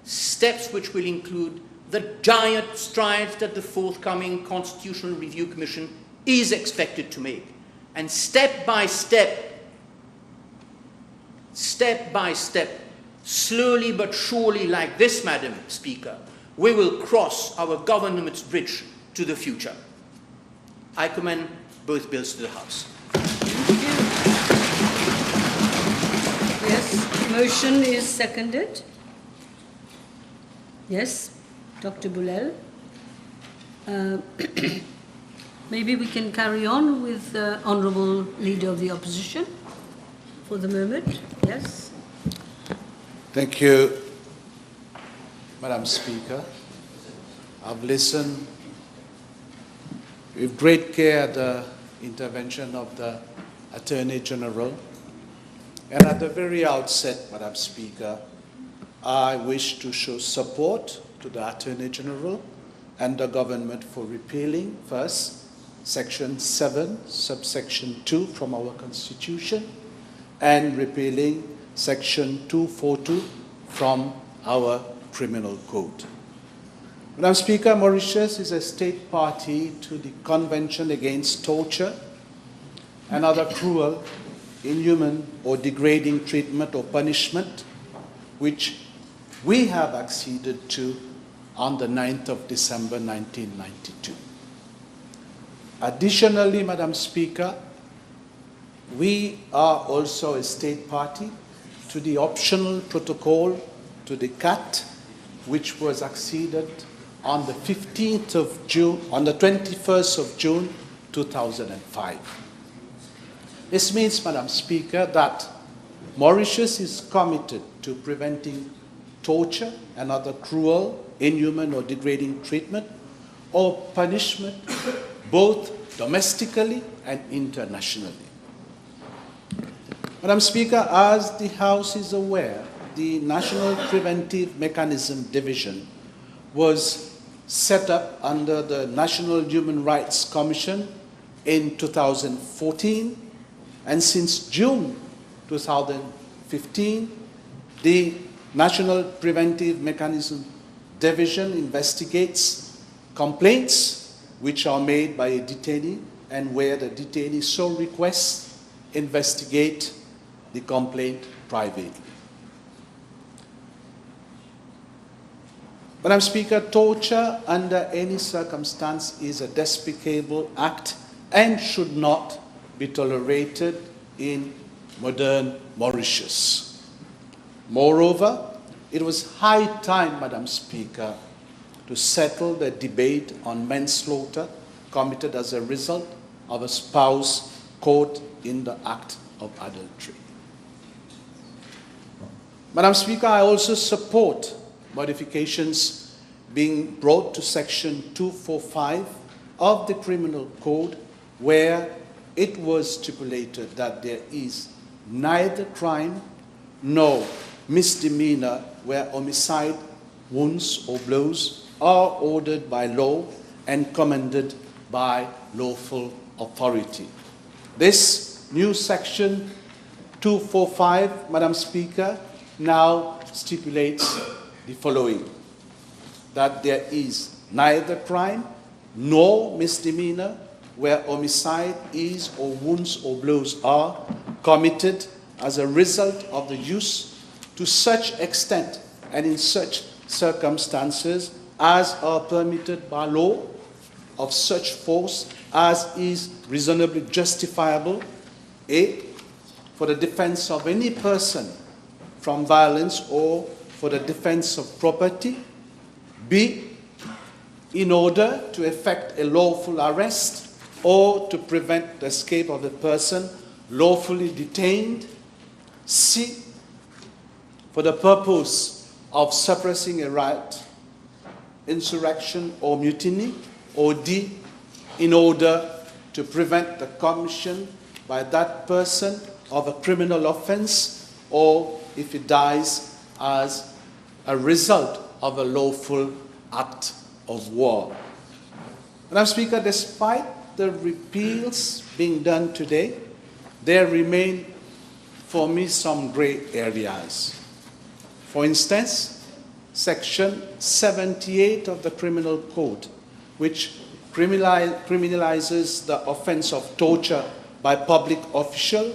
steps which will include the giant strides that the forthcoming Constitutional Review Commission is expected to make. And step by step, slowly but surely like this, Madam Speaker, we will cross our government's bridge to the future. I commend both bills to the House. Yes, motion is seconded. Yes, Dr. Bulel. Maybe we can carry on with the Honourable Leader of the Opposition for the moment. Yes. Thank you, Madam Speaker. I've listened with great care the intervention of the Attorney General. And at the very outset, Madam Speaker, I wish to show support to the Attorney General and the government for repealing, first, Section 7, subsection 2 from our Constitution, and repealing Section 242 from our Criminal Code. Madam Speaker, Mauritius is a state party to the Convention Against Torture and other cruel, inhuman, or degrading treatment or punishment, which we have acceded to on the 9th of December 1992. Additionally, Madam Speaker, we are also a state party to the optional protocol to the CAT, which was acceded on the 15th of June, on the 21st of June, 2005. This means, Madam Speaker, that Mauritius is committed to preventing torture and other cruel, inhuman or degrading treatment or punishment, both domestically and internationally. Madam Speaker, as the House is aware, the National Preventive Mechanism Division was set up under the National Human Rights Commission in 2014, and since June 2015, the National Preventive Mechanism Division investigates complaints which are made by a detainee, and where the detainee so requests, investigate the complaint privately. Madam Speaker, torture under any circumstance is a despicable act and should not be tolerated in modern Mauritius. Moreover, it was high time, Madam Speaker, to settle the debate on manslaughter committed as a result of a spouse caught in the act of adultery. Madam Speaker, I also support modifications being brought to Section 245 of the Criminal Code, where it was stipulated that there is neither crime nor misdemeanor where homicide, wounds, or blows are ordered by law and commanded by lawful authority. This new Section 245, Madam Speaker, now stipulates the following: that there is neither crime nor misdemeanor where homicide is or wounds or blows are committed as a result of the use to such extent and in such circumstances as are permitted by law of such force as is reasonably justifiable, A, for the defense of any person from violence or for the defense of property, B, in order to effect a lawful arrest or to prevent the escape of the person lawfully detained, C, for the purpose of suppressing a riot, insurrection or mutiny, or D, in order to prevent the commission by that person of a criminal offense, or if he dies as a result of a lawful act of war. Madam Speaker, despite the repeals being done today, there remain for me some gray areas. For instance, Section 78 of the Criminal Code, which criminalizes the offense of torture by public official,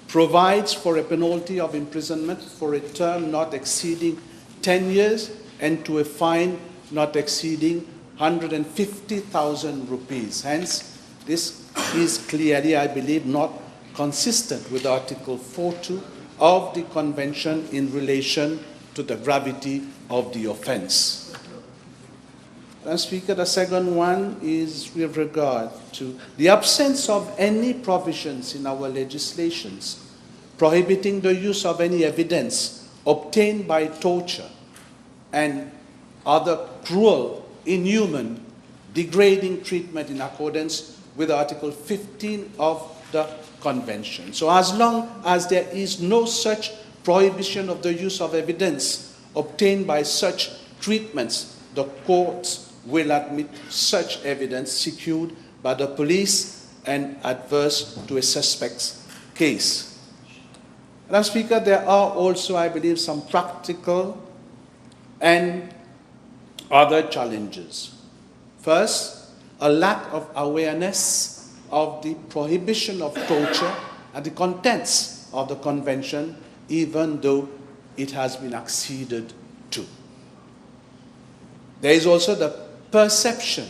provides for a penalty of imprisonment for a term not exceeding 10 years and to a fine not exceeding 150,000 rupees. Hence, this is clearly, I believe, not consistent with Article 4.2 of the Convention in relation to the gravity of the offense. Madam Speaker, the second one is with regard to the absence of any provisions in our legislations prohibiting the use of any evidence obtained by torture and other cruel, inhuman, degrading treatment in accordance with Article 15 of the Convention. So as long as there is no such prohibition of the use of evidence obtained by such treatments, the courts will admit such evidence secured by the police and adverse to a suspect's case. Madam Speaker, there are also, I believe, some practical and other challenges. First, a lack of awareness of the prohibition of torture and the contents of the Convention, even though it has been acceded to. There is also the perception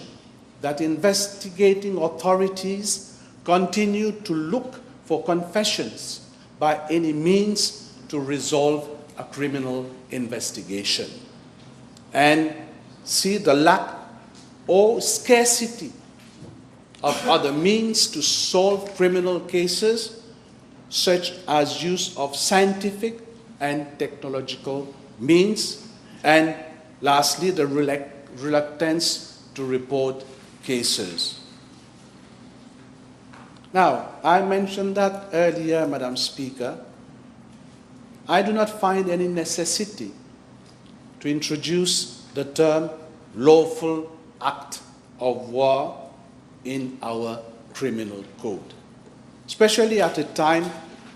that investigating authorities continue to look for confessions by any means to resolve a criminal investigation, and see the lack or scarcity of other means to solve criminal cases, such as use of scientific and technological means, and lastly, the reluctance to report cases. Now, I mentioned that earlier, Madam Speaker. I do not find any necessity to introduce the term lawful act of war in our criminal code, especially at a time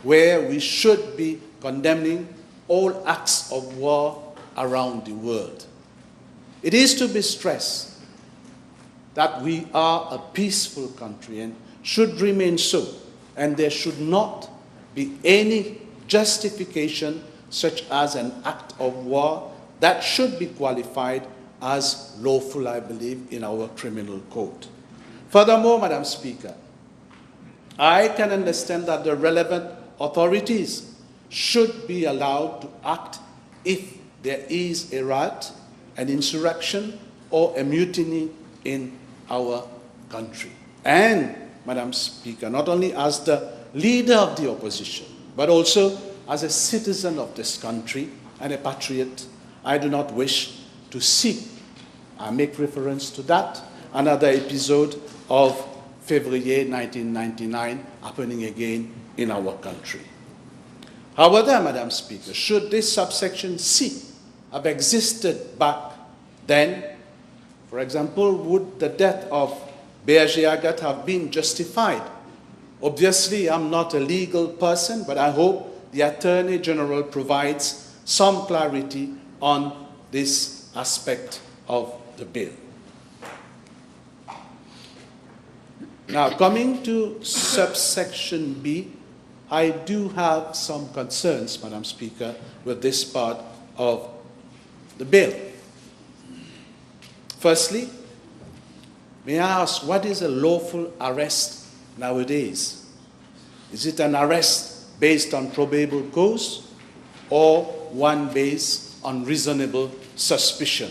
where we should be condemning all acts of war around the world. It is to be stressed that we are a peaceful country and should remain so, and there should not be any justification such as an act of war that should be qualified as lawful, I believe, in our criminal code. Furthermore, Madam Speaker, I can understand that the relevant authorities should be allowed to act if there is a riot, an insurrection, or a mutiny in our country. And, Madam Speaker, not only as the leader of the opposition, but also as a citizen of this country and a patriot, I do not wish to see, I make reference to that, another episode of February 1999 happening again in our country. However, Madam Speaker, should this subsection C have existed back then, for example, would the death of Bel Air have been justified? Obviously, I'm not a legal person, but I hope the Attorney General provides some clarity on this aspect of the bill. Now, coming to subsection B, I do have some concerns, Madam Speaker, with this part of the bill. Firstly, may I ask, what is a lawful arrest nowadays? Is it an arrest based on probable cause or one based on reasonable suspicion?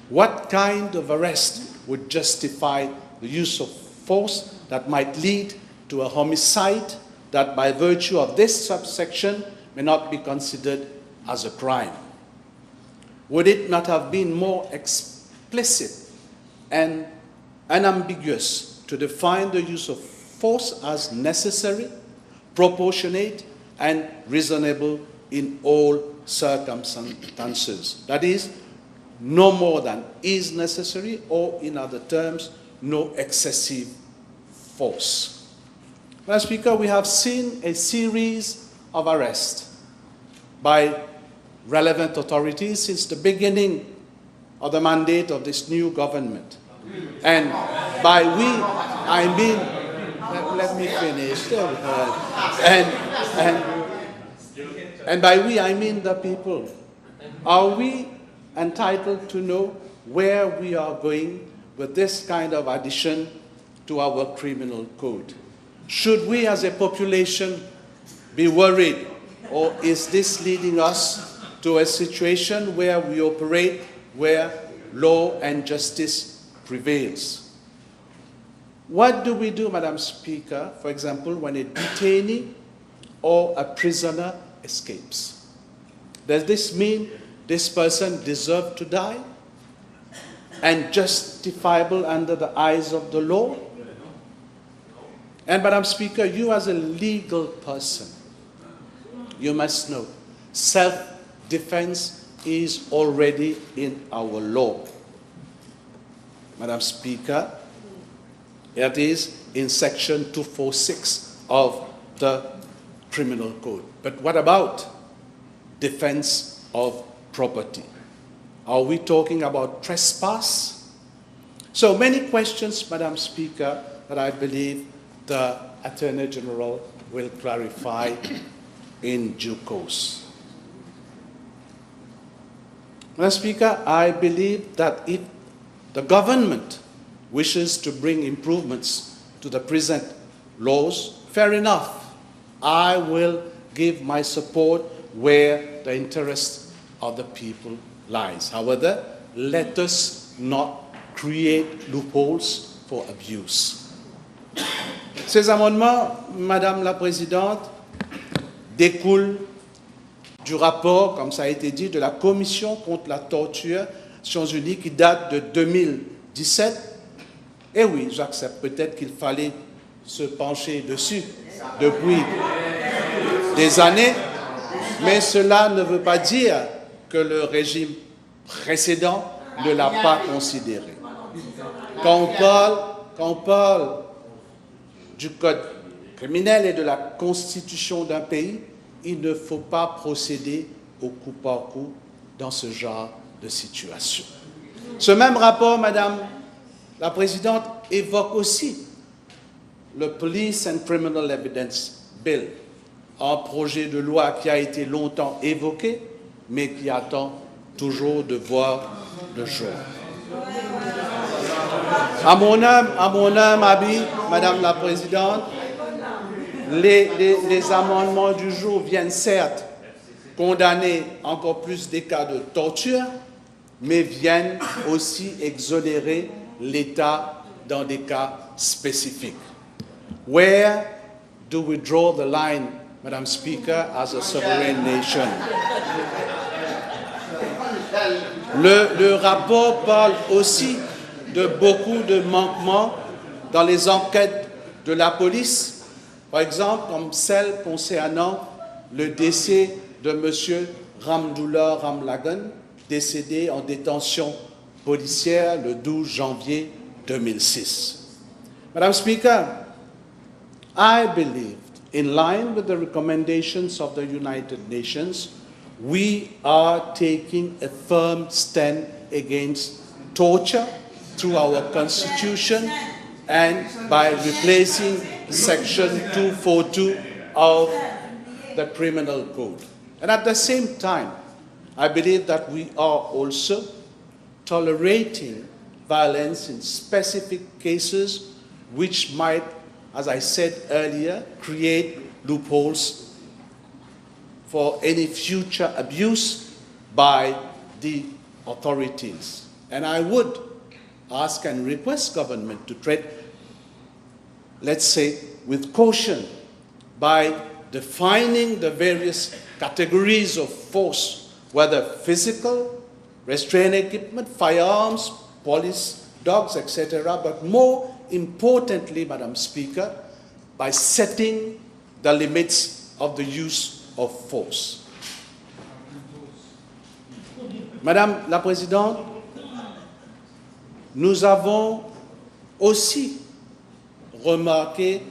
What kind of arrest would justify the use of force that might lead to a homicide that by virtue of this subsection may not be considered as a crime? Would it not have been more explicit and unambiguous to define the use of force as necessary, proportionate, and reasonable in all circumstances? That is, no more than is necessary, or in other terms, no excessive force. Madam Speaker, we have seen a series of arrests by relevant authorities since the beginning of the mandate of this new government. And by we, I mean, let me finish. And by we, I mean the people. Are we entitled to know where we are going with this kind of addition to our criminal code? Should we as a population be worried, or is this leading us to a situation where we operate where law and justice prevails? What do we do, Madam Speaker, for example, when a detainee or a prisoner escapes? Does this mean this person deserves to die and justifiable under the eyes of the law? And Madam Speaker, you as a legal person, you must know, self-defense is already in our law. Madam Speaker, it is in section 246 of the Criminal Code. But what about defense of property? Are we talking about trespass? So many questions, Madam Speaker, that I believe the Attorney General will clarify in due course. Madam Speaker, I believe that if the government wishes to bring improvements to the present laws, fair enough. I will give my support where the interest of the people lies. However, let us not create loopholes for abuse. Ces amendements, Madame la Présidente, découlent du rapport, comme ça a été dit, de la Commission contre la torture des Nations Unies qui date de 2017. Et oui, j'accepte peut-être qu'il fallait se pencher dessus depuis des années, mais cela ne veut pas dire que le régime précédent ne l'a pas considéré. Quand on parle du code criminel et de la constitution d'un pays, il ne faut pas procéder au coup par coup dans ce genre de situation. Ce même rapport, Madame la Présidente, évoque aussi le Police and Criminal Evidence Bill, un projet de loi qui a été longtemps évoqué, mais qui attend toujours de voir le jour. À mon âme, avis, Madame la Présidente, les amendements du jour viennent certes condamner encore plus des cas de torture, mais viennent aussi exonérer l'État dans des cas spécifiques. Where do we draw the line, Madam Speaker, as a sovereign nation? Le rapport parle aussi de beaucoup de manquements dans les enquêtes de la police, par exemple comme celle concernant le décès de M. Ramdoula Ramlagan, décédé en détention policière le 12 janvier 2006. Madam Speaker, I believe, in line with the recommendations of the United Nations, we are taking a firm stand against torture through our Constitution and by replacing Section 242 of the Criminal Code. And at the same time, I believe that we are also tolerating violence in specific cases which might, as I said earlier, create loopholes for any future abuse by the authorities. And I would ask and request government to tread, let's say, with caution by defining the various categories of force, whether physical, restraining equipment, firearms, police dogs, etc., but more importantly, Madam Speaker, by setting the limits of the use of force. Madame la Présidente, nous avons aussi remarqué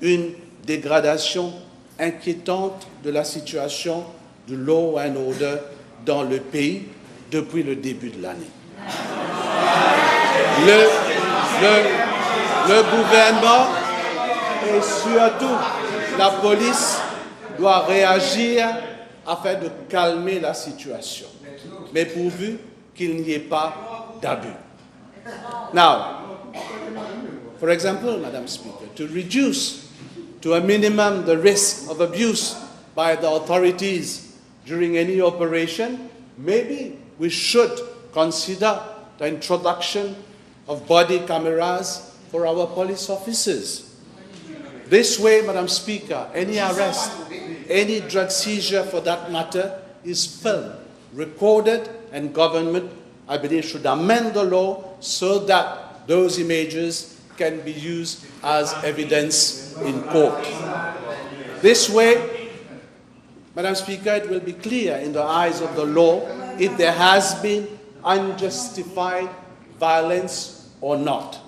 une dégradation inquiétante de la situation de law and order dans le pays depuis le début de l'année. Le gouvernement et surtout la police doit réagir afin de calmer la situation, mais pourvu qu'il n'y ait pas d'abus. Now, for example, Madam Speaker, to reduce to a minimum the risk of abuse by the authorities during any operation, maybe we should consider the introduction of body cameras for our police officers. This way, Madam Speaker, any arrest, any drug seizure for that matter, is filmed, recorded, and government, I believe, should amend the law so that those images can be used as evidence in court. This way, Madam Speaker, it will be clear in the eyes of the law if there has been unjustified violence or not.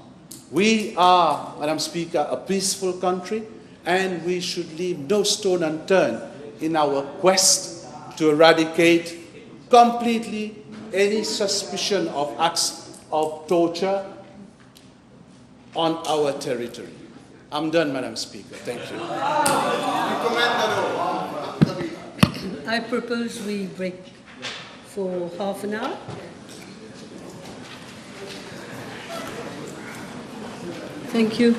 We are, Madam Speaker, a peaceful country, and we should leave no stone unturned in our quest to eradicate completely any suspicion of acts of torture on our territory. I'm done, Madam Speaker. Thank you. I propose we break for half an hour. Thank you.